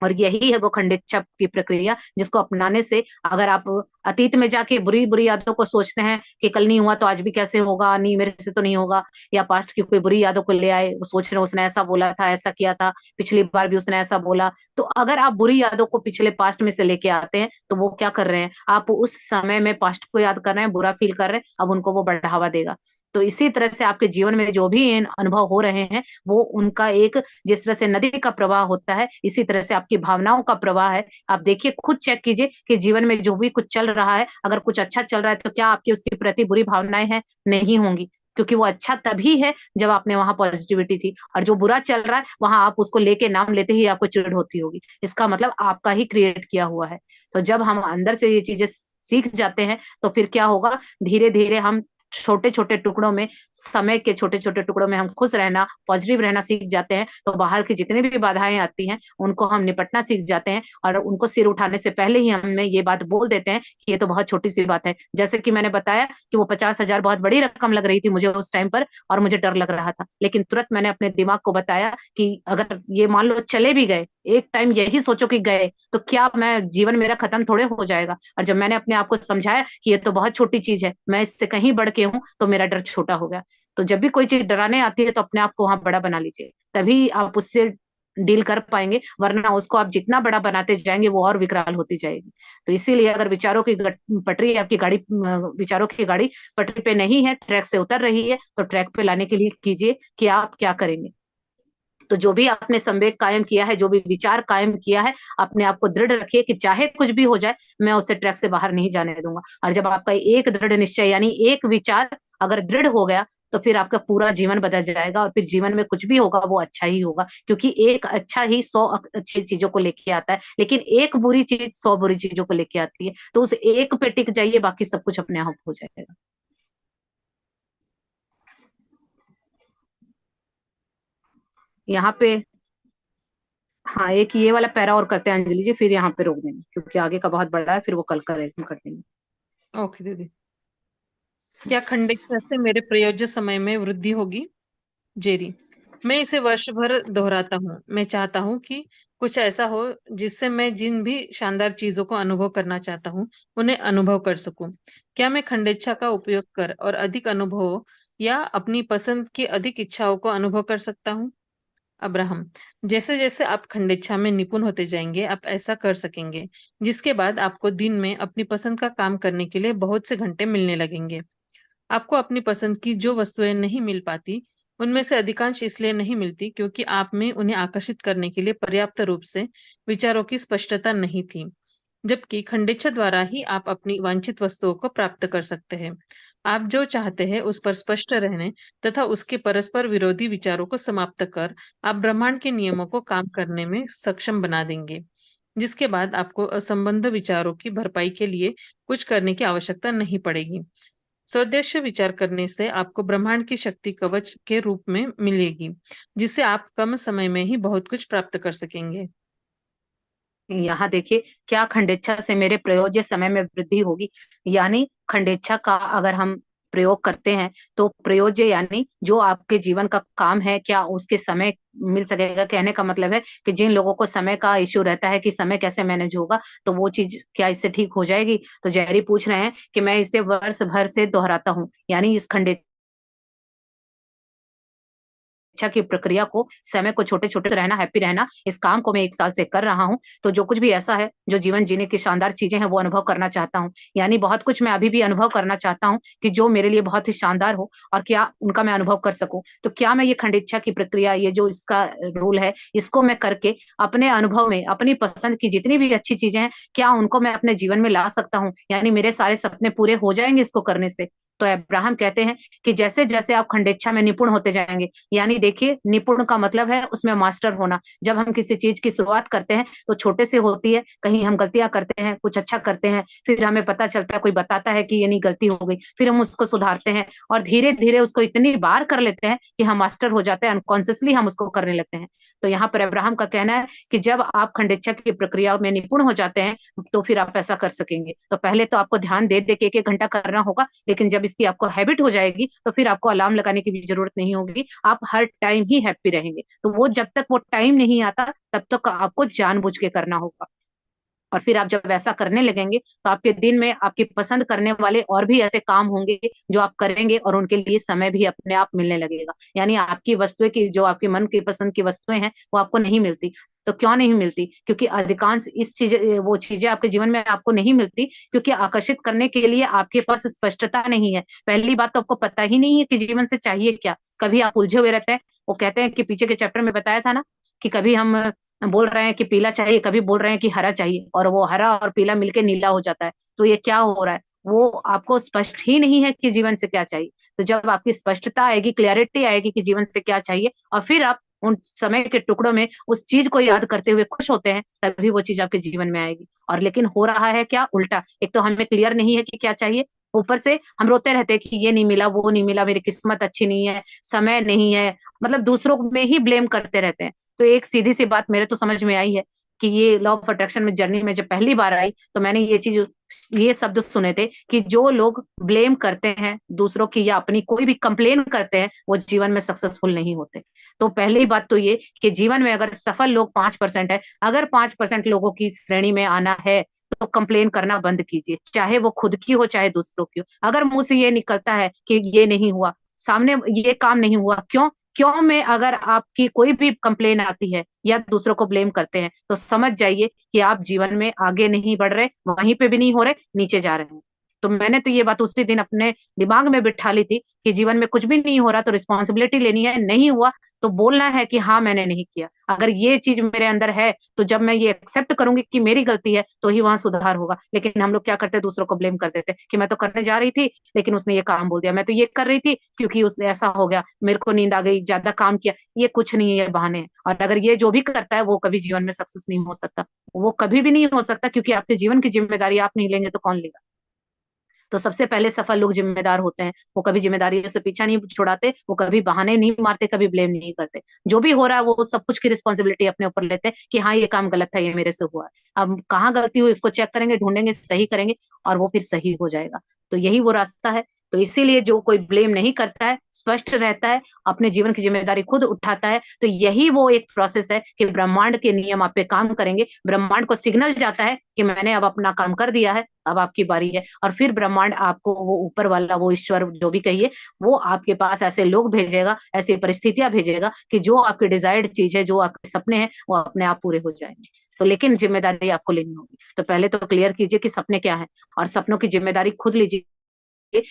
और यही है वो खंडित की प्रक्रिया, जिसको अपनाने से अगर आप अतीत में जाके बुरी बुरी यादों को सोचते हैं कि कल नहीं हुआ तो आज भी कैसे होगा, नहीं मेरे से तो नहीं होगा, या पास्ट की कोई बुरी यादों को ले आए, वो सोच रहे हैं उसने ऐसा बोला था, ऐसा किया था, पिछली बार भी उसने ऐसा बोला। तो अगर आप बुरी यादों को पिछले पास्ट में से लेके आते हैं तो वो क्या कर रहे हैं, आप उस समय में पास्ट को याद कर रहे हैं, बुरा फील कर रहे हैं, अब उनको वो बढ़ावा देगा। तो इसी तरह से आपके जीवन में जो भी अनुभव हो रहे हैं वो उनका एक, जिस तरह से नदी का प्रवाह होता है, इसी तरह से आपकी भावनाओं का प्रवाह है। आप देखिए, खुद चेक कीजिए कि जीवन में जो भी कुछ चल रहा है, अगर कुछ अच्छा चल रहा है तो क्या आपकी उसके प्रति बुरी भावनाएं हैं? नहीं होंगी, क्योंकि वो अच्छा तभी है जब आपने वहां पॉजिटिविटी थी। और जो बुरा चल रहा है वहां आप उसको लेके नाम लेते ही आपको चिढ़ होती होगी, इसका मतलब आपका ही क्रिएट किया हुआ है। तो जब हम अंदर से ये चीजें सीख जाते हैं तो फिर क्या होगा, धीरे धीरे हम छोटे छोटे टुकड़ों में, समय के छोटे छोटे टुकड़ों में हम खुश रहना, पॉजिटिव रहना सीख जाते हैं। तो बाहर की जितनी भी बाधाएं आती हैं उनको हम निपटना सीख जाते हैं, और उनको सिर उठाने से पहले ही हमें ये बात बोल देते हैं कि ये तो बहुत छोटी सी बात है। जैसे कि मैंने बताया कि वो 50,000 बहुत बड़ी रकम लग रही थी मुझे उस टाइम पर, और मुझे डर लग रहा था, लेकिन तुरंत मैंने अपने दिमाग को बताया कि अगर ये मान लो चले भी गए, एक टाइम यही सोचो कि गए, तो क्या मैं, जीवन मेरा खत्म थोड़े हो जाएगा। और जब मैंने अपने आप को समझाया कि ये तो बहुत छोटी चीज है, मैं इससे कहीं बढ़ के हूँ, तो मेरा डर छोटा हो गया। तो जब भी कोई चीज डराने आती है तो अपने आप को वहां बड़ा बना लीजिए, तभी आप उससे डील कर पाएंगे, वरना उसको आप जितना बड़ा बनाते जाएंगे वो और विकराल होती जाएगी। तो इसीलिए अगर विचारों की पटरी, आपकी गाड़ी, विचारों की गाड़ी पटरी पे नहीं है, ट्रैक से उतर रही है, तो ट्रैक पे लाने के लिए कीजिए कि आप क्या करेंगे। तो जो भी आपने संवेग कायम किया है, जो भी विचार कायम किया है, अपने आप को दृढ़ रखिए कि चाहे कुछ भी हो जाए मैं उसे ट्रैक से बाहर नहीं जाने दूंगा। और जब आपका एक दृढ़ निश्चय, यानी एक विचार अगर दृढ़ हो गया, तो फिर आपका पूरा जीवन बदल जाएगा, और फिर जीवन में कुछ भी होगा वो अच्छा ही होगा। क्योंकि एक अच्छा ही 100 अच्छी चीजों को लेके आता है, लेकिन एक बुरी चीज 100 बुरी चीजों को लेके आती है। तो उस एक पे टिक जाइए, बाकी सब कुछ अपने आप हो जाएगा। यहाँ पे हाँ, एक ये वाला पैरा और करते हैं अंजलि जी, फिर यहाँ पे रोक देंगे, क्योंकि आगे का बहुत बड़ा है, फिर वो कल कर देंगे। ओके दीदी। क्या खंडेच्छा से मेरे प्रयोज्य समय में वृद्धि होगी? जेरी, मैं इसे वर्ष भर दोहराता हूँ। मैं चाहता हूँ कि कुछ ऐसा हो जिससे मैं जिन भी शानदार चीजों को अनुभव करना चाहता हूँ उन्हें अनुभव कर सकूं। क्या मैं खंडेच्छा का उपयोग कर और अधिक अनुभवों या अपनी पसंद की अधिक इच्छाओं को अनुभव कर सकता हूँ? अब्राहम, जैसे जैसे आप खंडेच्छा में निपुण होते जाएंगे आप ऐसा कर सकेंगे, जिसके बाद आपको दिन में अपनी पसंद का काम करने के लिए बहुत से घंटे मिलने लगेंगे। आपको अपनी पसंद की जो वस्तुएं नहीं मिल पाती, उनमें से अधिकांश इसलिए नहीं मिलती क्योंकि आप में उन्हें आकर्षित करने के लिए पर्याप्त रूप से विचारों की स्पष्टता नहीं थी। जबकि खंडेच्छा द्वारा ही आप अपनी वांछित वस्तुओं को प्राप्त कर सकते हैं। आप जो चाहते हैं उस पर स्पष्ट रहने तथा उसके परस्पर विरोधी विचारों को समाप्त कर आप ब्रह्मांड के नियमों को काम करने में सक्षम बना देंगे। जिसके बाद आपको असंबद्ध विचारों की भरपाई के लिए कुछ करने की आवश्यकता नहीं पड़ेगी। स्वदेश विचार करने से आपको ब्रह्मांड की शक्ति कवच के रूप में मिलेगी, जिससे आप कम समय में ही बहुत कुछ प्राप्त कर सकेंगे। यहाँ देखिए, क्या खंडेच्छा से मेरे प्रयोज्य समय में वृद्धि होगी। यानी खंडेच्छा का अगर हम प्रयोग करते हैं तो प्रयोज्य यानी जो आपके जीवन का काम है, क्या उसके समय मिल सकेगा। कहने का मतलब है कि जिन लोगों को समय का इश्यू रहता है कि समय कैसे मैनेज होगा, तो वो चीज क्या इससे ठीक हो जाएगी। तो जहरी पूछ रहे हैं कि मैं इसे वर्ष भर से दोहराता हूँ, यानी इस खंडे इच्छा की प्रक्रिया को, समय को छोटे छोटे रहना, हैप्पी रहना, इस काम को मैं 1 साल से कर रहा हूँ। तो जो कुछ भी ऐसा है जो जीवन जीने की शानदार चीजें हैं वो अनुभव करना चाहता हूँ। यानी बहुत कुछ मैं अभी भी अनुभव करना चाहता हूँ कि जो मेरे लिए बहुत ही शानदार हो और क्या उनका मैं अनुभव कर सकूं। तो क्या मैं ये खंड इच्छा की प्रक्रिया, ये जो इसका रूल है, इसको मैं करके अपने अनुभव में अपनी पसंद की जितनी भी अच्छी चीजें हैं, क्या उनको मैं अपने जीवन में ला सकता हूँ। यानी मेरे सारे सपने पूरे हो जाएंगे इसको करने से। तो अब्राहम कहते हैं कि जैसे जैसे आप खंडेच्छा में निपुण होते जाएंगे, यानी देखिए निपुण का मतलब है उसमें मास्टर होना। जब हम किसी चीज की शुरुआत करते हैं तो छोटे से होती है, कहीं हम गलतियां करते हैं, कुछ अच्छा करते हैं, फिर हमें पता चलता है, कोई बताता है कि ये नहीं गलती हो गई, फिर हम उसको सुधारते हैं और धीरे धीरे उसको इतनी बार कर लेते हैं कि हम मास्टर हो जाते हैं, अनकॉन्शियसली हम उसको करने लगते हैं। तो यहाँ पर अब्राहम का कहना है कि जब आप खंडेच्छा की प्रक्रिया में निपुण हो जाते हैं तो फिर आप ऐसा कर सकेंगे। तो पहले तो आपको ध्यान दे दे के 1-1 घंटा करना होगा, लेकिन जब इसकी आपको हैबिट हो जाएगी तो फिर आपको अलार्म लगाने की भी जरूरत नहीं होगी, आप हर टाइम ही हैप्पी रहेंगे। तो वो जब तक वो टाइम नहीं आता तब तक आपको जानबूझ के करना होगा। और फिर आप जब वैसा करने लगेंगे तो आपके दिन में आपकी पसंद करने वाले और भी ऐसे काम होंगे जो आप करेंगे और उनके लिए समय भी अपने आप मिलने लगेगा। यानी आपकी वस्तुएं की, जो आपकी मन की पसंद की वस्तुएं हैं, वो आपको नहीं मिलती। तो क्यों नहीं मिलती? क्योंकि अधिकांश इस चीज वो चीजें आपके जीवन में आपको नहीं मिलती क्योंकि आकर्षित करने के लिए आपके पास स्पष्टता नहीं है। पहली बात तो आपको पता ही नहीं है कि जीवन से चाहिए क्या। कभी आप उलझे हुए रहते हैं। वो कहते हैं कि पीछे के चैप्टर में बताया था ना कि कभी हम बोल रहे हैं कि पीला चाहिए, कभी बोल रहे हैं कि हरा चाहिए, और वो हरा और पीला मिलके नीला हो जाता है। तो ये क्या हो रहा है? वो आपको स्पष्ट ही नहीं है कि जीवन से क्या चाहिए। तो जब आपकी स्पष्टता आएगी, क्लैरिटी आएगी कि जीवन से क्या चाहिए, और फिर आप उन समय के टुकड़ों में उस चीज को याद करते हुए खुश होते हैं, तभी वो चीज आपके जीवन में आएगी। और लेकिन हो रहा है क्या? उल्टा। एक तो हमें क्लियर नहीं है कि क्या चाहिए, ऊपर से हम रोते रहते हैं कि ये नहीं मिला, वो नहीं मिला, मेरी किस्मत अच्छी नहीं है, समय नहीं है, मतलब दूसरों में ही ब्लेम करते रहते हैं। तो एक सीधी सी बात मेरे तो समझ में आई है कि ये लॉ ऑफ अट्रैक्शन में जर्नी में जब पहली बार आई तो मैंने ये शब्द सुने थे कि जो लोग ब्लेम करते हैं दूसरों की या अपनी कोई भी कंप्लेन करते हैं वो जीवन में सक्सेसफुल नहीं होते। तो पहली बात तो ये कि जीवन में अगर सफल लोग 5% है, अगर 5% लोगों की श्रेणी में आना है तो कंप्लेन करना बंद कीजिए, चाहे वो खुद की हो चाहे दूसरों की हो। अगर मुंह से ये निकलता है कि ये नहीं हुआ, सामने ये काम नहीं हुआ, क्यों क्यों में अगर आपकी कोई भी कंप्लेन आती है या दूसरों को ब्लेम करते हैं तो समझ जाइए कि आप जीवन में आगे नहीं बढ़ रहे, वहीं पे भी नहीं हो रहे, नीचे जा रहे हैं। तो मैंने तो ये बात उसी दिन अपने दिमाग में बिठा ली थी कि जीवन में कुछ भी नहीं हो रहा तो रिस्पॉन्सिबिलिटी लेनी है, नहीं हुआ तो बोलना है कि हाँ मैंने नहीं किया। अगर ये चीज मेरे अंदर है तो जब मैं ये एक्सेप्ट करूंगी कि मेरी गलती है तो ही वहां सुधार होगा। लेकिन हम लोग क्या करते हैं, दूसरों को ब्लेम कर देते हैं कि मैं तो करने जा रही थी लेकिन उसने ये काम बोल दिया, मैं तो ये कर रही थी क्योंकि उसने ऐसा हो गया, मेरे को नींद आ गई, ज्यादा काम किया। ये कुछ नहीं है, ये बहाने हैं। और अगर ये जो भी करता है वो कभी जीवन में सक्सेस नहीं हो सकता, वो कभी भी नहीं हो सकता, क्योंकि आपके जीवन की जिम्मेदारी आप नहीं लेंगे तो कौन लेगा। तो सबसे पहले सफल लोग जिम्मेदार होते हैं, वो कभी जिम्मेदारियों से पीछा नहीं छुड़ाते, वो कभी बहाने नहीं मारते, कभी ब्लेम नहीं करते। जो भी हो रहा है वो सब कुछ की रिस्पॉन्सिबिलिटी अपने ऊपर लेते हैं कि हाँ ये काम गलत था, ये मेरे से हुआ है। अब कहाँ गलती हुई इसको चेक करेंगे, ढूंढेंगे, सही करेंगे और वो फिर सही हो जाएगा। तो यही वो रास्ता है। तो इसीलिए जो कोई ब्लेम नहीं करता है, स्पष्ट रहता है, अपने जीवन की जिम्मेदारी खुद उठाता है, तो यही वो एक प्रोसेस है कि ब्रह्मांड के नियम आप पे काम करेंगे। ब्रह्मांड को सिग्नल जाता है कि मैंने अब अपना काम कर दिया है, अब आपकी बारी है। और फिर ब्रह्मांड आपको, वो ऊपर वाला, वो ईश्वर जो भी कहिए, वो आपके पास ऐसे लोग भेजेगा, ऐसी परिस्थितियां भेजेगा कि जो आपकी डिजायर्ड चीज है, जो आपके सपने हैं, वो अपने आप पूरे हो जाएंगे। तो लेकिन जिम्मेदारी आपको लेनी होगी। तो पहले तो क्लियर कीजिए कि सपने क्या है, और सपनों की जिम्मेदारी खुद लीजिए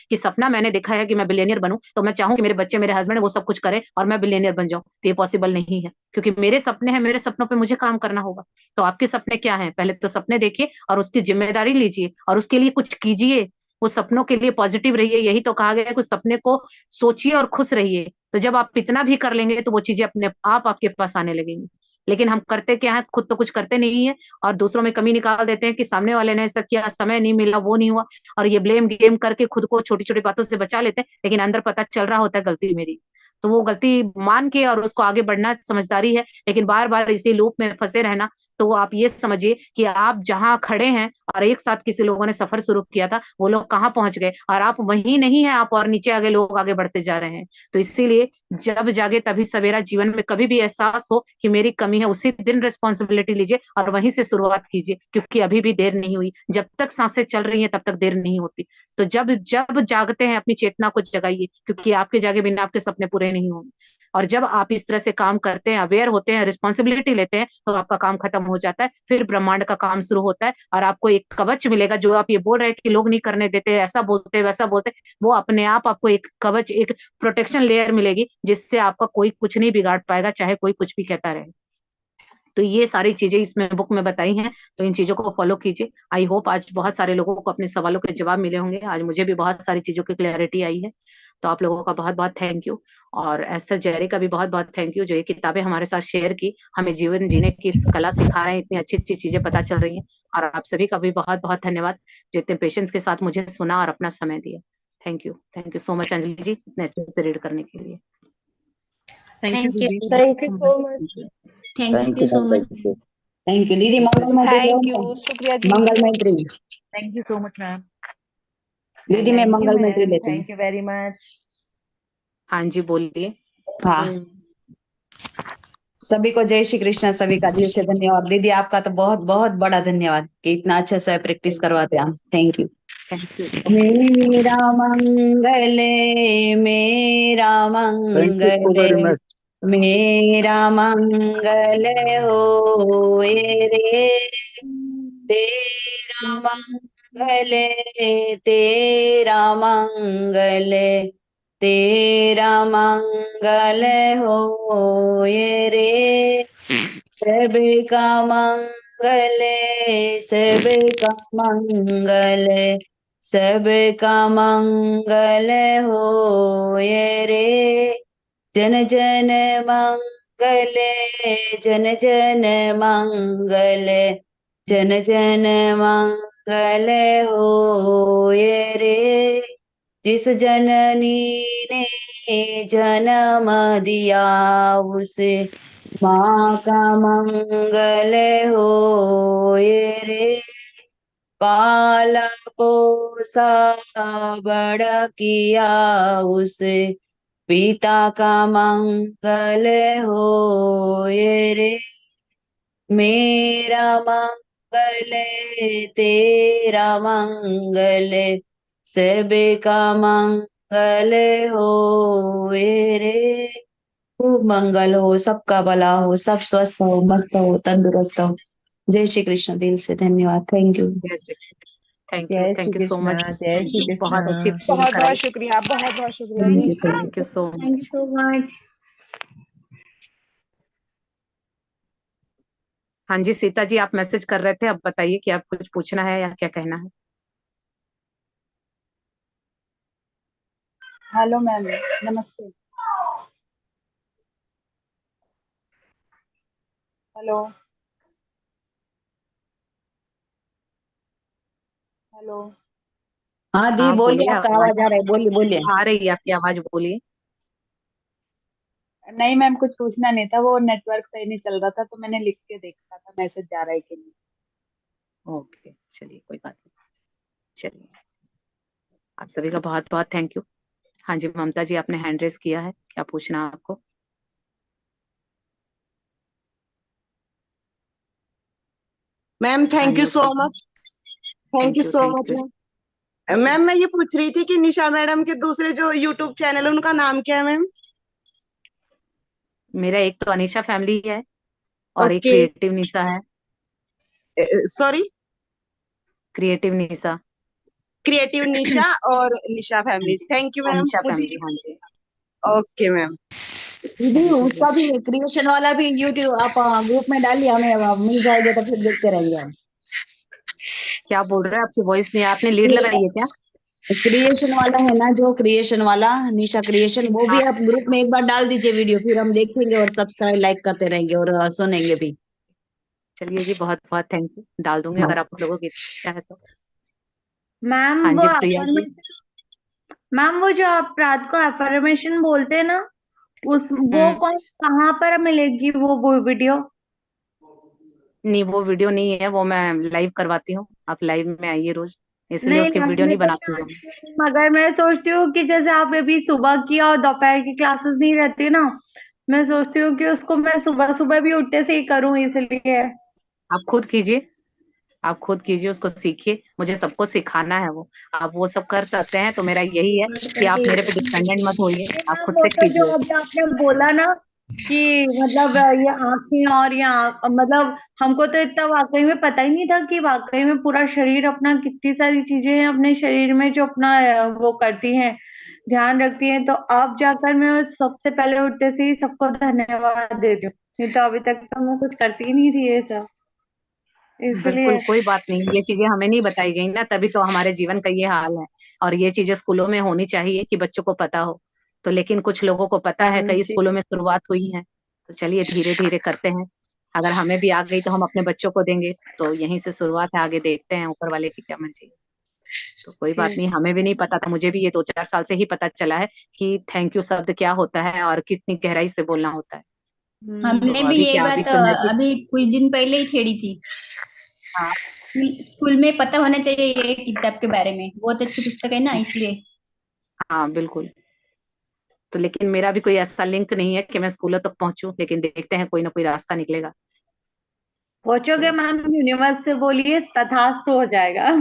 कि सपना मैंने देखा है कि मैं बिलियनियर बनूं, तो मैं चाहूं कि मेरे बच्चे, मेरे हस्बैंड वो सब कुछ करें और मैं बिलियनियर बन जाऊं। तो ये पॉसिबल नहीं है क्योंकि मेरे सपने हैं, मेरे सपनों पे मुझे काम करना होगा। तो आपके सपने क्या हैं? पहले तो सपने देखिए और उसकी जिम्मेदारी लीजिए और उसके लिए कुछ कीजिए। वो सपनों के लिए पॉजिटिव रहिए, यही तो कहा गया है, कुछ सपने को सोचिए और खुश रहिए। तो जब आप इतना भी कर लेंगे तो वो चीजें अपने आप आपके पास आने लगेंगी। लेकिन हम करते क्या है, खुद तो कुछ करते नहीं है और दूसरों में कमी निकाल देते हैं कि सामने वाले ने ऐसा किया, समय नहीं मिला, वो नहीं हुआ, और ये ब्लेम गेम करके खुद को छोटी छोटी बातों से बचा लेते हैं, लेकिन अंदर पता चल रहा होता है गलती मेरी। तो वो गलती मान के और उसको आगे बढ़ना समझदारी है, लेकिन बार बार इसी लूप में फंसे रहना, तो आप ये समझिए कि आप जहां खड़े हैं और एक साथ किसी लोगों ने सफर शुरू किया था, वो लोग कहाँ पहुंच गए और आप वहीं नहीं है, आप और नीचे आगे लोग आगे बढ़ते जा रहे हैं। तो इसीलिए जब जागे तभी सवेरा, जीवन में कभी भी एहसास हो कि मेरी कमी है, उसी दिन रिस्पॉन्सिबिलिटी लीजिए और वहीं से शुरुआत कीजिए, क्योंकि अभी भी देर नहीं हुई। जब तक सांसें चल रही हैं तब तक देर नहीं होती। तो जब जब जागते हैं अपनी चेतना को जगाइए, क्योंकि आपके जागे बिना आपके सपने पूरे नहीं होंगे। और जब आप इस तरह से काम करते हैं, अवेयर होते हैं, रिस्पॉन्सिबिलिटी लेते हैं, तो आपका काम खत्म हो जाता है, फिर ब्रह्मांड का काम शुरू होता है और आपको एक कवच मिलेगा। जो आप ये बोल रहे हैं कि लोग नहीं करने देते, ऐसा बोलते वैसा बोलते, वो अपने आप आपको एक कवच, एक प्रोटेक्शन लेयर मिलेगी, जिससे आपका कोई कुछ नहीं बिगाड़ पाएगा, चाहे कोई कुछ भी कहता रहे। तो ये सारी चीजें इसमें बुक में बताई हैं, तो इन चीजों को फॉलो कीजिए। आई होप आज बहुत सारे लोगों को अपने सवालों के जवाब मिले होंगे। आज मुझे भी बहुत सारी चीजों की क्लैरिटी आई है। तो आप लोगों का बहुत बहुत थैंक यू, और एस्थर जेरी का भी बहुत बहुत थैंक यू, जो ये किताबें हमारे साथ शेयर की, हमें जीवन जीने की कला सिखा रहे हैं, इतनी अच्छी अच्छी चीजें पता चल रही हैं। और आप सभी का भी बहुत बहुत धन्यवाद, जो इतने पेशेंस के साथ मुझे सुना और अपना समय दिया। Thank you so much Anjali ji, इतने अच्छे से रीड करने के लिए। थैंक यू थैंक यू दीदी। Thank you so much. Thank you so much. Thank you दीदी। मंगल मैत्री लो थैंक यू, ना। शुक्रिया जी। मंगल मैत्री thank you so much ma'am. दीदी, मैं मंगल मैत्री लेती हूँ। Thank you very much. हाँ जी बोलिए। हाँ, सभी को जय श्री कृष्ण, सभी का दिल से धन्यवाद। दीदी आपका तो बहुत बहुत बड़ा धन्यवाद कि इतना अच्छा से प्रैक्टिस करवाते हैं। Thank you. Thank you. मेरा मंगले, मेरा Thank you so मंगले, very much. मेरा मंगल होए रे, तेरा मंगल, तेरा मंगल, तेरा मंगल होए रे, सबका मंगल, सबका मंगल, सबका मंगल होए रे, जन जन मंगल, जन जन मंगल, जन जन मंगल होए रे, जिस जननी ने जन्म दिया उसे माँ का मंगल होए रे, पाला पोसा बड़ा किया उसे पिता का मंगल होए रे, मेरा मंगल, तेरा मंगल, सबका मंगल होए रे, खूब मंगल हो, सबका भला हो, सब स्वस्थ हो, मस्त हो, तंदुरुस्त हो। जय श्री कृष्ण, दिल से धन्यवाद। Thank you. Thank you so much. जय श्री कृष्ण। बहुत अच्छी बहुत बहुत शुक्रिया, बहुत बहुत शुक्रिया thank ji. You. Thank you so thank much. You so much. हाँ जी सीता जी, आप मैसेज कर रहे थे, अब बताइए कि आप कुछ पूछना है या क्या कहना है। हेलो मैम, नमस्ते। Hello hello. हाँ दी हाँ बोलिए, बोलिए, आपका आवाज आ रहा है, बोलिए बोलिए। आ रही है आपकी आवाज, बोलिए। नहीं मैम, कुछ पूछना नहीं था, वो नेटवर्क सही नहीं चल रहा था तो मैंने लिख के देखा था मैसेज जा रहा है कि नहीं। ओके चलिए, कोई बात नहीं। चलिए, आप सभी का बहुत बहुत थैंक यू। हाँ जी ममता जी, आपने हैंड रेस किया है, क्या पूछना है आपको। मैम हाँ थैंक यू जी सो बताइए। Much. Thank you so much thank you. Ma'am. Ma'am मैं ये पूछ रही थी कि निशा मैडम के दूसरे जो यूट्यूब चैनल है उनका नाम क्या है मैम? मेरा एक तो अनीशा फैमिली है और एक ओके, क्रिएटिव निशा है। Sorry, creative Nisha. Creative Nisha और निशा हाँ फैमिली। जी, थैंक यू मैम अनीशा मुझे। फैमिली, हाँ जी। Okay ma'am. दीदी थैंक यू जी। उसका भी क्रिएशन वाला भी यूट्यूब आप ग्रुप में डालिए, हमें मिल जाएगा तो फिर देखते रहेंगे हम। क्या बोल रहे हैं, आपकी वॉइस नहीं, आपने लीड लगाई है क्या। क्रिएशन वाला है ना, जो क्रिएशन वाला निशा क्रिएशन, वो भी हाँ आप ग्रुप में एक बार डाल दीजिए वीडियो, फिर हम देखेंगे और सब्सक्राइब लाइक करते रहेंगे और सुनेंगे भी। चलिए जी, बहुत बहुत थैंक यू, डाल दूंगी हाँ अगर आप लोगों की इच्छा है तो। मैम हाँ वो जी प्रिया जी। अफर्मेशन, मैम वो जो आप रात को अफर्मेशन बोलते हैं ना, उस वो हम्म। कौन कहाँ पर मिलेगी वो वीडियो? नहीं वो वीडियो नहीं है, वो मैं लाइव करवाती हूँ, आप लाइव में आइए रोज, इसलिए नहीं उसकी लाइव वीडियो में नहीं तो बनाती मैं हूँ। आती हूँ, मगर मैं सोचती हूँ कि जैसे आप अभी सुबह की और दोपहर की क्लासेस नहीं रहती ना, मैं सोचती हूँ कि उसको मैं सुबह सुबह भी उठते से ही करूँ, इसलिए। आप खुद कीजिए, आप खुद कीजिए, उसको सीखिए, मुझे सबको सिखाना है वो। आप वो सब कर सकते हैं तो मेरा यही है कि आप मेरे पे डिपेंडेंट मत होइए, नहीं आप मैम, खुद वो से तो जो कीजिए अभी उसको। आपने बोला ना कि मतलब ये आंखें और ये मतलब हमको तो इतना वाकई में पता ही नहीं था कि वाकई में पूरा शरीर अपना कितनी सारी चीजें हैं अपने शरीर में जो अपना वो करती हैं, ध्यान रखती हैं। तो अब जाकर मैं सबसे पहले उठते से ही सबको धन्यवाद देती हूँ, नहीं तो अभी तक तो मैं कुछ करती ही नहीं थी ये सब, बिल्कुल इसलिए। कोई बात नहीं, ये चीजें हमें नहीं बताई गई ना, तभी तो हमारे जीवन का ये हाल है। और ये चीजें स्कूलों में होनी चाहिए कि बच्चों को पता हो, तो लेकिन कुछ लोगों को पता है, हाँ कई जी। स्कूलों में शुरुआत हुई है, तो चलिए धीरे धीरे करते हैं। अगर हमें भी आ गई तो हम अपने बच्चों को देंगे, तो यहीं से शुरुआत है, आगे देखते हैं ऊपर वाले की क्या मर्जी है। तो कोई बात नहीं, ठीक। हमें भी नहीं पता था, मुझे भी ये 2-4 साल से ही पता चला है कि थैंक यू शब्द क्या होता है और कितनी गहराई से बोलना होता है। तो हमने भी अभी ये क्या, अभी बात तो मैजिक। अभी कुछ दिन पहले ही छेड़ी थी। हाँ। स्कूल में पता होना चाहिए ये किताब के बारे में, बहुत अच्छी पुस्तक है ना, इसलिए। हाँ बिल्कुल। तो लेकिन मेरा भी कोई ऐसा लिंक नहीं है कि मैं स्कूलों तक पहुंचूं, लेकिन देखते हैं, कोई ना कोई रास्ता निकलेगा। पहुंचोगे तो मैम, यूनिवर्स से बोलिए तथास्तु हो जाएगा।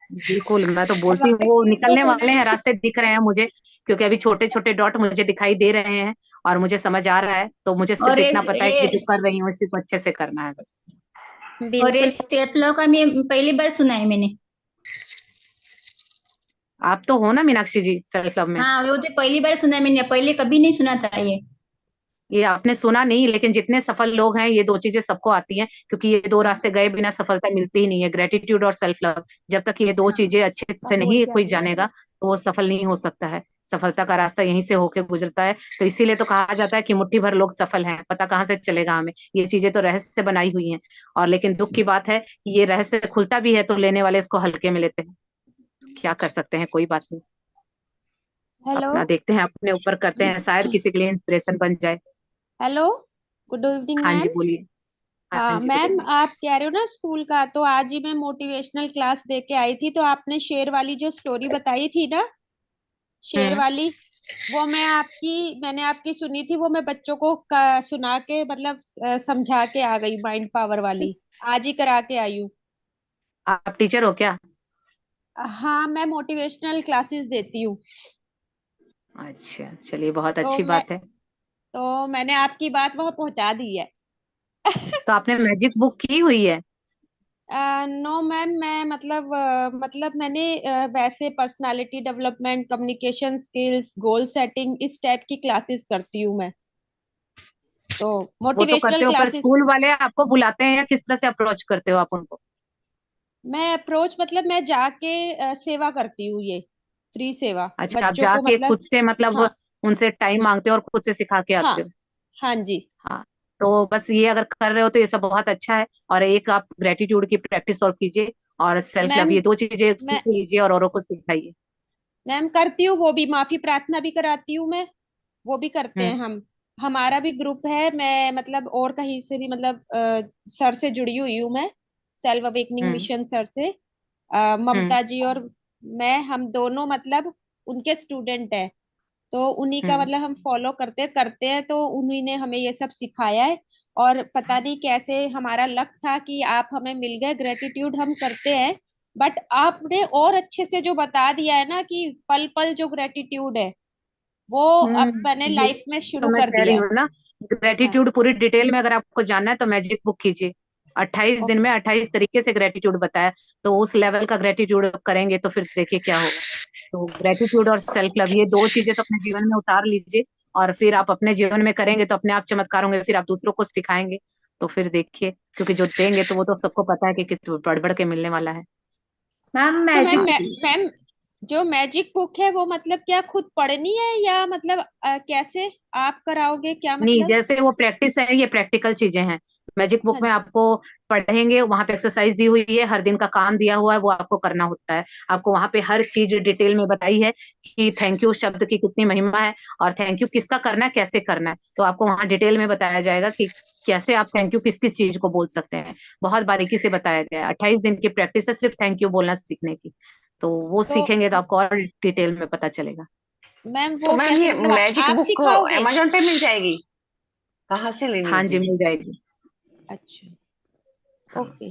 बिल्कुल, मैं तो अब बोलती हूँ, वो आपके तो निकलने होना वाले हैं, ही। रास्ते दिख रहे हैं मुझे, क्योंकि अभी छोटे छोटे डॉट मुझे दिखाई दे रहे हैं और मुझे समझ आ रहा है, तो मुझे सिर्फ और इतना पता है कि जो ये कर रही हूँ इसी को अच्छे से करना है बस। और ये बिल्कुल। सेल्फ लॉ का मैं पहली बार सुना है मैंने। आप तो हो ना मीनाक्षी जी सेल्फ लव में। हाँ, वो तो पहली बार सुना है मैंने, पहले कभी नहीं सुना था ये। ये आपने सुना नहीं, लेकिन जितने सफल लोग हैं ये दो चीजें सबको आती हैं, क्योंकि ये दो रास्ते गए बिना सफलता मिलती ही नहीं है, ग्रेटिट्यूड और सेल्फ लव। जब तक ये दो चीजें अच्छे से नहीं कोई जानेगा तो वो सफल नहीं हो सकता है। सफलता का रास्ता यहीं से होके गुजरता है, तो इसीलिए तो कहा जाता है कि मुट्ठी भर लोग सफल हैं, पता कहाँ से चलेगा हमें, ये चीजें तो रहस्य से बनाई हुई हैं। और लेकिन दुख की बात है कि ये रहस्य खुलता भी है तो लेने वाले इसको हल्के में लेते हैं। क्या कर सकते हैं, कोई बात नहीं, हेलो। अपना देखते हैं, अपने ऊपर करते हैं, शायद किसी के लिए इंस्पिरेशन बन जाए। हेलो। गुड इवनिंग हाँ जी मैम। बोलिए। हाँ हाँ जी गुड मैम, इवनिंग। आप कह रहे हो ना स्कूल का, तो आज ही मैं मोटिवेशनल क्लास दे के आई थी, तो आपने शेर वाली जो स्टोरी बताई थी ना, शेर हम्म। वाली, वो मैंने आपकी सुनी थी, वो मैं बच्चों को सुना के मतलब समझा के आ गई, माइंड पावर वाली। आज ही करा के आई हूँ। आप टीचर हो क्या? हाँ, मैं मोटिवेशनल क्लासेस देती हूँ। अच्छा चलिए, बहुत तो अच्छी मैं बात है। तो मैंने आपकी बात वहां पहुंचा दी है। तो आपने मैजिक बुक की हुई है? नो मैम, मैं मतलब मैंने वैसे personality development, communication skills, goal setting, इस टाइप की क्लासेस करती हूँ मैं, तो वो तो मोटिवेशनल करते हो, पर क्लासेस। स्कूल वाले आपको बुलाते हैं या किस तरह से अप्रोच करते हो आप उनको? मैं अप्रोच मतलब मैं जाके सेवा करती हूँ, ये फ्री सेवा अच्छा, आप बच्चों को जाके मतलब। खुद से मतलब हाँ। उनसे टाइम मांगते हो और खुद से सिखा के हाँ। आते हो? हाँ जी। हाँ। तो बस ये अगर कर रहे हो तो ये सब बहुत अच्छा है, और एक आप ग्रेटिट्यूड की प्रैक्टिस और कीजिए, और सेल्फ लव, मैम ये दो चीजें मैं सीख लीजिए और औरों को सिखाइए। मैम करती हूँ, वो भी माफी प्रार्थना भी कराती हूँ मैं, वो भी करते हैं हम्म। हम। हमारा भी ग्रुप है, मैं मतलब और कहीं से भी मतलब सर से जुड़ी हुई हूँ मैं, सेल्फ अवेकनिंग हम्म। मिशन सर से। हम्म। ममता जी और मैं, हम दोनों मतलब उनके स्टूडेंट है, तो उन्हीं का हम्म। मतलब हम फॉलो करते हैं, तो उन्हीं ने हमें ये सब सिखाया है। और पता नहीं कैसे हमारा लक था कि आप हमें मिल गए, ग्रेटिट्यूड हम करते हैं, बट आपने और अच्छे से जो बता दिया है ना कि पल पल जो ग्रेटिट्यूड है, वो अब मैंने ये लाइफ में तो शुरू मैं कर कह रही दिया है। हूँ ना, हाँ। ग्रेटिट्यूड पूरी डिटेल में अगर आपको जानना है तो मैजिक बुक कीजिए। 28 दिन ओके। में 28 तरीके से ग्रेटिट्यूड बताया, तो उस लेवल का ग्रेटिट्यूड करेंगे तो फिर देखिए क्या होगा। तो ग्रेटिट्यूड और सेल्फ लव, ये दो चीजें तो अपने जीवन में उतार लीजिए, और फिर आप अपने जीवन में करेंगे तो अपने आप चमत्कार होंगे, फिर आप दूसरों को सिखाएंगे, तो फिर देखिए, क्योंकि जो देंगे तो वो तो सबको पता है कि कितना बढ़ बढ़ के मिलने वाला है। मैम तो मैम हाँ मैजिक। मैं, जी। मैम जो मैजिक बुक है वो मतलब क्या खुद पढ़नी है या मतलब कैसे आप कराओगे, क्या नहीं, मतलब? जैसे वो प्रैक्टिस है, ये प्रैक्टिकल चीजें हैं। मैजिक बुक हाँ में जी। आपको पढ़ेंगे, वहां पे एक्सरसाइज दी हुई है, हर दिन का काम दिया हुआ है, वो आपको करना होता है। आपको वहां पे हर चीज डिटेल में बताई है कि थैंक यू शब्द की कितनी महिमा है, और थैंक यू किसका करना है, कैसे करना है, तो आपको वहां डिटेल में बताया जाएगा कि कैसे आप थैंक यू किस किस चीज को बोल सकते हैं। बहुत बारीकी से बताया गया है। 28 दिन की प्रैक्टिस है सिर्फ थैंक यू बोलना सीखने की। तो वो तो सीखेंगे तो आपको और डिटेल में पता चलेगा। मैम तो वो मैम कैसे ये मतलब मैजिक आप बुक सिखाओगे? अमेजोन पे मिल जाएगी? कहाँ से लेनी हाँ जी, होगी? मिल जाएगी। अच्छा, हाँ। ओके।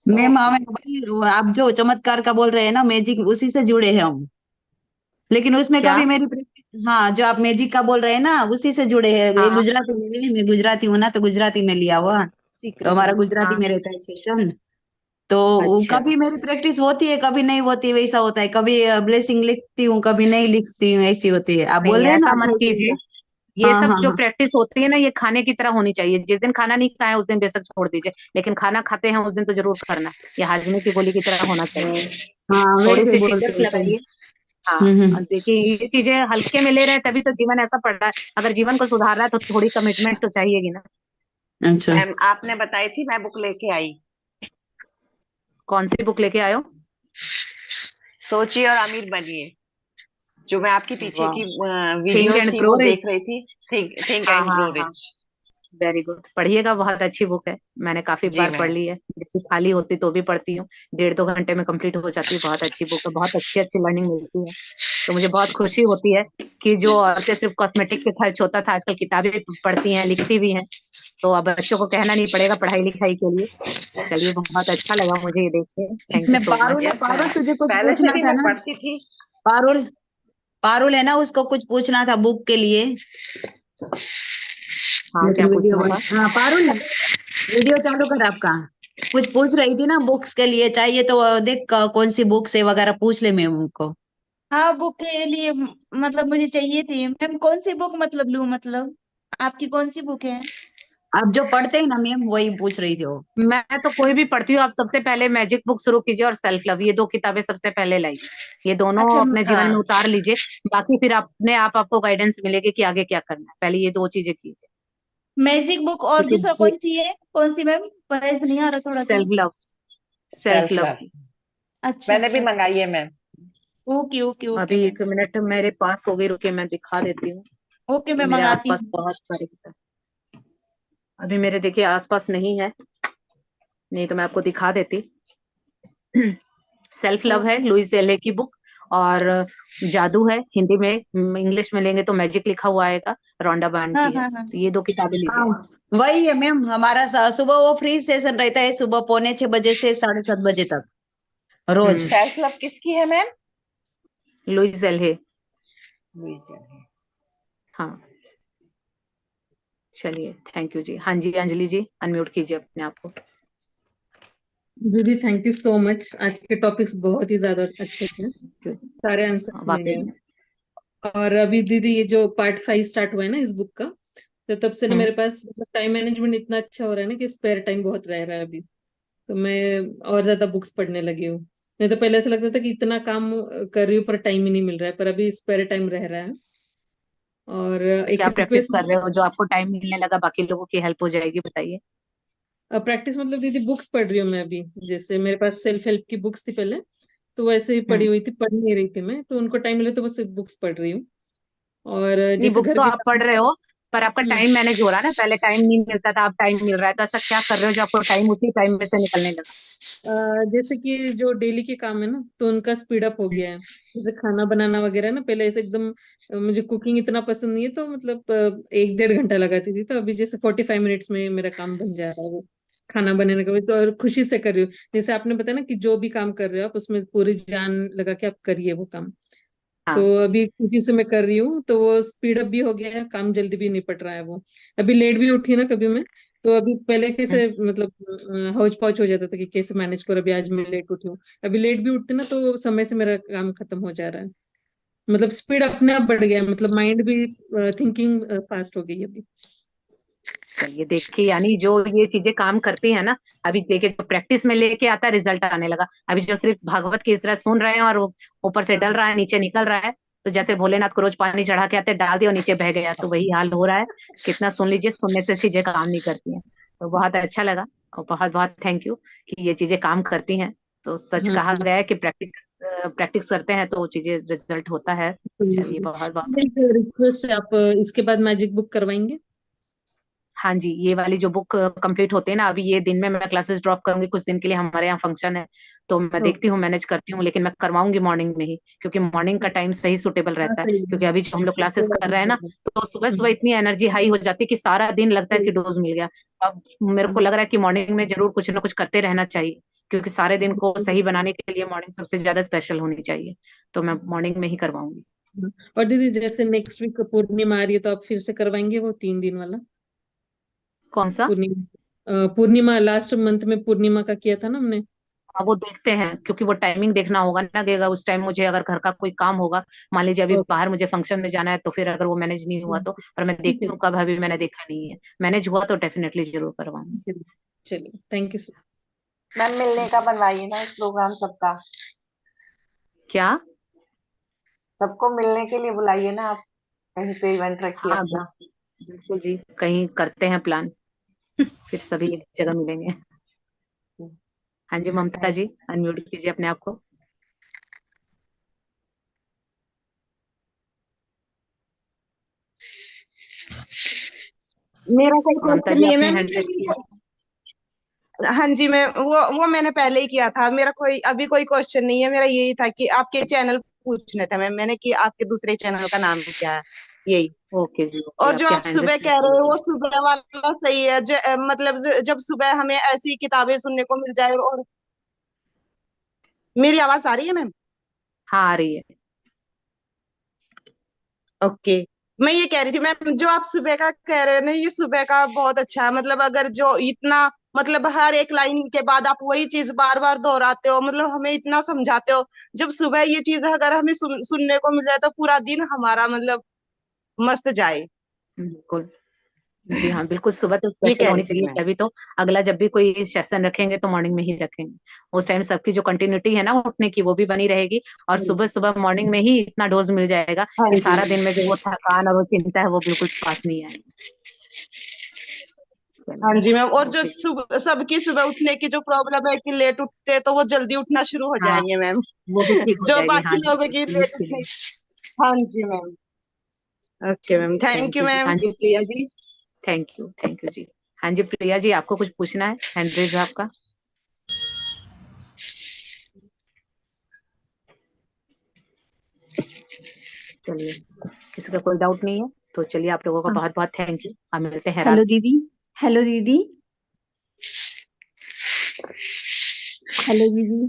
Ma'am okay. हमें भाई आप जो चमत्कार का बोल रहे हैं ना, मैजिक, उसी से जुड़े हैं हम। लेकिन उसमें क्या? कभी मेरी प्रैक्टिस, हाँ, जो आप मैजिक का बोल रहे हैं ना, उसी से जुड़े हैं। हाँ ये हाँ। गुजराती में है, मैं गुजराती हूँ ना, तो गुजराती में लिया हुआ। सीख तो रहे हमारा हो? गुजराती हाँ। में रहता है सेशन। तो अच्छा। कभी मेरी प्रैक्टिस होती है, कभी नहीं होती, वैसा होता है। कभी ब्लेसिंग लिखती हूँ, कभी नहीं लिखती हूँ, ऐसी होती है। आप बोल नहीं, रहे हैं ना ऐसा मत 28 दिन कीजिए। का। ये हाँ सब हाँ जो हाँ प्रैक्टिस होती है ना, ये खाने की तरह होनी चाहिए। जिस दिन खाना नहीं खाए उस दिन बेशक छोड़ दीजिए, लेकिन खाना खाते हैं उस दिन तो जरूर करना है। ये हाजमे की गोली की तरह होना चाहिए। हाँ, थोड़ी वैसे सी बोलते शिद्दत हैं सही। लगाइए। हाँ। हम्म। और देखिए, ये चीजें हल्के में ले रहे हैं तभी तो जीवन ऐसा पड़ रहा है। अगर जीवन को सुधार रहा है तो थोड़ी कमिटमेंट तो चाहिएगी ना। अच्छा। मैम आपने बताई थी, मैं बुक लेके आई। कौन सी बुक लेके आयो? सोचिए और अमीर बनिए, जो मैं आपकी पीछे वाह। की थिंक वीडियोस एंड थी ग्रो वो देख रिच। रही थी। थिंक थिंक हाँ एंड हाँ ग्रो हाँ। रिच। वेरी गुड, पढ़िएगा, बहुत अच्छी बुक है। मैंने काफी जी बार पढ़ मैम। ली है, जैसे खाली होती तो भी पढ़ती हूँ। 1.5-2 घंटे में कंप्लीट हो जाती है। बहुत अच्छी बुक है, बहुत अच्छी अच्छी लर्निंग मिलती है। तो मुझे बहुत खुशी होती है कि जो औरतें सिर्फ कॉस्मेटिक पे खर्च होता था, आजकल किताबें पढ़ती हैं, लिखती भी हैं। तो अब बच्चों को कहना नहीं पड़ेगा पढ़ाई लिखाई के लिए। चलिए, बहुत अच्छा लगा मुझे ये देख के। थैंक यू इसमें सो पारुल है, मच। यस पारुल मैम, तुझे कुछ पहले से पूछना भी था मैं ना? पढ़ती थी। पारुल, पारुल है ना, उसको कुछ पूछना था बुक के लिए। हाँ, क्या लेकिन वीडियो पूछना बंद, था? हाँ पारुल, वीडियो चालू कर आपका। कुछ पूछ रही थी ना बुक्स के लिए, चाहिए तो देख कौन सी बुक्स है वगैरह पूछ ले मैम उनको। हाँ, बुक के लिए मतलब मुझे चाहिए थी मैम। कौन सी बुक मतलब लूँ, मतलब आपकी कौन सी बुक है? आप जो पढ़ते हैं ना मैम, वही पूछ रही थी वो। मैं तो कोई भी पढ़ती हूँ। आप सबसे पहले मैजिक बुक शुरू कीजिए और सेल्फ लव, ये 2 किताबें सबसे पहले लाइए। ये दोनों अच्छा। अपने जीवन में उतार लीजिए। बाकी फिर अपने आप आपको गाइडेंस मिलेगी कि आगे क्या करना है। पहले ये 2 चीजें कीजिए। मैजिक बुक और दूसरा क्योंकि कौन सी है? कौन सी मैम? समझ नहीं आ रहा थोड़ा सा। Self love, self self love love की। अच्छा मैंने भी अच्छा। मंगाई है मैम। ओके ओके ओके अभी मैम। 1 मिनट मेरे पास हो गई, रुकिए मैं दिखा देती हूँ। ओके, मैं मेरे मंगाती आसपास हूँ। बहुत सारे किताब अभी मेरे, देखिए, आसपास नहीं है। नहीं तो मैं आपको दिखा देती। सेल्फ लव है ओके। लुइस एले की बुक। और जादू है हिंदी में। इंग्लिश में लेंगे तो मैजिक लिखा हुआ आएगा, रोंडा बार्न हाँ की है। हाँ हाँ। तो ये 2 किताबें हाँ, लीजिए। वही है मैम। हमारा सुबह वो फ्री सेशन रहता है, सुबह 6:45 से 7:30 तक रोज। हम्म। सेल्फ लव किसकी है मैम? लुइस एले। लुइस है। हाँ। चलिए, थैंक यू जी। हाँ जी, अंजलि जी, अनम्यूट कीजिए अपने आप को। दीदी थैंक यू सो मच, आज के टॉपिक्स बहुत ही ज्यादा अच्छे थे, सारे आंसर्स मिल वाकई गए। में। और अभी दीदी ये जो पार्ट 5 स्टार्ट हुआ है ना इस बुक का, तो तब से ना हम्म। मेरे पास मतलब टाइम मैनेजमेंट इतना अच्छा हो रहा है ना कि स्पेयर टाइम बहुत रह रहा है अभी। तो मैं और ज्यादा बुक्स पढ़ने लगी हूँ। नहीं तो पहले ऐसा लगता था कि इतना काम कर रही हूँ पर टाइम ही नहीं मिल रहा है, पर अभी स्पेयर टाइम रह रहा है। और तो एक क्या प्रैक्टिस रिक्वेस्ट। कर रहे हो जो आपको टाइम मिलने लगा, बाकी लोगों की हेल्प हो जाएगी, बताइए। प्रैक्टिस मतलब दीदी बुक्स पढ़ रही हूँ मैं अभी। जैसे मेरे पास सेल्फ हेल्प की बुक्स थी पहले, तो वैसे ही पढ़ी हम्म। हुई थी, पढ़ नहीं रही थी मैं, तो उनको टाइम मिले तो बस बुक्स पढ़ रही हूँ। और नहीं, जैसे बुक्स घर तो के आप काम। पढ़ रहे हो, पर आपका हम्म। टाइम मैनेज हो रहा है ना। पहले टाइम नहीं मिलता था, अब टाइम मिल रहा है। तो ऐसा क्या कर रहे हो जो आपको टाइम उसी टाइम में से निकलने लगा? जैसे कि जो डेली के काम है ना, तो उनका स्पीड अप हो गया है। जैसे खाना बनाना वगैरह ना, पहले ऐसे एकदम मुझे कुकिंग इतना पसंद नहीं है, तो मतलब 1-1.5 घंटा लगाती थी, तो अभी जैसे 45 मिनट्स में मेरा काम बन जा रहा है वो खाना बनाने का भी। तो और खुशी से कर रही हूँ। जैसे आपने बताया ना कि जो भी काम कर रहे हो आप उसमें पूरी जान लगा के आप करिए वो काम। तो हाँ। अभी खुशी से मैं कर रही हूँ, तो वो स्पीड अप भी हो गया है, काम जल्दी भी निपट रहा है वो। अभी लेट भी उठी ना कभी मैं, तो अभी पहले हम्म। कैसे मतलब हौच पौच हो जाता था कि कैसे मैनेज करो, अभी आज मैं लेट उठी हूँ। अभी लेट भी उठती ना तो समय से मेरा काम खत्म हो जा रहा है। मतलब स्पीड अपने आप बढ़ गया है, मतलब माइंड भी थिंकिंग फास्ट हो गई है अभी। चलिए देखिए, यानी जो ये चीजें काम करती है ना, अभी देखिए जो प्रैक्टिस में लेके आता है रिजल्ट आने लगा। अभी जो सिर्फ भागवत की तरह सुन रहे हैं और ऊपर से डल रहा है, नीचे निकल रहा है, तो जैसे भोलेनाथ को रोज पानी चढ़ा के आते डाल दिया और नीचे बह गया, तो वही हाल हो रहा है। कितना सुन लीजिए, सुनने से चीजें काम नहीं करती हैं। तो बहुत अच्छा लगा और बहुत बहुत थैंक यू कि ये चीजें काम करती हैं। तो सच कहा गया है कि प्रैक्टिस प्रैक्टिस करते हैं तो वो चीजें रिजल्ट होता है। चलिए बहुत बहुत एक रिक्वेस्ट है, आप इसके बाद मैजिक बुक करवाएंगे? हाँ जी, ये वाली जो बुक कंप्लीट होते हैं ना, अभी ये दिन में मैं क्लासेस ड्रॉप करूंगी कुछ दिन के लिए, हमारे यहाँ फंक्शन है, तो मैं देखती हूँ मैनेज करती हूँ, लेकिन मैं करवाऊंगी मॉर्निंग में ही, क्योंकि मॉर्निंग का टाइम सही सुटेबल हाँ रहता है। सही क्योंकि अभी जो हम लोग क्लासेस कर रहे हैं ना, तो सुबह सुबह हम्म, इतनी एनर्जी हाई हो जाती है कि सारा दिन लगता है कि डोज मिल गया। अब मेरे को लग रहा है कि मॉर्निंग में जरूर कुछ ना कुछ करते रहना चाहिए, क्योंकि सारे दिन को सही बनाने के लिए मॉर्निंग सबसे ज्यादा स्पेशल होनी चाहिए। तो मैं मॉर्निंग में ही करवाऊंगी। और दीदी जैसे नेक्स्ट वीक पूर्णिमा आ रही है, तो आप फिर से करवाएंगे वो 3 दिन वाला? कौन सा? पूर्णिमा लास्ट मंथ में पूर्णिमा का किया था ना हमने। हाँ वो देखते हैं, क्योंकि वो टाइमिंग देखना होगा ना कि अगर उस टाइम मुझे अगर घर का कोई काम होगा, मान लीजिए अभी बाहर मुझे फंक्शन में जाना है, तो फिर अगर वो मैनेज नहीं हुआ तो, पर मैं देखती हूँ कब, अभी मैंने देखा नहीं है, मैनेज हुआ तो डेफिनेटली जरूर करवाऊंगी। चलिए थैंक यू सर। मैम मिलने का बनवाइए ना एक प्रोग्राम सबका, क्या? सबको मिलने के लिए बुलाइए ना आप, कहीं पे इवेंट रखिए हाँ अपना। बिल्कुल जी, कहीं करते हैं प्लान, फिर सभी एक जगह मिलेंगे। हाँ जी ममता जी, अनम्यूट कीजिए अपने आप को। मेरा कोई ममता क्वेश्चन जी नहीं है आपने मैम। हैंड रेज किया। हाँ जी मैं वो मैंने पहले ही किया था, मेरा कोई अभी कोई क्वेश्चन नहीं है। मेरा यही था कि आपके चैनल पूछना था मैम मैंने, कि आपके दूसरे चैनल का नाम क्या है, यही। ओके जी ओके, और जो आपके आप हैंड रेज सुबह कह रहे हो वो सुबह वाला सही है। मतलब जब सुबह हमें ऐसी किताबें सुनने को मिल जाए। और मेरी आवाज आ रही है मैम? हाँ आ रही है। ओके। मैं ये कह रही थी मैम, जो आप सुबह का कह रहे हो ना, ये सुबह का बहुत अच्छा है। मतलब अगर जो इतना, मतलब हर एक लाइन के बाद आप वही चीज बार बार दोहराते हो, मतलब हमें इतना समझाते हो। जब सुबह ये चीज अगर हमें सुनने को मिल जाए तो पूरा दिन हमारा मतलब मस्त जाए। बिल्कुल। जी हाँ बिल्कुल, सुबह तो ये स्पेशल कह होनी रही थी चाहिए, मैं। तभी तो अगला जब भी कोई सेशन रखेंगे तो मॉर्निंग में ही रखेंगे। उस टाइम सबकी जो कंटिन्यूटी है ना उठने की, वो भी बनी रहेगी, और सुबह सुबह मॉर्निंग में ही इतना डोज मिल जाएगा हाँ कि जी। सारा दिन में जो वो थकान और वो चिंता है वो बिल्कुल पास नहीं आएगी। हाँ चलिए जी मैम। और जो ओके। सुबह सबकी सुबह उठने की जो प्रॉब्लम है कि लेट उठते हैं, तो वो जल्दी उठना शुरू हो हाँ जाएंगे मैम। वो भी ठीक हो जो जाएगी, हाँ बाकी जी लोगों की बिल्कुल लेट उठने। इसलिए। हाँ जी मैम। ओके मैम, चलिए thank thank you you ji. Ma'am. हाँ जी प्रिया जी, थैंक यू जी। हाँ जी प्रिया जी, आपको कुछ पूछना है? हैंड रेज है आपका। चलिए, किसी का कोई डाउट नहीं है तो चलिए, आप लोगों का हाँ, बहुत बहुत थैंक यू। हम मिलते हैं हेलो रात। दीदी। हेलो दीदी। हेलो दीदी।